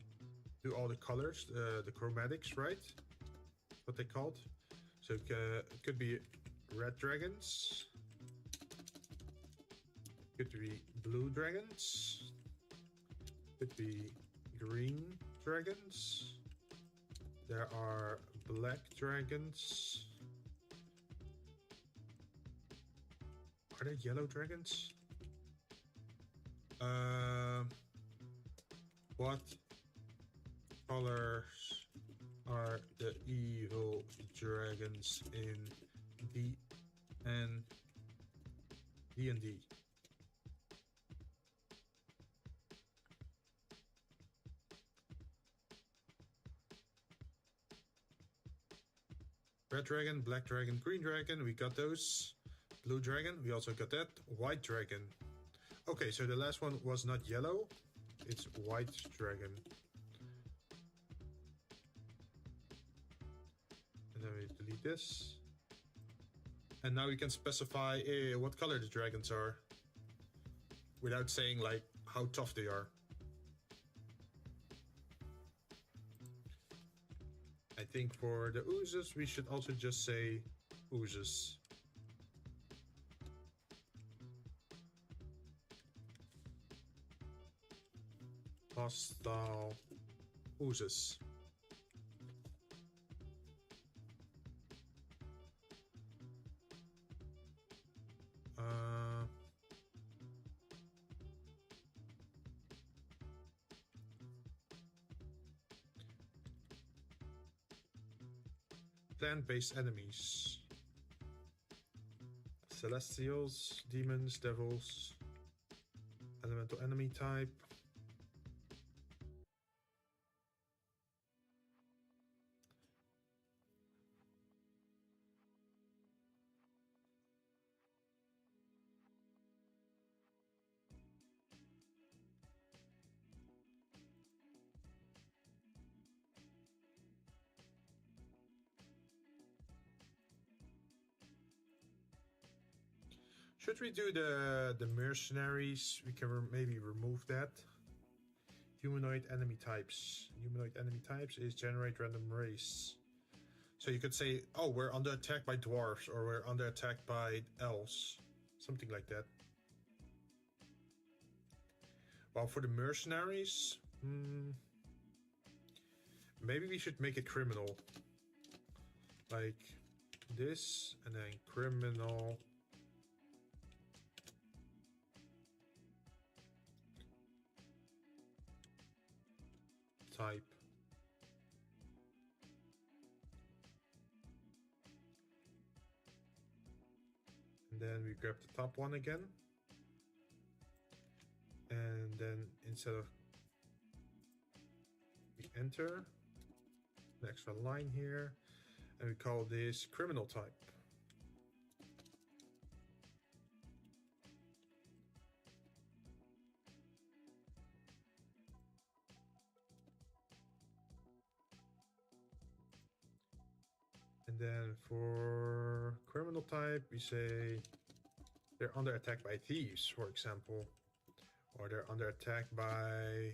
do all the colors, the chromatics, right? What they called. So it could be red dragons. Could be blue dragons. Could be green dragons. There are black dragons. Are there yellow dragons? What colors are the evil dragons in DND? Red dragon, black dragon, green dragon, we got those. Blue dragon, we also got that. White dragon. Okay, so the last one was not yellow, it's white dragon. And then we delete this. And now we can specify what color the dragons are without saying like how tough they are. I think for the oozes, we should also just say oozes. Hostile oozes. Plant-based enemies. Celestials, demons, devils. Elemental enemy type. Should we do the mercenaries? We can maybe remove that. Humanoid enemy types. Humanoid enemy types is generate random race. So you could say, oh, we're under attack by dwarves, or we're under attack by elves. Something like that. Well, for the mercenaries, maybe we should make it criminal. Like this, and then criminal. Type. And then we grab the top one again. And then instead of we enter an extra line here, and we call this criminal type. And then for criminal type, we say they're under attack by thieves, for example, or they're under attack by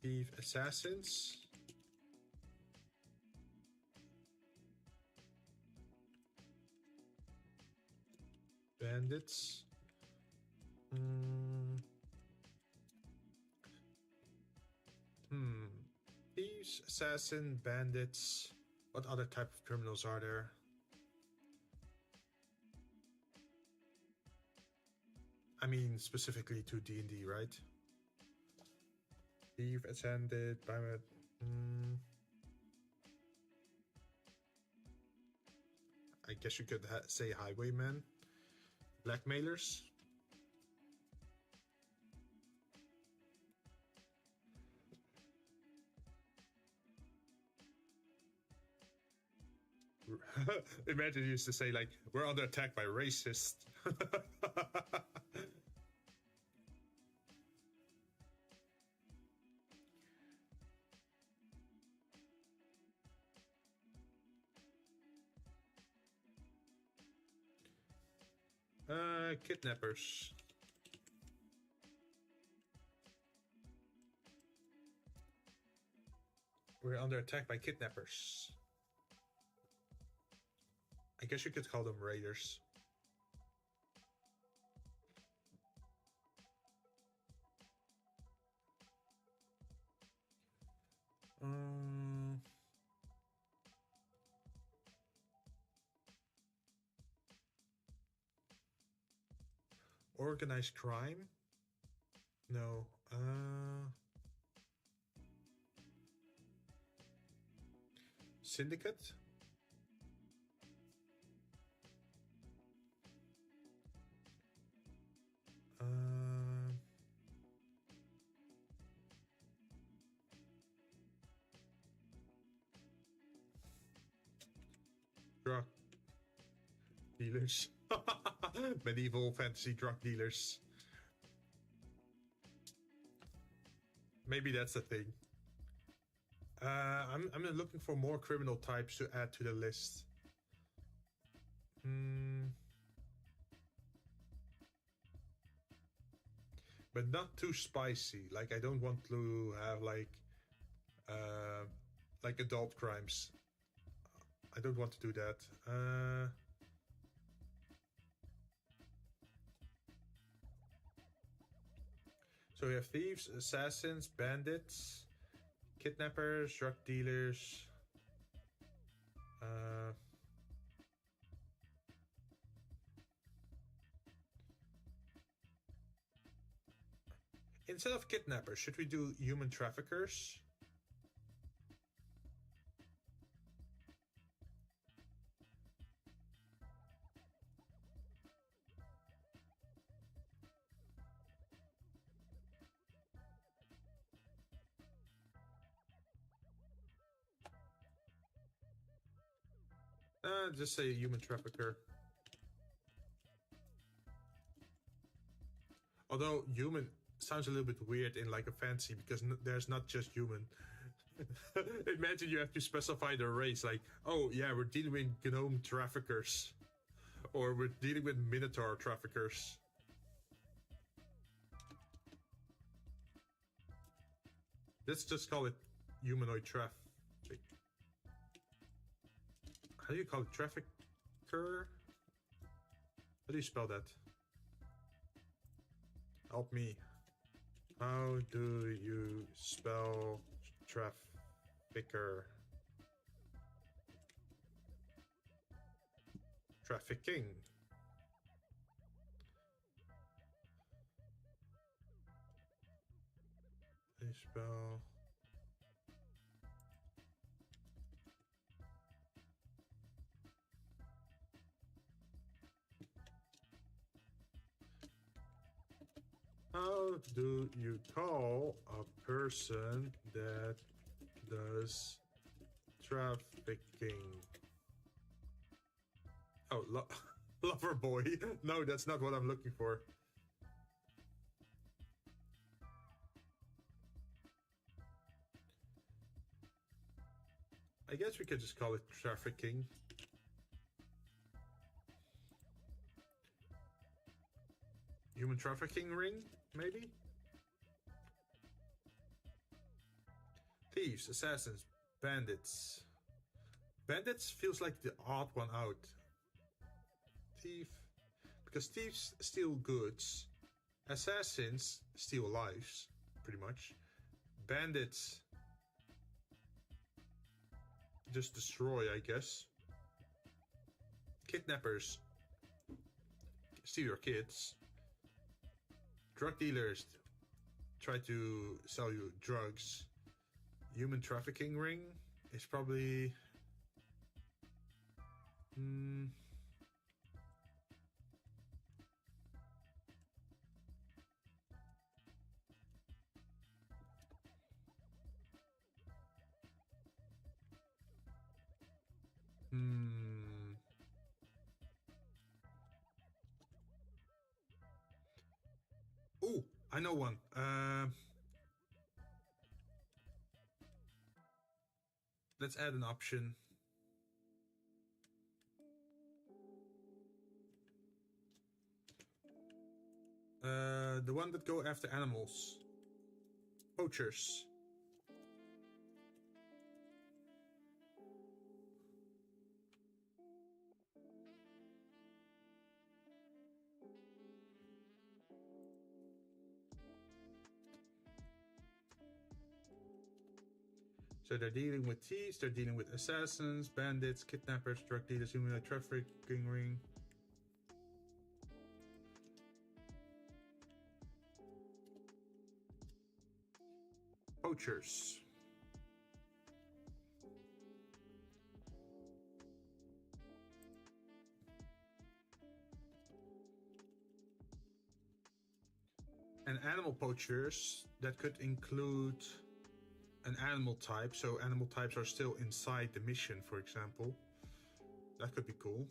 thief assassins. Bandits. Thieves, assassin, bandits. What other type of criminals are there? I mean, specifically to D&D, right? Thief, ascended, bandit. I guess you could say highwaymen. Blackmailers. Imagine you used to say like, we're under attack by racists. Kidnappers. We're under attack by kidnappers. I guess you could call them raiders. Organized crime? No. Syndicate? Drug dealers. Medieval fantasy drug dealers. Maybe that's the thing. I'm looking for more criminal types to add to the list. But not too spicy. Like, I don't want to have like adult crimes. I don't want to do that. So we have thieves, assassins, bandits, kidnappers, drug dealers. Instead of kidnappers, should we do human traffickers? Just say human trafficker. Although human sounds a little bit weird in like a fantasy because there's not just human. Imagine you have to specify the race, like, oh yeah, we're dealing with gnome traffickers, or we're dealing with minotaur traffickers. Let's just call it humanoid traffic. How do you call it? Trafficker? How do you spell that? Help me. How do you spell trafficker? Trafficking. How do you spell... How do you call a person that does trafficking? Oh, lover boy. No, that's not what I'm looking for. I guess we could just call it trafficking. Human trafficking ring, maybe? Thieves, assassins, bandits. Bandits feels like the odd one out. Thief. Because thieves steal goods. Assassins steal lives, pretty much. Bandits just destroy, I guess. Kidnappers steal your kids. Drug dealers try to sell you drugs. Human trafficking ring is probably... Ooh, I know one. Let's add an option. The one that go after animals. Poachers. So they're dealing with thieves, they're dealing with assassins, bandits, kidnappers, drug dealers, human trafficking ring. Poachers. And animal poachers, that could include an animal type, so animal types are still inside the mission, for example. That could be cool.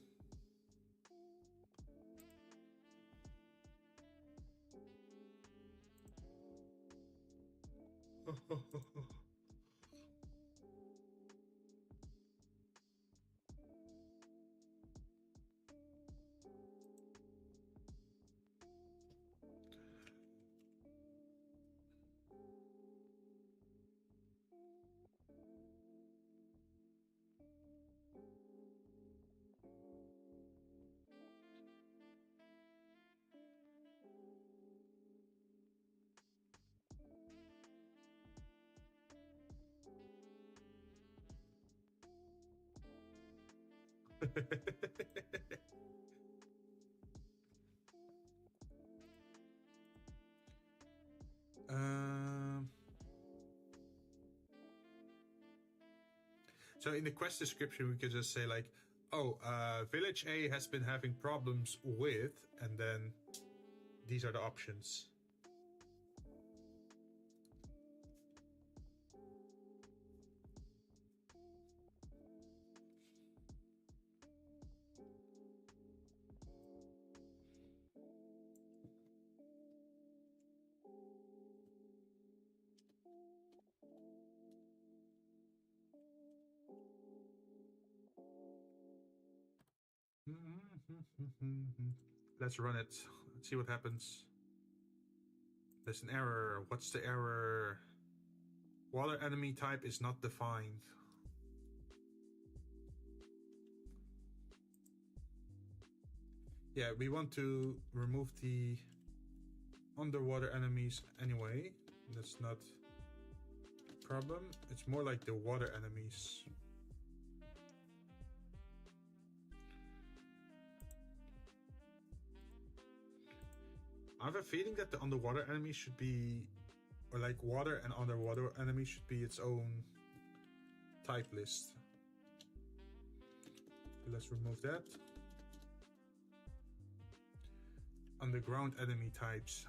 So in the quest description, we could just say like, oh, village A has been having problems with, and then these are the options. Let's run it. Let's see what happens. There's an error. What's the error? Water enemy type is not defined. Yeah, we want to remove the underwater enemies anyway. That's not a problem. It's more like the water enemies. I have a feeling that the underwater enemy should be, or like water and underwater enemy should be its own type list. Okay, let's remove that. Underground enemy types.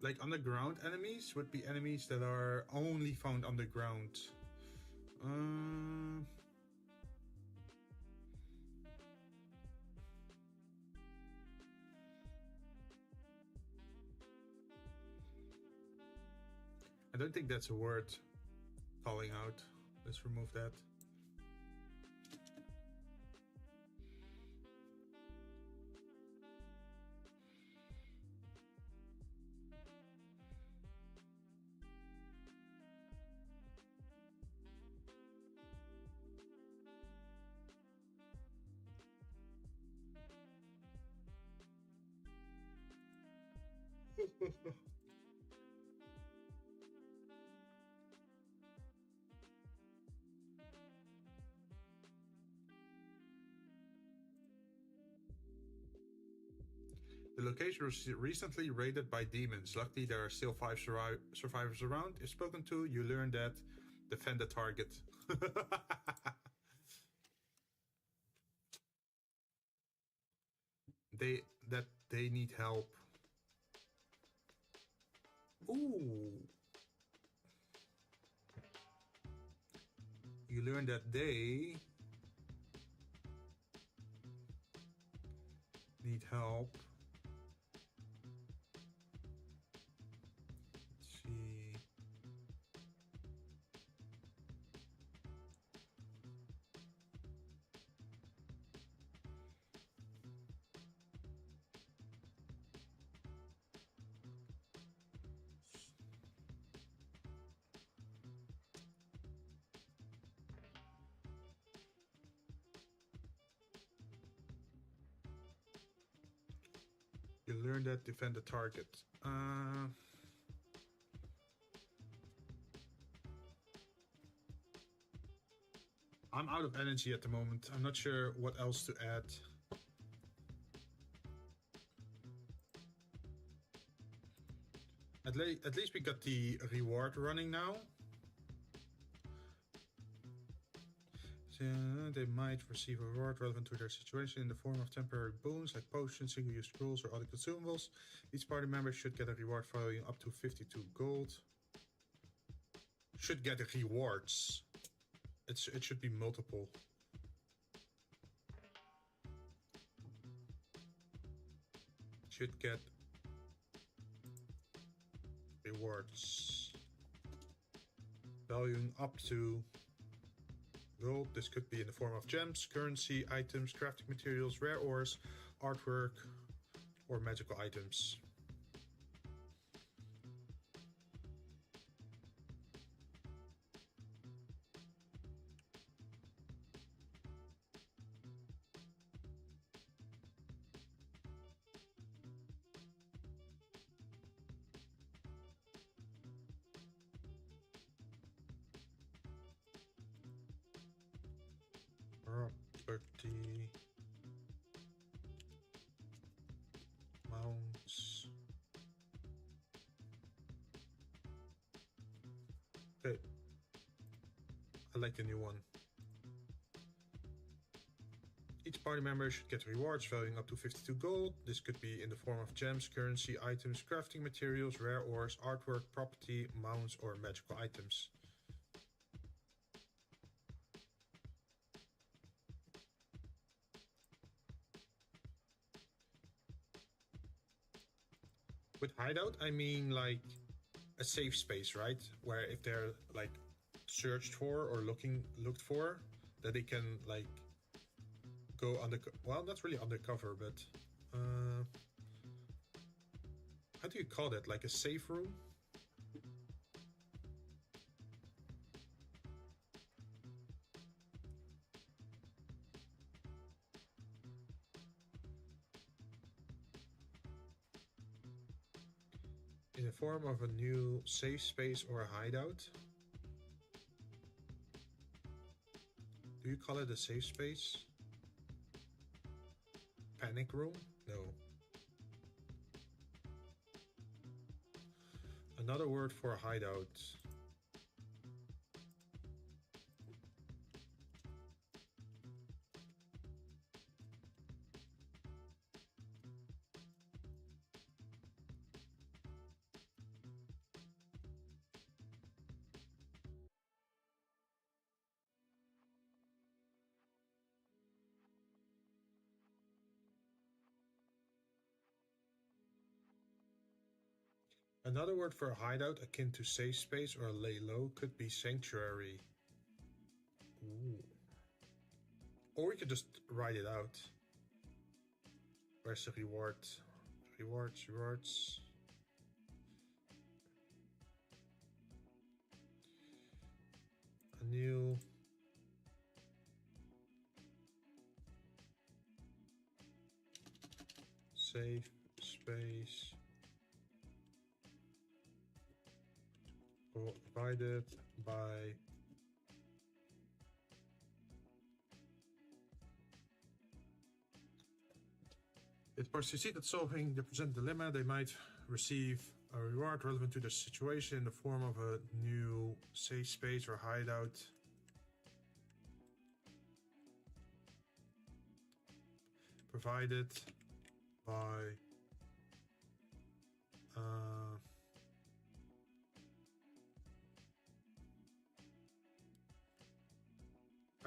Like underground enemies would be enemies that are only found underground. I don't think that's a word calling out. Let's remove that. The location was recently raided by demons. Luckily, there are still 5 survivors around. If spoken to, you learn that defend the target. They need help. Ooh. You learn that they need help. Let's see. You learn that, defend the target. I'm out of energy at the moment. I'm not sure what else to add. At least we got the reward running now. So they might receive a reward relevant to their situation in the form of temporary boons like potions, single-use scrolls, or other consumables. Each party member should get a reward valuing up to 52 gold. Should get rewards. It should be multiple. Should get rewards valuing up to gold. This could be in the form of gems, currency, items, crafting materials, rare ores, artwork, or magical items. Property, mounts. Okay, I like the new one. Each party member should get rewards valuing up to 52 gold. This could be in the form of gems, currency, items, crafting materials, rare ores, artwork, property, mounts, or magical items. With hideout, I mean like a safe space, right? Where if they're like searched for or looked for, that they can like go under. Well, not really undercover, but how do you call that? Like a safe room? In the form of a new safe space or a hideout. Do you call it a safe space? Panic room? No. Another word for a hideout. Another word for a hideout akin to safe space or lay low could be sanctuary. Ooh. Or we could just write it out. Where's the reward? Rewards. A new safe space provided by if parties succeed at solving the presented dilemma, they might receive a reward relevant to their situation in the form of a new safe space or hideout. Provided by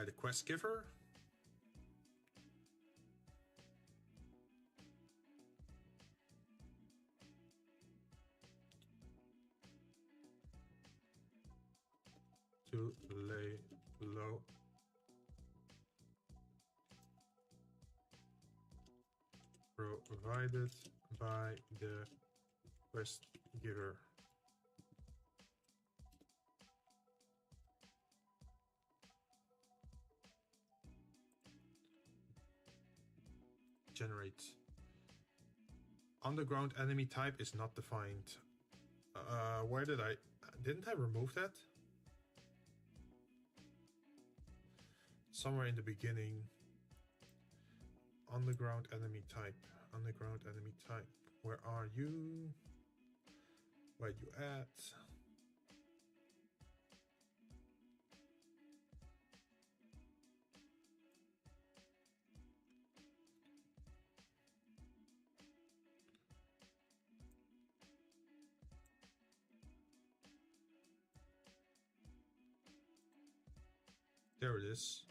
the quest giver. to lay low. Provided by the quest giver. Generate. Underground enemy type is not defined. Where did didn't I remove that? Somewhere in the beginning. Underground enemy type. Underground enemy type. Where are you? Where you at? There it is.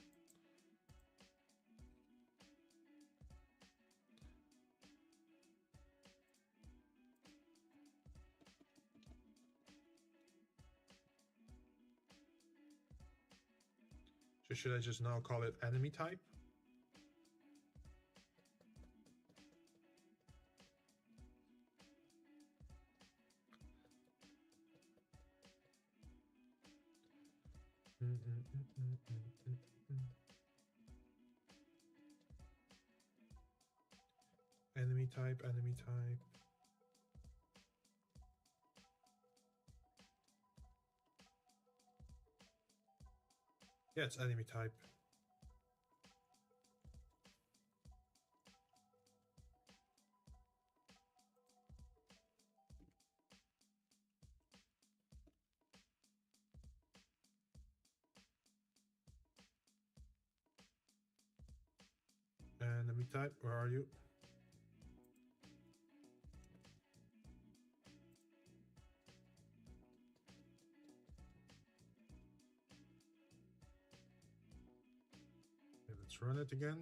So should I just now call it enemy type? Enemy type, enemy type. Yeah, it's enemy type. Enemy type, where are you? Let's run it again.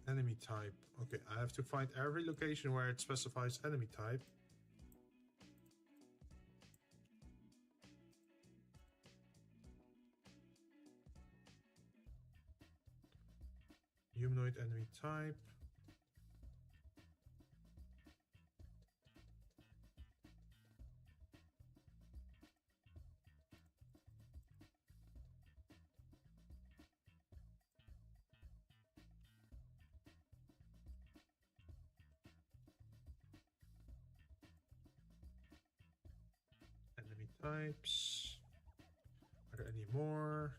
Enemy type. Okay, I have to find every location where it specifies enemy type. Humanoid enemy type. Enemy types. Are there any more?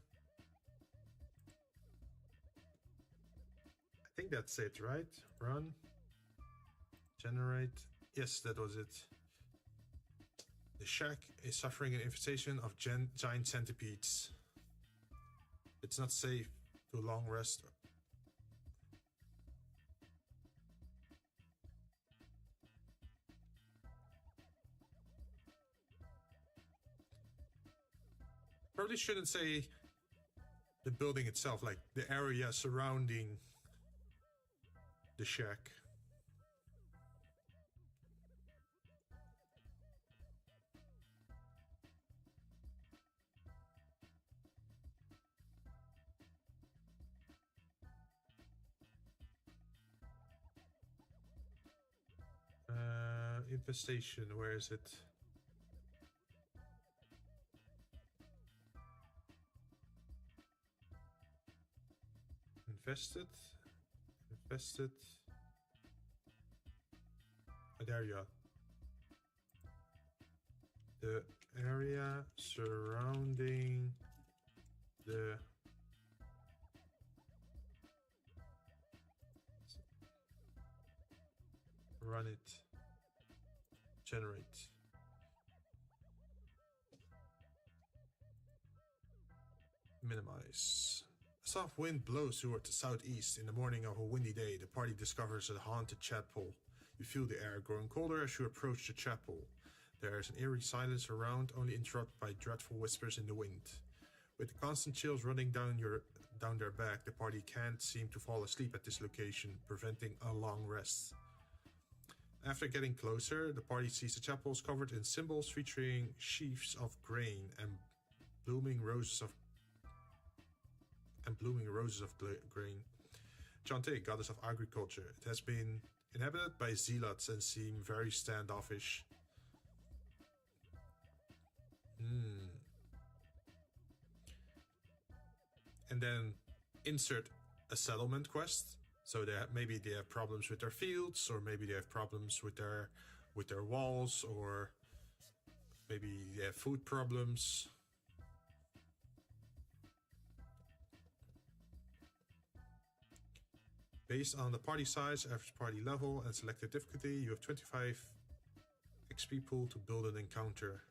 I think that's it, right? Run. Generate. Yes, that was it. The shack is suffering an infestation of giant centipedes. It's not safe to long rest. Probably shouldn't say the building itself, like the area surrounding the shack. Infestation, where is it? Infested. Oh, there you are. The area surrounding the run it. Generate. Minimize. A soft wind blows toward the southeast. In the morning of a windy day, the party discovers a haunted chapel. You feel the air growing colder as you approach the chapel. There is an eerie silence around, only interrupted by dreadful whispers in the wind. With the constant chills running down their back, the party can't seem to fall asleep at this location, preventing a long rest. After getting closer, the party sees the chapels covered in symbols featuring sheaves of grain and blooming roses of grain. Chante, goddess of agriculture. It has been inhabited by zealots and seem very standoffish. And then insert a settlement quest. So maybe they have problems with their fields, or maybe they have problems with their walls, or maybe they have food problems. Based on the party size, average party level, and selected difficulty, you have 25 XP pool to build an encounter.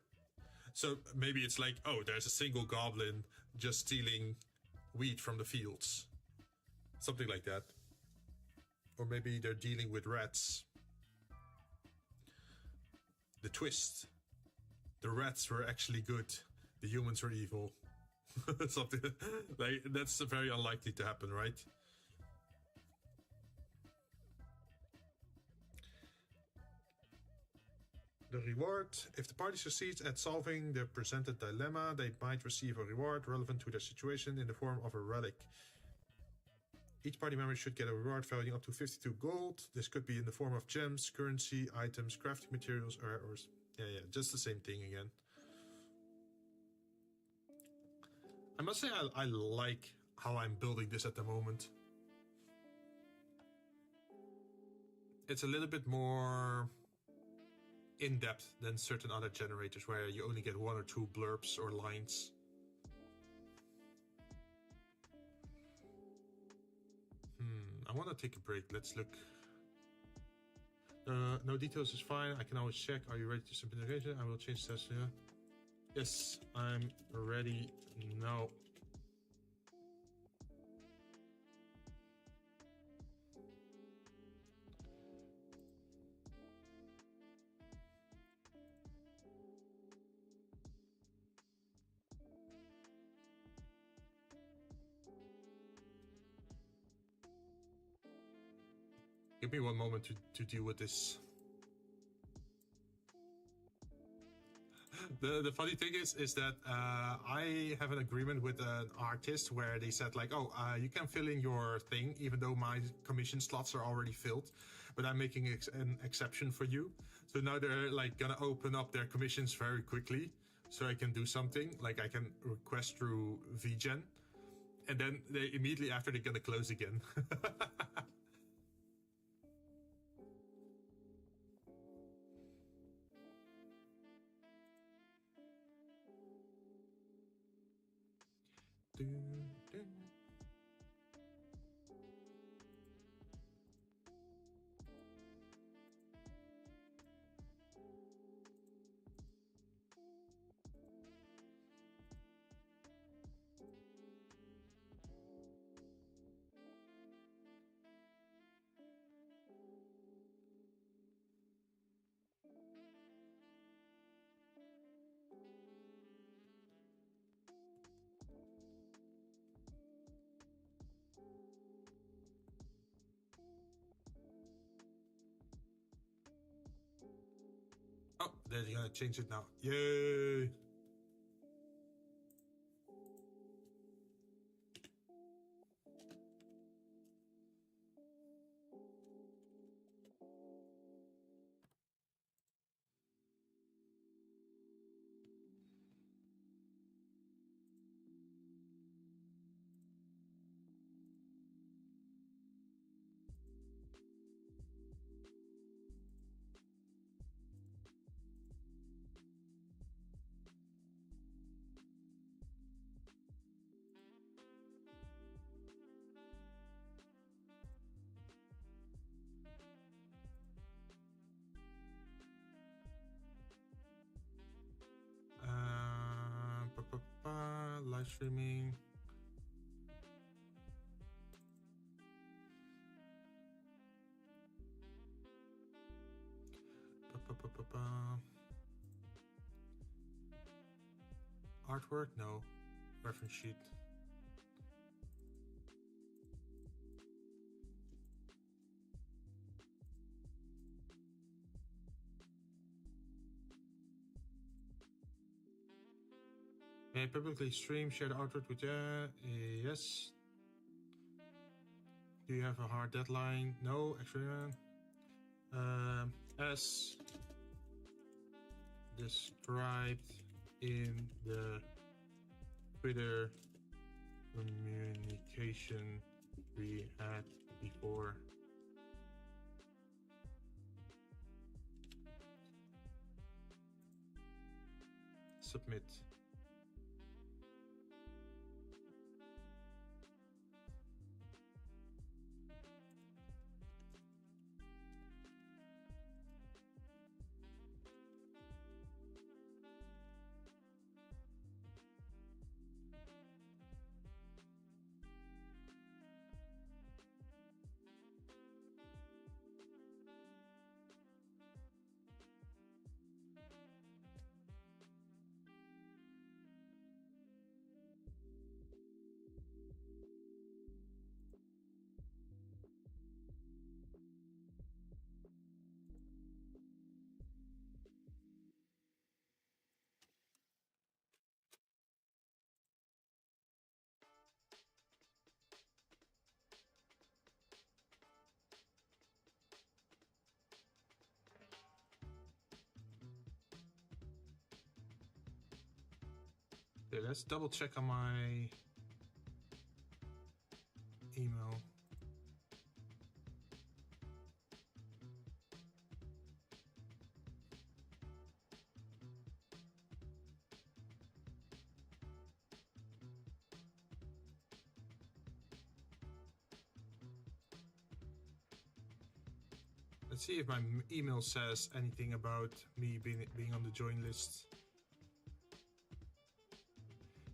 So maybe it's like, oh, there's a single goblin just stealing wheat from the fields. Something like that. Or maybe they're dealing with rats. The twist. The rats were actually good. The humans were evil. Something like that's very unlikely to happen, right? The reward. If the party succeeds at solving the presented dilemma, they might receive a reward relevant to their situation in the form of a relic. Each party member should get a reward valuing up to 52 gold. This could be in the form of gems, currency, items, crafting materials, or yeah, just the same thing again. I must say I like how I'm building this at the moment. It's a little bit more in-depth than certain other generators where you only get 1 or 2 blurbs or lines. I want to take a break. Let's look. No details is fine. I can always check. Are you ready to submit integration? I will change this. Yeah. Yes, I'm ready now. Give me one moment to deal with this. The funny thing is that I have an agreement with an artist where they said like, oh, you can fill in your thing even though my commission slots are already filled, but I'm making an exception for you. So now they're like gonna open up their commissions very quickly so I can do something. Like I can request through VGen, and then they immediately after they're gonna close again. Oh, they're gonna change it now. Yay! Live streaming. Artwork? No. Reference sheet. Publicly stream, share the artwork with yes. Do you have a hard deadline? No, actually. As described in the Twitter communication we had before. Submit. Okay, let's double check on my email. Let's see if my email says anything about me being on the join list.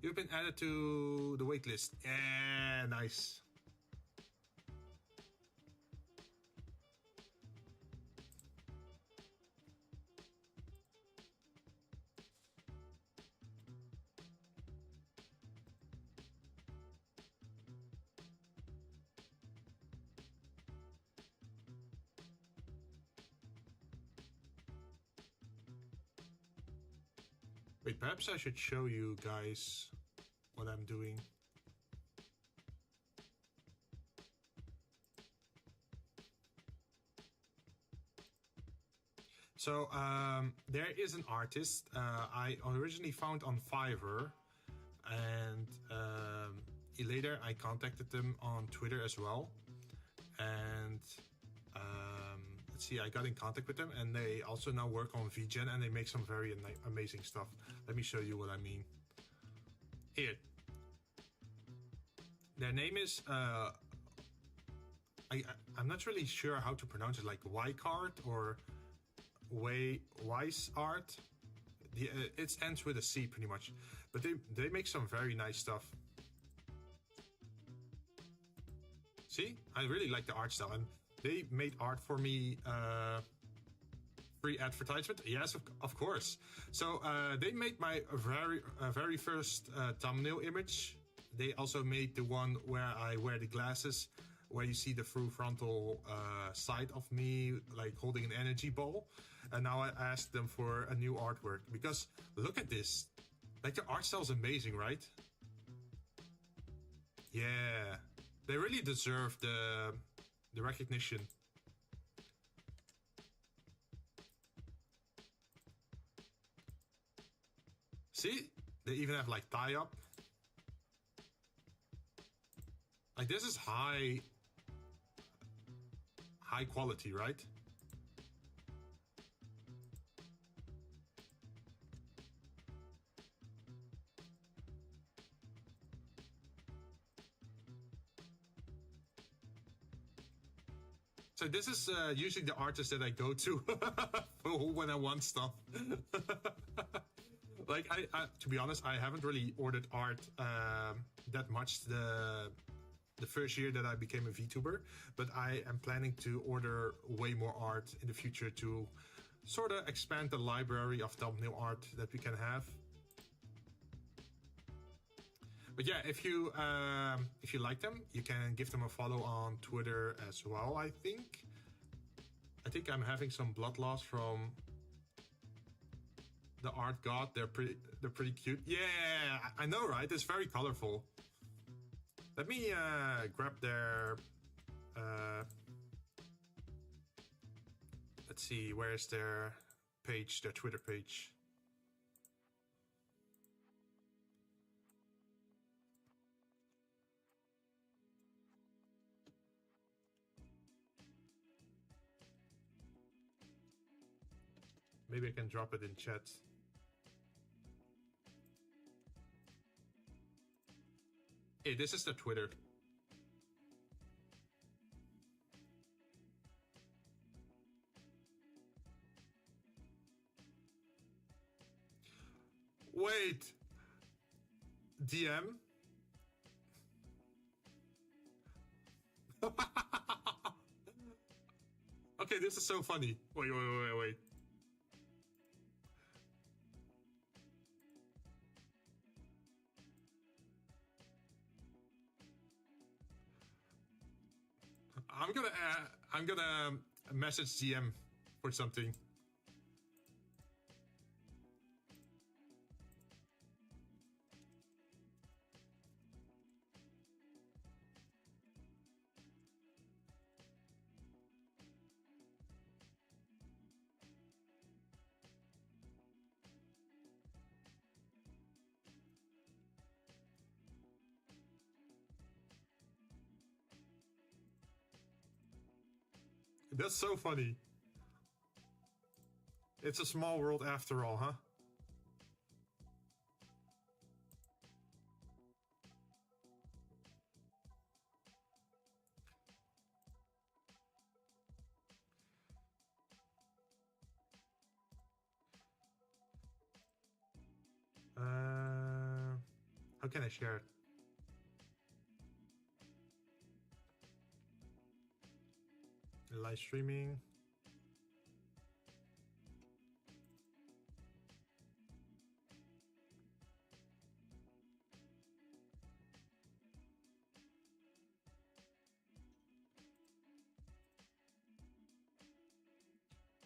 You've been added to the waitlist. Yeah, nice. Wait, perhaps I should show you guys what I'm doing. So there is an artist I originally found on Fiverr, and later I contacted them on Twitter as well, and let's see, I got in contact with them, and they also now work on VGen, and they make some very amazing stuff. Let me show you what I mean. Here. Their name is, I'm not really sure how to pronounce it, like Wycart or Wise Art. It ends with a C pretty much, but they make some very nice stuff. See, I really like the art style, and they made art for me. Free advertisement? Yes, of course. So they made my very first thumbnail image. They also made the one where I wear the glasses, where you see the full frontal side of me, like holding an energy ball. And now I asked them for a new artwork, because look at this. Like, the art style is amazing, right? Yeah, they really deserve the recognition. See, they even have like tie up. Like, this is high quality, right? So this is usually the artist that I go to when I want stuff. Like, I to be honest, I haven't really ordered art that much the first year that I became a VTuber, but I am planning to order way more art in the future to sort of expand the library of thumbnail art that we can have. But yeah, if you like them, you can give them a follow on Twitter as well. I think I'm having some blood loss from the art god. They're pretty cute. Yeah, I know, right? It's very colorful. Let me grab their. Let's see, where's their page, their Twitter page? Maybe I can drop it in chat. Hey, this is the Twitter. Wait. DM? Okay, this is so funny. Wait. I'm gonna message DM for something. That's so funny. It's a small world after all, huh? How can I share it? Live streaming.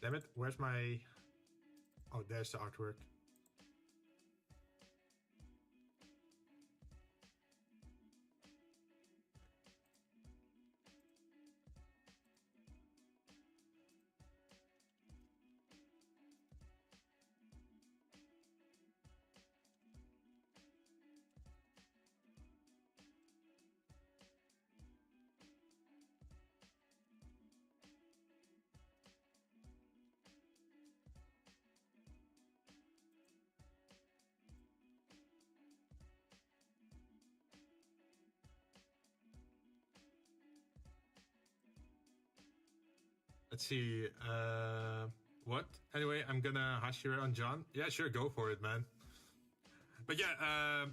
Damn it, where's my... Oh, there's the artwork. Let's see. What? Anyway, I'm gonna Hashira on John. Yeah, sure, go for it, man. But yeah,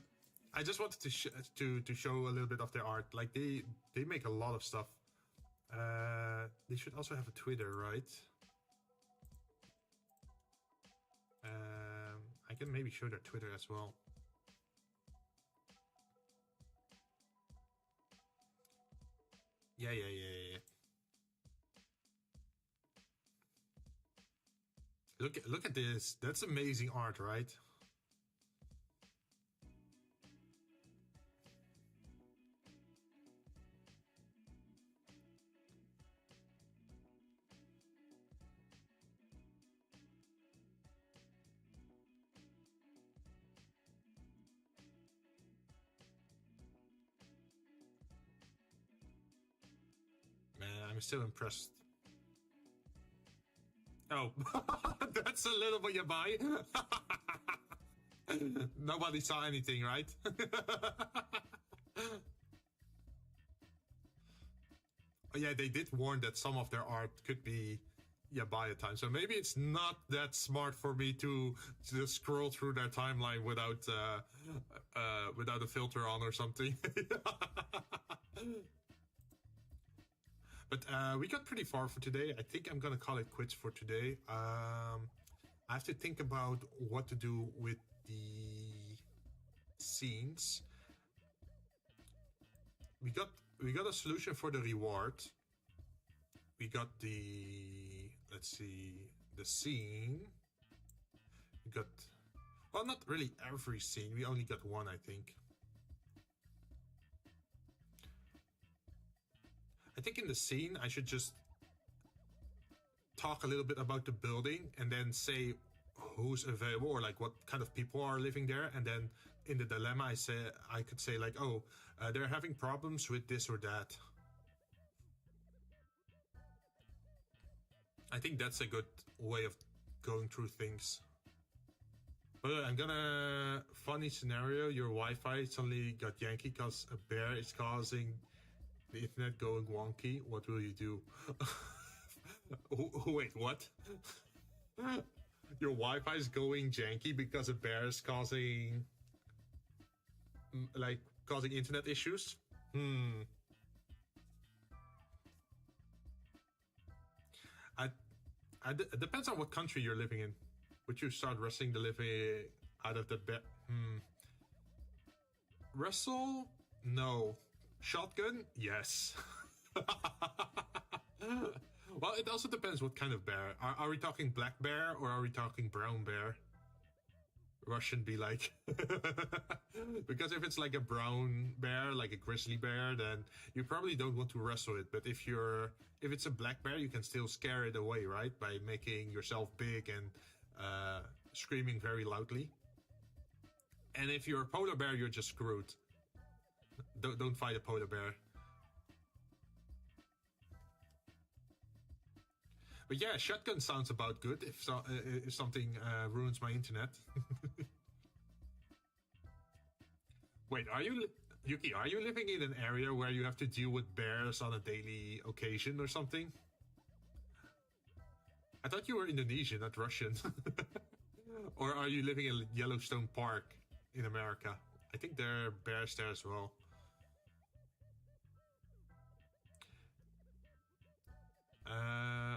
I just wanted to to show a little bit of their art. Like they make a lot of stuff. They should also have a Twitter, right? I can maybe show their Twitter as well. Yeah. Look at this. That's amazing art, right? Man, I'm still impressed. Oh, that's a little bit yabai. Nobody saw anything, right? Oh, yeah, they did warn that some of their art could be yabai at times. So maybe it's not that smart for me to just scroll through their timeline without a filter on or something. But we got pretty far for today. I think I'm gonna call it quits for today. I have to think about what to do with the scenes. We got a solution for the reward. We got the, let's see, the scene. We got, well, not really every scene. We only got one, I think. I think in the scene, I should just talk a little bit about the building and then say who's available or like what kind of people are living there. And then in the dilemma, I could say like, oh, they're having problems with this or that. I think that's a good way of going through things. But I'm gonna, funny scenario, your Wi-Fi suddenly got yanky because a bear is causing the internet going wonky. What will you do? Wait, what? Your Wi-Fi is going janky because a bear is causing, like, causing internet issues? It depends on what country you're living in. Would you start wrestling the living out of the bed? Wrestle? No. Shotgun? Yes. Well, it also depends what kind of bear. Are we talking black bear or are we talking brown bear? Russian be like. Because if it's like a brown bear, like a grizzly bear, then you probably don't want to wrestle it. But if it's a black bear, you can still scare it away, right? By making yourself big and screaming very loudly. And if you're a polar bear, you're just screwed. Don't fight a polar bear. But yeah, shotgun sounds about good if something ruins my internet. Wait, Yuki, are you living in an area where you have to deal with bears on a daily occasion or something? I thought you were Indonesian, not Russian. Or are you living in Yellowstone Park in America? I think there are bears there as well.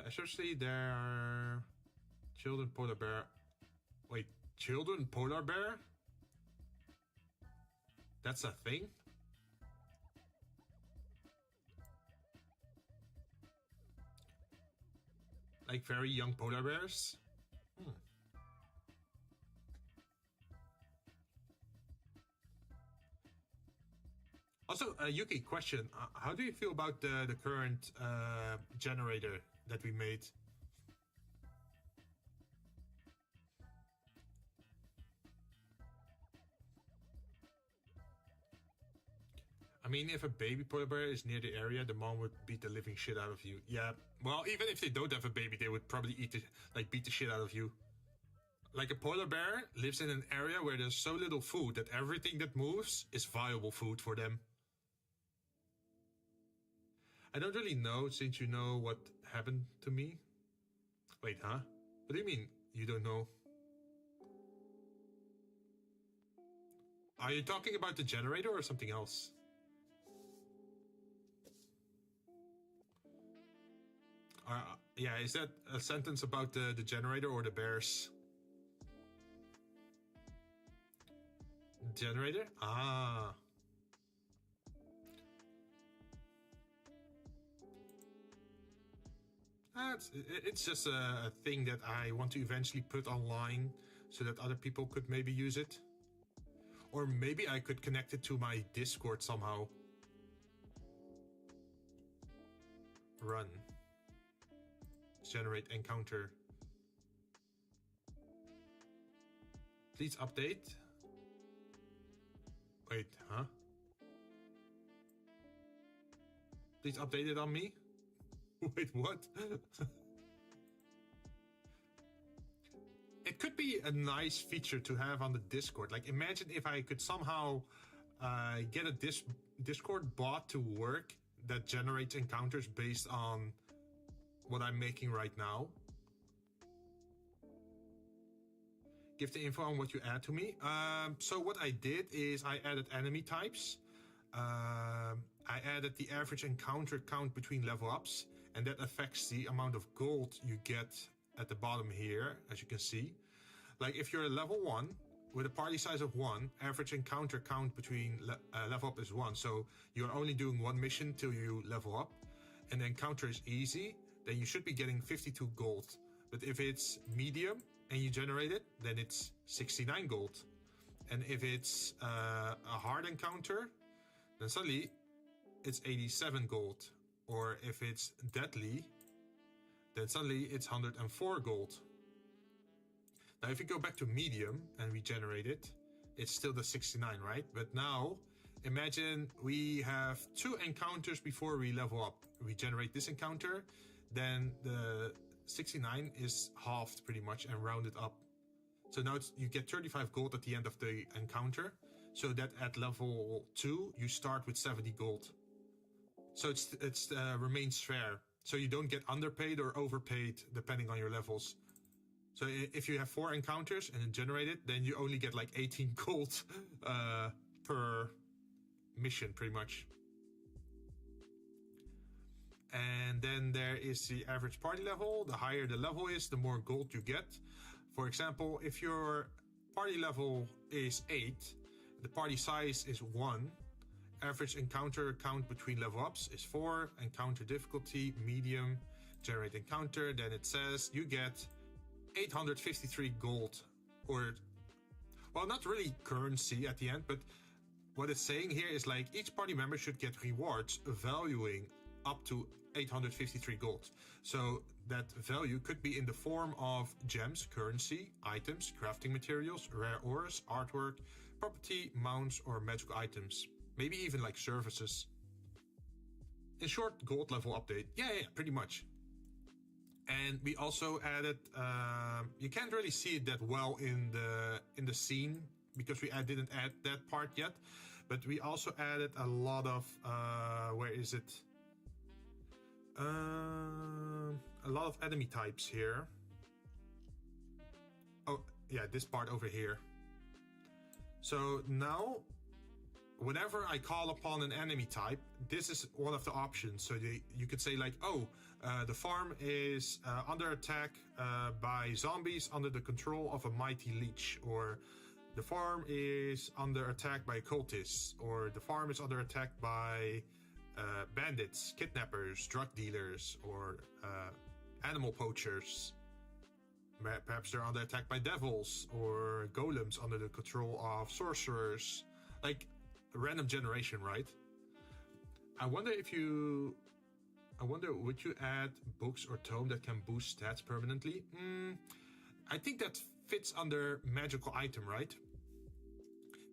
Especially there are children polar bear. Wait, children polar bear? That's a thing? Like very young polar bears? Also, Yuki, question. How do you feel about the current generator that we made? I mean, if a baby polar bear is near the area, the mom would beat the living shit out of you. Yeah, well, even if they don't have a baby, they would probably beat the shit out of you. Like a polar bear lives in an area where there's so little food that everything that moves is viable food for them. I don't really know, since you know what happened to me. Wait, huh? What do you mean, you don't know? Are you talking about the generator or something else? Yeah, is that a sentence about the generator or the bears? Generator? Ah. It's just a thing that I want to eventually put online so that other people could maybe use it. Or maybe I could connect it to my Discord somehow. Run. Generate encounter. Please update. Wait, huh? Please update it on me? Wait, what? It could be a nice feature to have on the Discord. Like, imagine if I could somehow get a Discord bot to work that generates encounters based on what I'm making right now. Give the info on what you add to me. So what I did is I added enemy types. I added the average encounter count between level ups, and that affects the amount of gold you get at the bottom here, as you can see. Like if you're a level 1 with a party size of 1, average encounter count between level up is 1. So you're only doing one mission till you level up, and the encounter is easy, then you should be getting 52 gold. But if it's medium, and you generate it, then it's 69 gold. And if it's a hard encounter, then suddenly it's 87 gold. Or if it's deadly, then suddenly it's 104 gold. Now if you go back to medium and we generate it, it's still the 69, right? But now imagine we have 2 encounters before we level up. We generate this encounter, then the 69 is halved pretty much and rounded up. So now you get 35 gold at the end of the encounter, so that at level 2 you start with 70 gold. So it's remains fair. So you don't get underpaid or overpaid depending on your levels. So if you have 4 encounters and generate it, then you only get like 18 gold per mission pretty much. And then there is the average party level. The higher the level is, the more gold you get. For example, if your party level is 8, the party size is 1, average encounter count between level ups is 4, encounter difficulty, medium, generate encounter, then it says you get 853 gold, or, well, not really currency at the end, but what it's saying here is like each party member should get rewards valuing up to 853 gold. So that value could be in the form of gems, currency, items, crafting materials, rare ores, artwork, property, mounts, or magical items. Maybe even like services. In short, gold level update. Yeah, pretty much. And we also added, you can't really see it that well in the scene because we didn't add that part yet, but we also added a lot of, where is it? A lot of enemy types here. Oh, yeah, this part over here. So now, whenever I call upon an enemy type, this is one of the options. So you could say like, oh, the farm is under attack by zombies under the control of a mighty leech, or the farm is under attack by cultists, or the farm is under attack by bandits, kidnappers, drug dealers, or animal poachers. Perhaps they're under attack by devils or golems under the control of sorcerers. Like random generation, right? I wonder would you add books or tome that can boost stats permanently? I think that fits under magical item, right?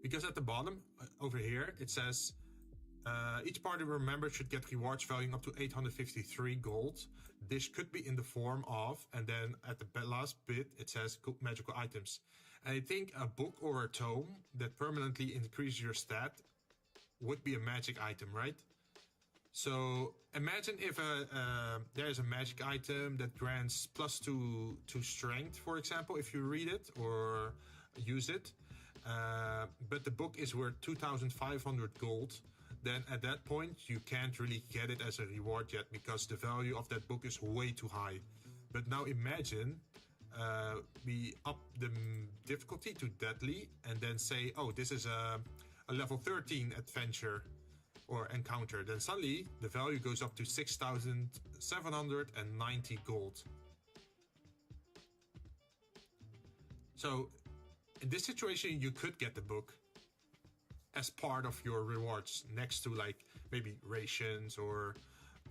Because at the bottom over here it says each party member should get rewards valuing up to 853 gold. This could be in the form of, and then at the last bit it says magical items. And I think a book or a tome that permanently increases your stat would be a magic item, right? So imagine if there's a magic item that grants +2 to strength, for example, if you read it or use it, but the book is worth 2,500 gold. Then at that point you can't really get it as a reward yet because the value of that book is way too high. But now imagine we up the difficulty to deadly and then say, oh, this is a level 13 adventure or encounter. Then suddenly the value goes up to 6,790 gold. So in this situation you could get the book as part of your rewards next to like maybe rations or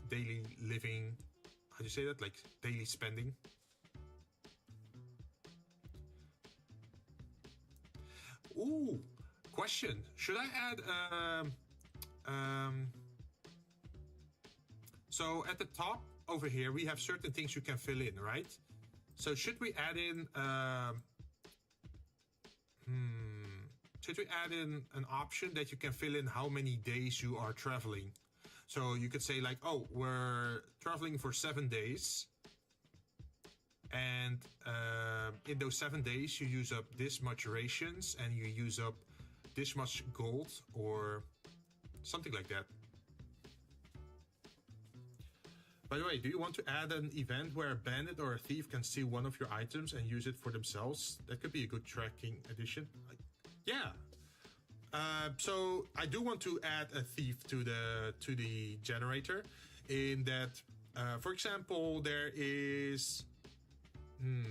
daily living. How do you say that? Like daily spending. Ooh, question. Should I add so at the top over here we have certain things you can fill in, right? So should we add in should we add in an option that you can fill in how many days you are traveling? So you could say like, oh, we're traveling for 7 days. And in those 7 days, you use up this much rations and you use up this much gold or something like that. By the way, do you want to add an event where a bandit or a thief can steal one of your items and use it for themselves? That could be a good tracking addition. Yeah. So I do want to add a thief to the generator in that, for example, there is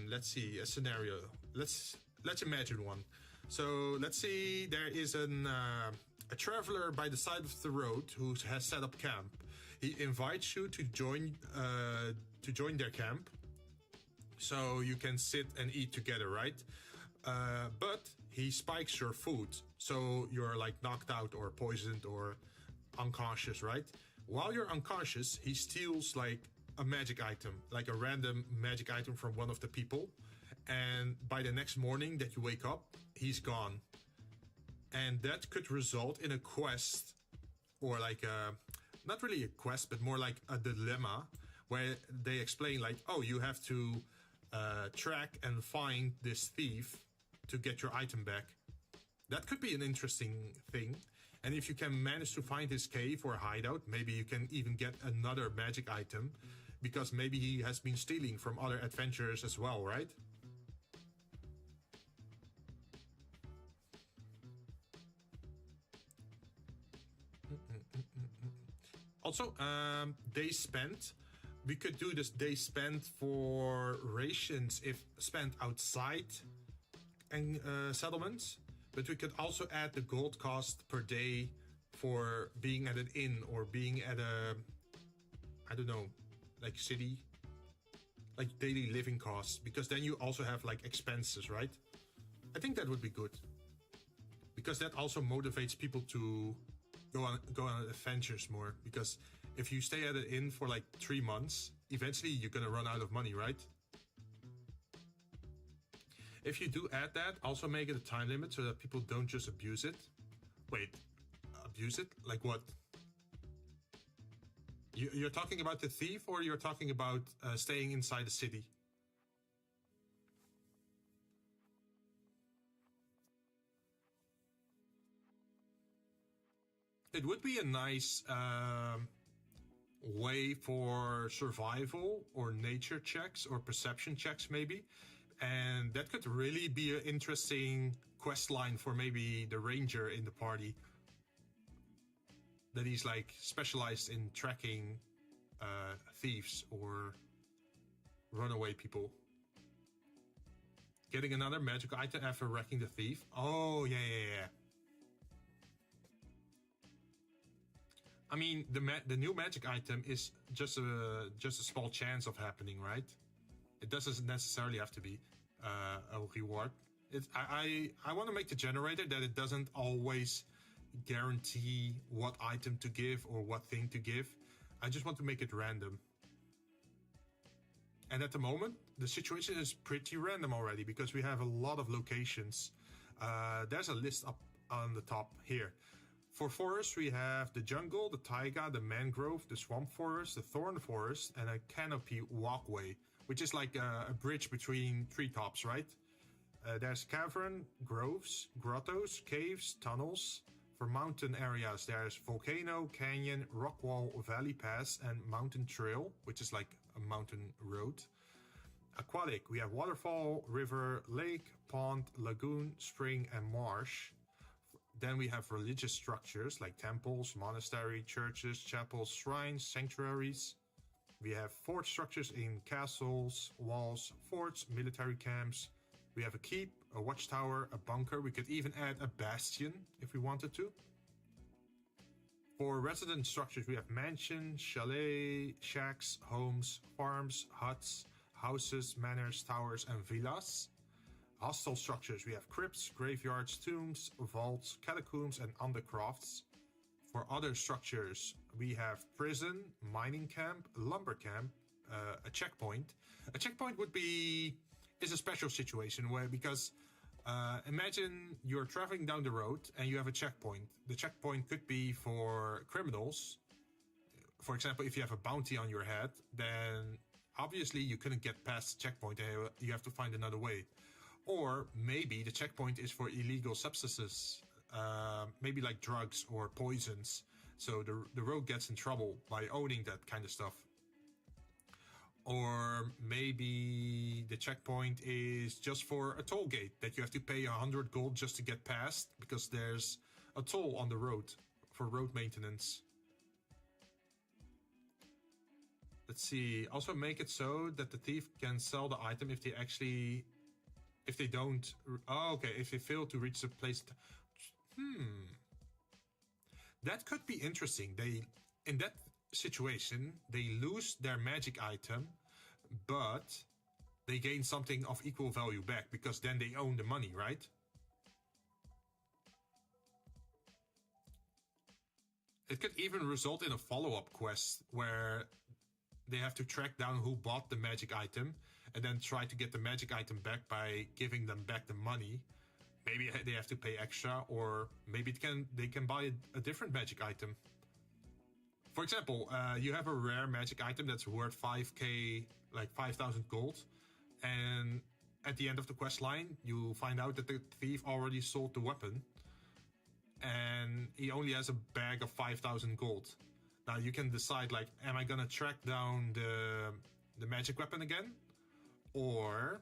Let's see a scenario. Let's imagine one. So let's see there is a traveler by the side of the road who has set up camp. He invites you to join their camp, so you can sit and eat together, right? But he spikes your food, so you're like knocked out or poisoned or unconscious, right? While you're unconscious, he steals like a magic item, like a random magic item from one of the people. And by the next morning that you wake up, he's gone. And that could result in a quest, or like not really a quest, but more like a dilemma, where they explain like, oh, you have to track and find this thief to get your item back. That could be an interesting thing. And if you can manage to find his cave or hideout, maybe you can even get another magic item, because maybe he has been stealing from other adventurers as well, right? Also, days spent. We could do this day spent for rations if spent outside and settlements, but we could also add the gold cost per day for being at an inn or being at a, I don't know, like city, like daily living costs, because then you also have like expenses, right? I think that would be good, because that also motivates people to go on adventures more, because if you stay at an inn for like 3 months, eventually you're gonna run out of money, right? If you do add that, also make it a time limit so that people don't just abuse it. Wait, abuse it? Like what? You're talking about the thief, or you're talking about staying inside the city? It would be a nice way for survival or nature checks or perception checks maybe. And that could really be an interesting quest line for maybe the ranger in the party. That he's like specialized in tracking thieves or runaway people. Getting another magical item after wrecking the thief. Oh, yeah. I mean, the new magic item is just a small chance of happening, right? It doesn't necessarily have to be a reward. I want to make the generator that it doesn't always guarantee what item to give or what thing to give. I just want to make it random. And at the moment, the situation is pretty random already, because we have a lot of locations. There's a list up on the top here. For forest, we have the jungle, the taiga, the mangrove, the swamp forest, the thorn forest, and a canopy walkway, which is like a bridge between treetops, right? There's cavern, groves, grottos, caves, tunnels. For mountain areas, there's volcano, canyon, rock wall, valley pass, and mountain trail, which is like a mountain road. Aquatic, we have waterfall, river, lake, pond, lagoon, spring, and marsh. Then we have religious structures like temples, monastery, churches, chapels, shrines, sanctuaries. We have fort structures in castles, walls, forts, military camps. We have a keep, a watchtower, a bunker. We could even add a bastion if we wanted to. For resident structures, we have mansions, chalet, shacks, homes, farms, huts, houses, manors, towers, and villas. Hostile structures, we have crypts, graveyards, tombs, vaults, catacombs, and undercrofts. For other structures, we have prison, mining camp, lumber camp, a checkpoint. A checkpoint is a special situation where, because imagine you're traveling down the road and you have a checkpoint. The checkpoint could be for criminals. For example, if you have a bounty on your head, then obviously you couldn't get past the checkpoint and you have to find another way. Or maybe the checkpoint is for illegal substances, maybe like drugs or poisons. So the road gets in trouble by owning that kind of stuff. Or maybe the checkpoint is just for a toll gate that you have to pay 100 gold just to get past, because there's a toll on the road for road maintenance. Let's see. Also make it so that the thief can sell the item if they don't. Oh, okay. If they fail to reach the place. That could be interesting. In that situation, they lose their magic item, but they gain something of equal value back because then they own the money, right? It could even result in a follow-up quest where they have to track down who bought the magic item and then try to get the magic item back by giving them back the money. Maybe they have to pay extra, or maybe they can buy a different magic item. For example, you have a rare magic item that's worth 5k, like 5,000 gold, and at the end of the quest line, you find out that the thief already sold the weapon, and he only has a bag of 5,000 gold. Now you can decide, like, am I gonna track down the magic weapon again, or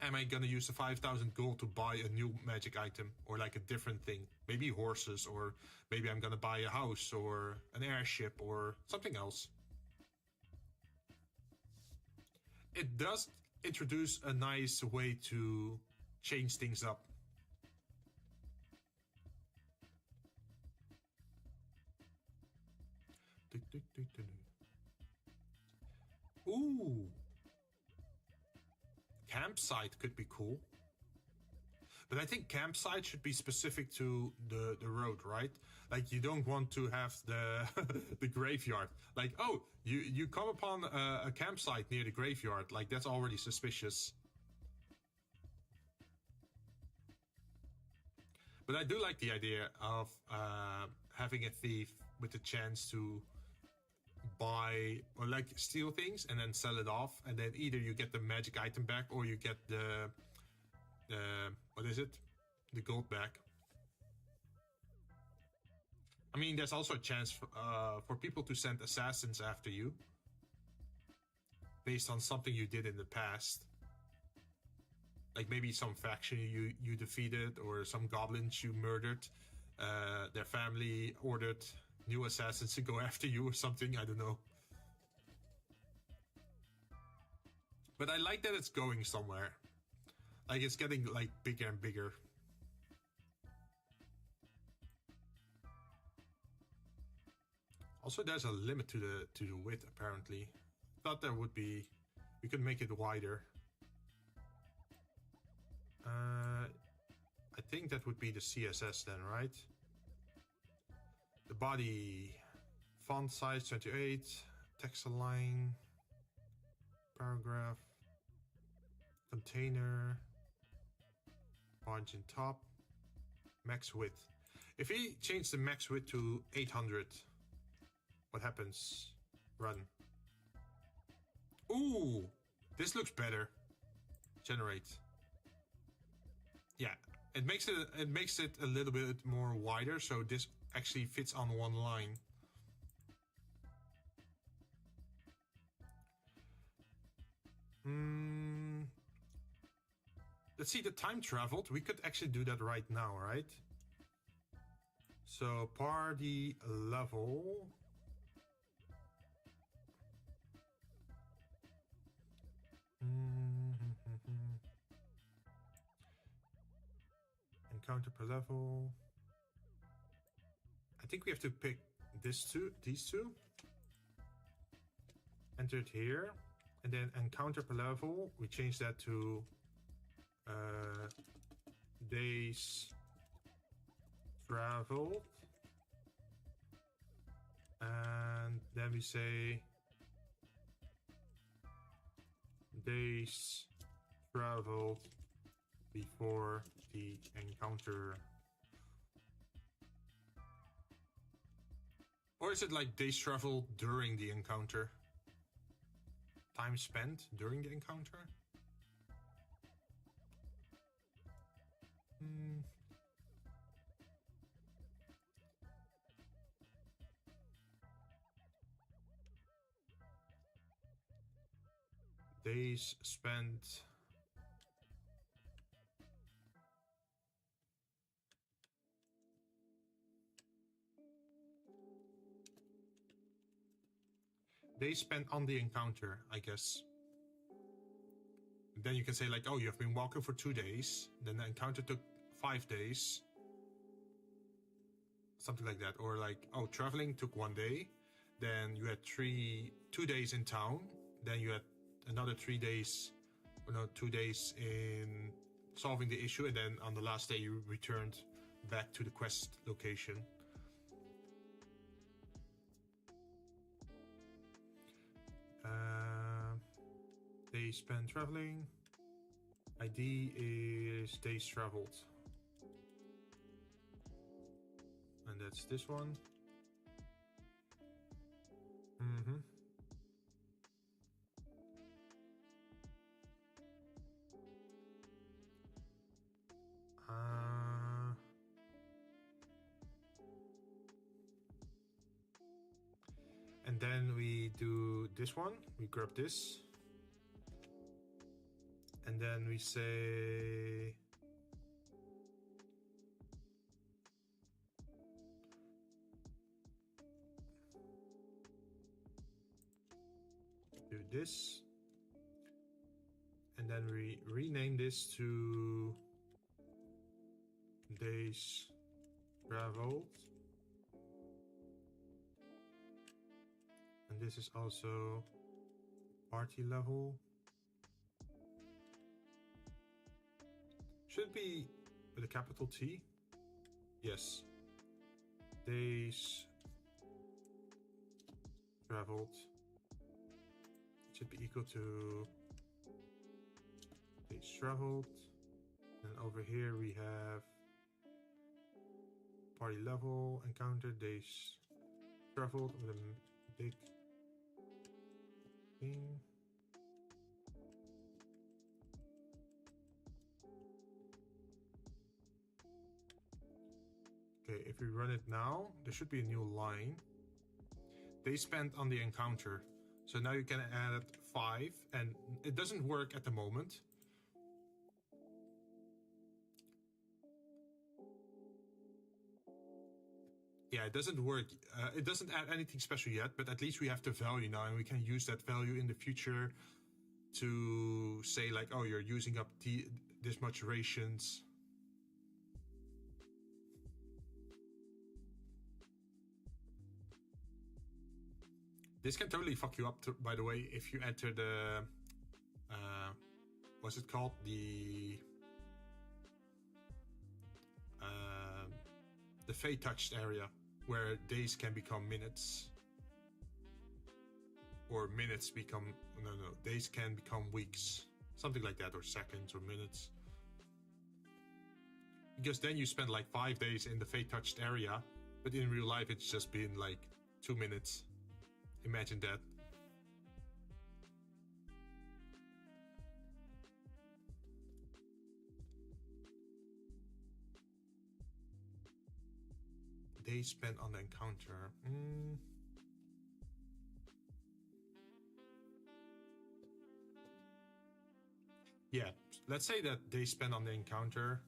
am I gonna use the 5,000 gold to buy a new magic item, or like a different thing? Maybe horses, or maybe I'm gonna buy a house or an airship or something else. It does introduce a nice way to change things up. Ooh. Campsite could be cool. But I think campsite should be specific to the road, right? Like, you don't want to have the the graveyard. Like, oh, you come upon a campsite near the graveyard. Like, that's already suspicious. But I do like the idea of having a thief with the chance to buy or like steal things and then sell it off, and then either you get the magic item back or you get the what is it? The gold back. I mean, there's also a chance for people to send assassins after you based on something you did in the past. Like maybe some faction you defeated, or some goblins you murdered. Their family ordered new assassins to go after you or something, I don't know. But I like that it's going somewhere. Like, it's getting like bigger and bigger. Also, there's a limit to the width apparently. Thought there would be. We could make it wider. I think that would be the CSS then, right? The body, font size 28, text align, paragraph, container, margin top, max width. If we change the max width to 800, what happens? Run. Ooh, this looks better. Generate. Yeah, it makes it a little bit more wider, so this actually fits on one line. Let's see, the time traveled. We could actually do that right now, right? So party level. Encounter per level. I think we have to pick these two. Enter it here, and then encounter per level. We change that to days traveled, and then we say days traveled before the encounter. Or is it like days traveled during the encounter? Time spent during the encounter? Days spent days spent on the encounter, I guess. Then you can say like, oh, you have been walking for 2 days, then the encounter took 5 days. Something like that. Or like, oh, traveling took 1 day, then you had 2 days in town, then you had another 3 days, 2 days in solving the issue, and then on the last day you returned back to the quest location. Days spent traveling. ID is days traveled. And that's this one. And then we do this one. We grab this. And then we say do this. And then we rename this to days traveled. And this is also party level. Should be with a capital T. Yes. Days traveled should be equal to days traveled. And over here we have party level, encounter, days traveled with a big thing. Okay, if we run it now, there should be a new line. They spent on the encounter. So now you can add 5, and it doesn't work at the moment. Yeah, it doesn't work. It doesn't add anything special yet, but at least we have the value now, and we can use that value in the future to say like, oh, you're using up this much rations. This can totally fuck you up, by the way, if you enter the, what's it called? The Fey touched area, where days can become minutes. Or minutes become, no, days can become weeks. Something like that, or seconds, or minutes. Because then you spend like 5 days in the Fey touched area, but in real life it's just been like 2 minutes. Imagine that. Days spent on the encounter. Yeah, let's say that they spent on the encounter.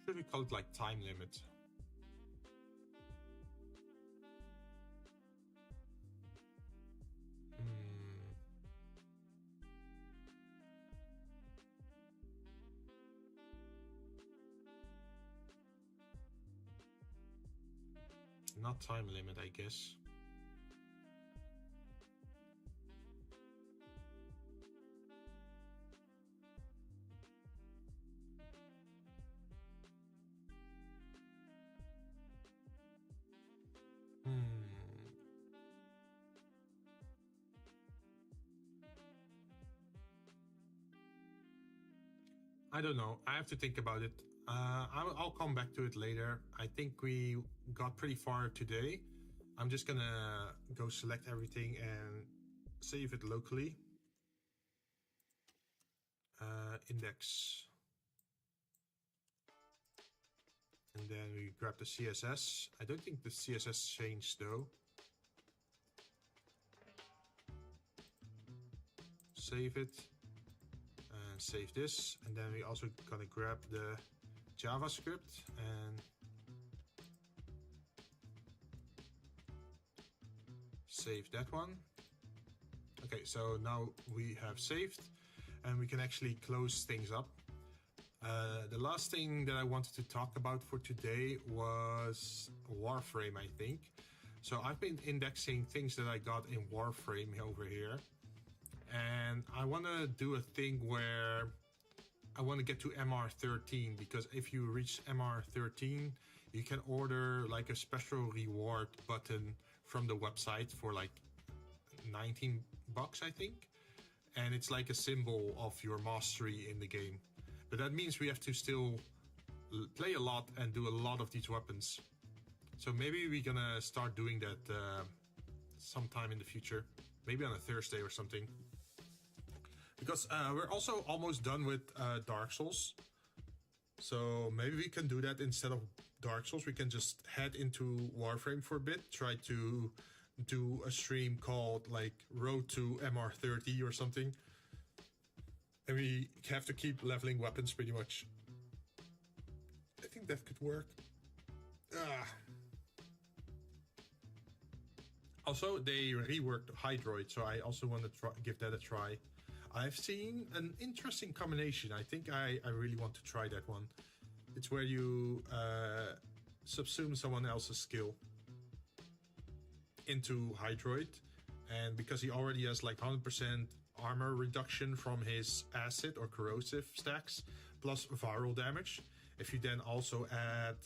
Should we call it like time limit? Not time limit, I guess. I don't know. I have to think about it. I'll come back to it later. I think we got pretty far today. I'm just gonna go select everything and save it locally. Index. And then we grab the CSS. I don't think the CSS changed though. Save it. save this, and then we also gonna grab the JavaScript and save that one. Okay, so now we have saved and we can actually close things up. The last thing that I wanted to talk about for today was Warframe, I think. So I've been indexing things that I got in Warframe over here. And I want to do a thing where I want to get to MR13, because if you reach MR13, you can order like a special reward button from the website for like 19 bucks, I think. And it's like a symbol of your mastery in the game. But that means we have to still play a lot and do a lot of these weapons. So maybe we're gonna start doing that sometime in the future. Maybe on a Thursday or something. Because we're also almost done with Dark Souls. So maybe we can do that instead of Dark Souls. We can just head into Warframe for a bit. Try to do a stream called like Road to MR30 or something. And we have to keep leveling weapons pretty much. I think that could work. Also, they reworked V-roid, so I also want to give that a try. I've seen an interesting combination. I think I really want to try that one. It's where you subsume someone else's skill into V-roid, and because he already has like 100% armor reduction from his acid or corrosive stacks, plus viral damage. If you then also add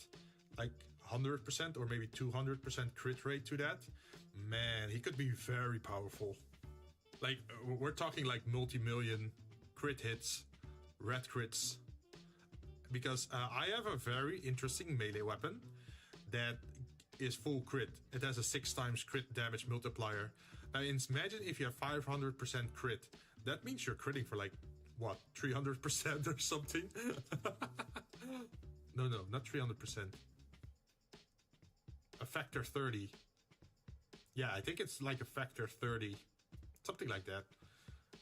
like 100% or maybe 200% crit rate to that, man, he could be very powerful. Like, we're talking like multi-million crit hits, red crits. Because I have a very interesting melee weapon that is full crit. It has a 6 times crit damage multiplier. Now, imagine if you have 500% crit. That means you're critting for like, what, 300% or something? No, not 300%. A factor 30. Yeah, I think it's like a factor 30. Something like that.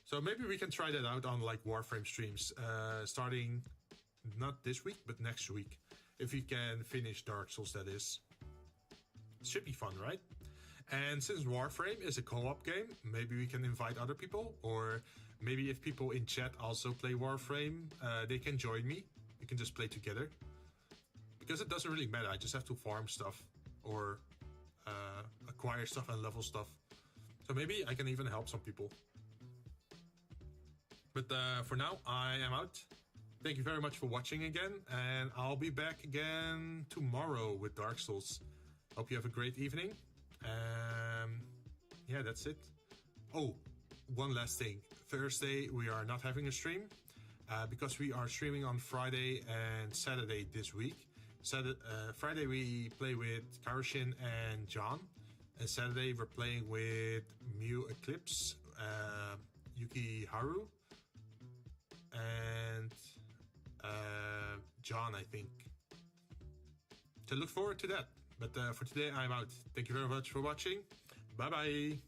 So maybe we can try that out on like Warframe streams. Starting not this week, but next week. If we can finish Dark Souls, that is. It should be fun, right? And since Warframe is a co-op game, maybe we can invite other people, or maybe if people in chat also play Warframe, they can join me. We can just play together. Because it doesn't really matter, I just have to farm stuff, or acquire stuff and level stuff. So maybe I can even help some people. But for now, I am out. Thank you very much for watching again, and I'll be back again tomorrow with Dark Souls. Hope you have a great evening. Yeah, that's it. Oh, one last thing. Thursday, we are not having a stream because we are streaming on Friday and Saturday this week. Friday, we play with Karashin and John. And Saturday, we're playing with Mew Eclipse, Yuki Haru, and John, I think. So look forward to that. But for today, I'm out. Thank you very much for watching. Bye-bye.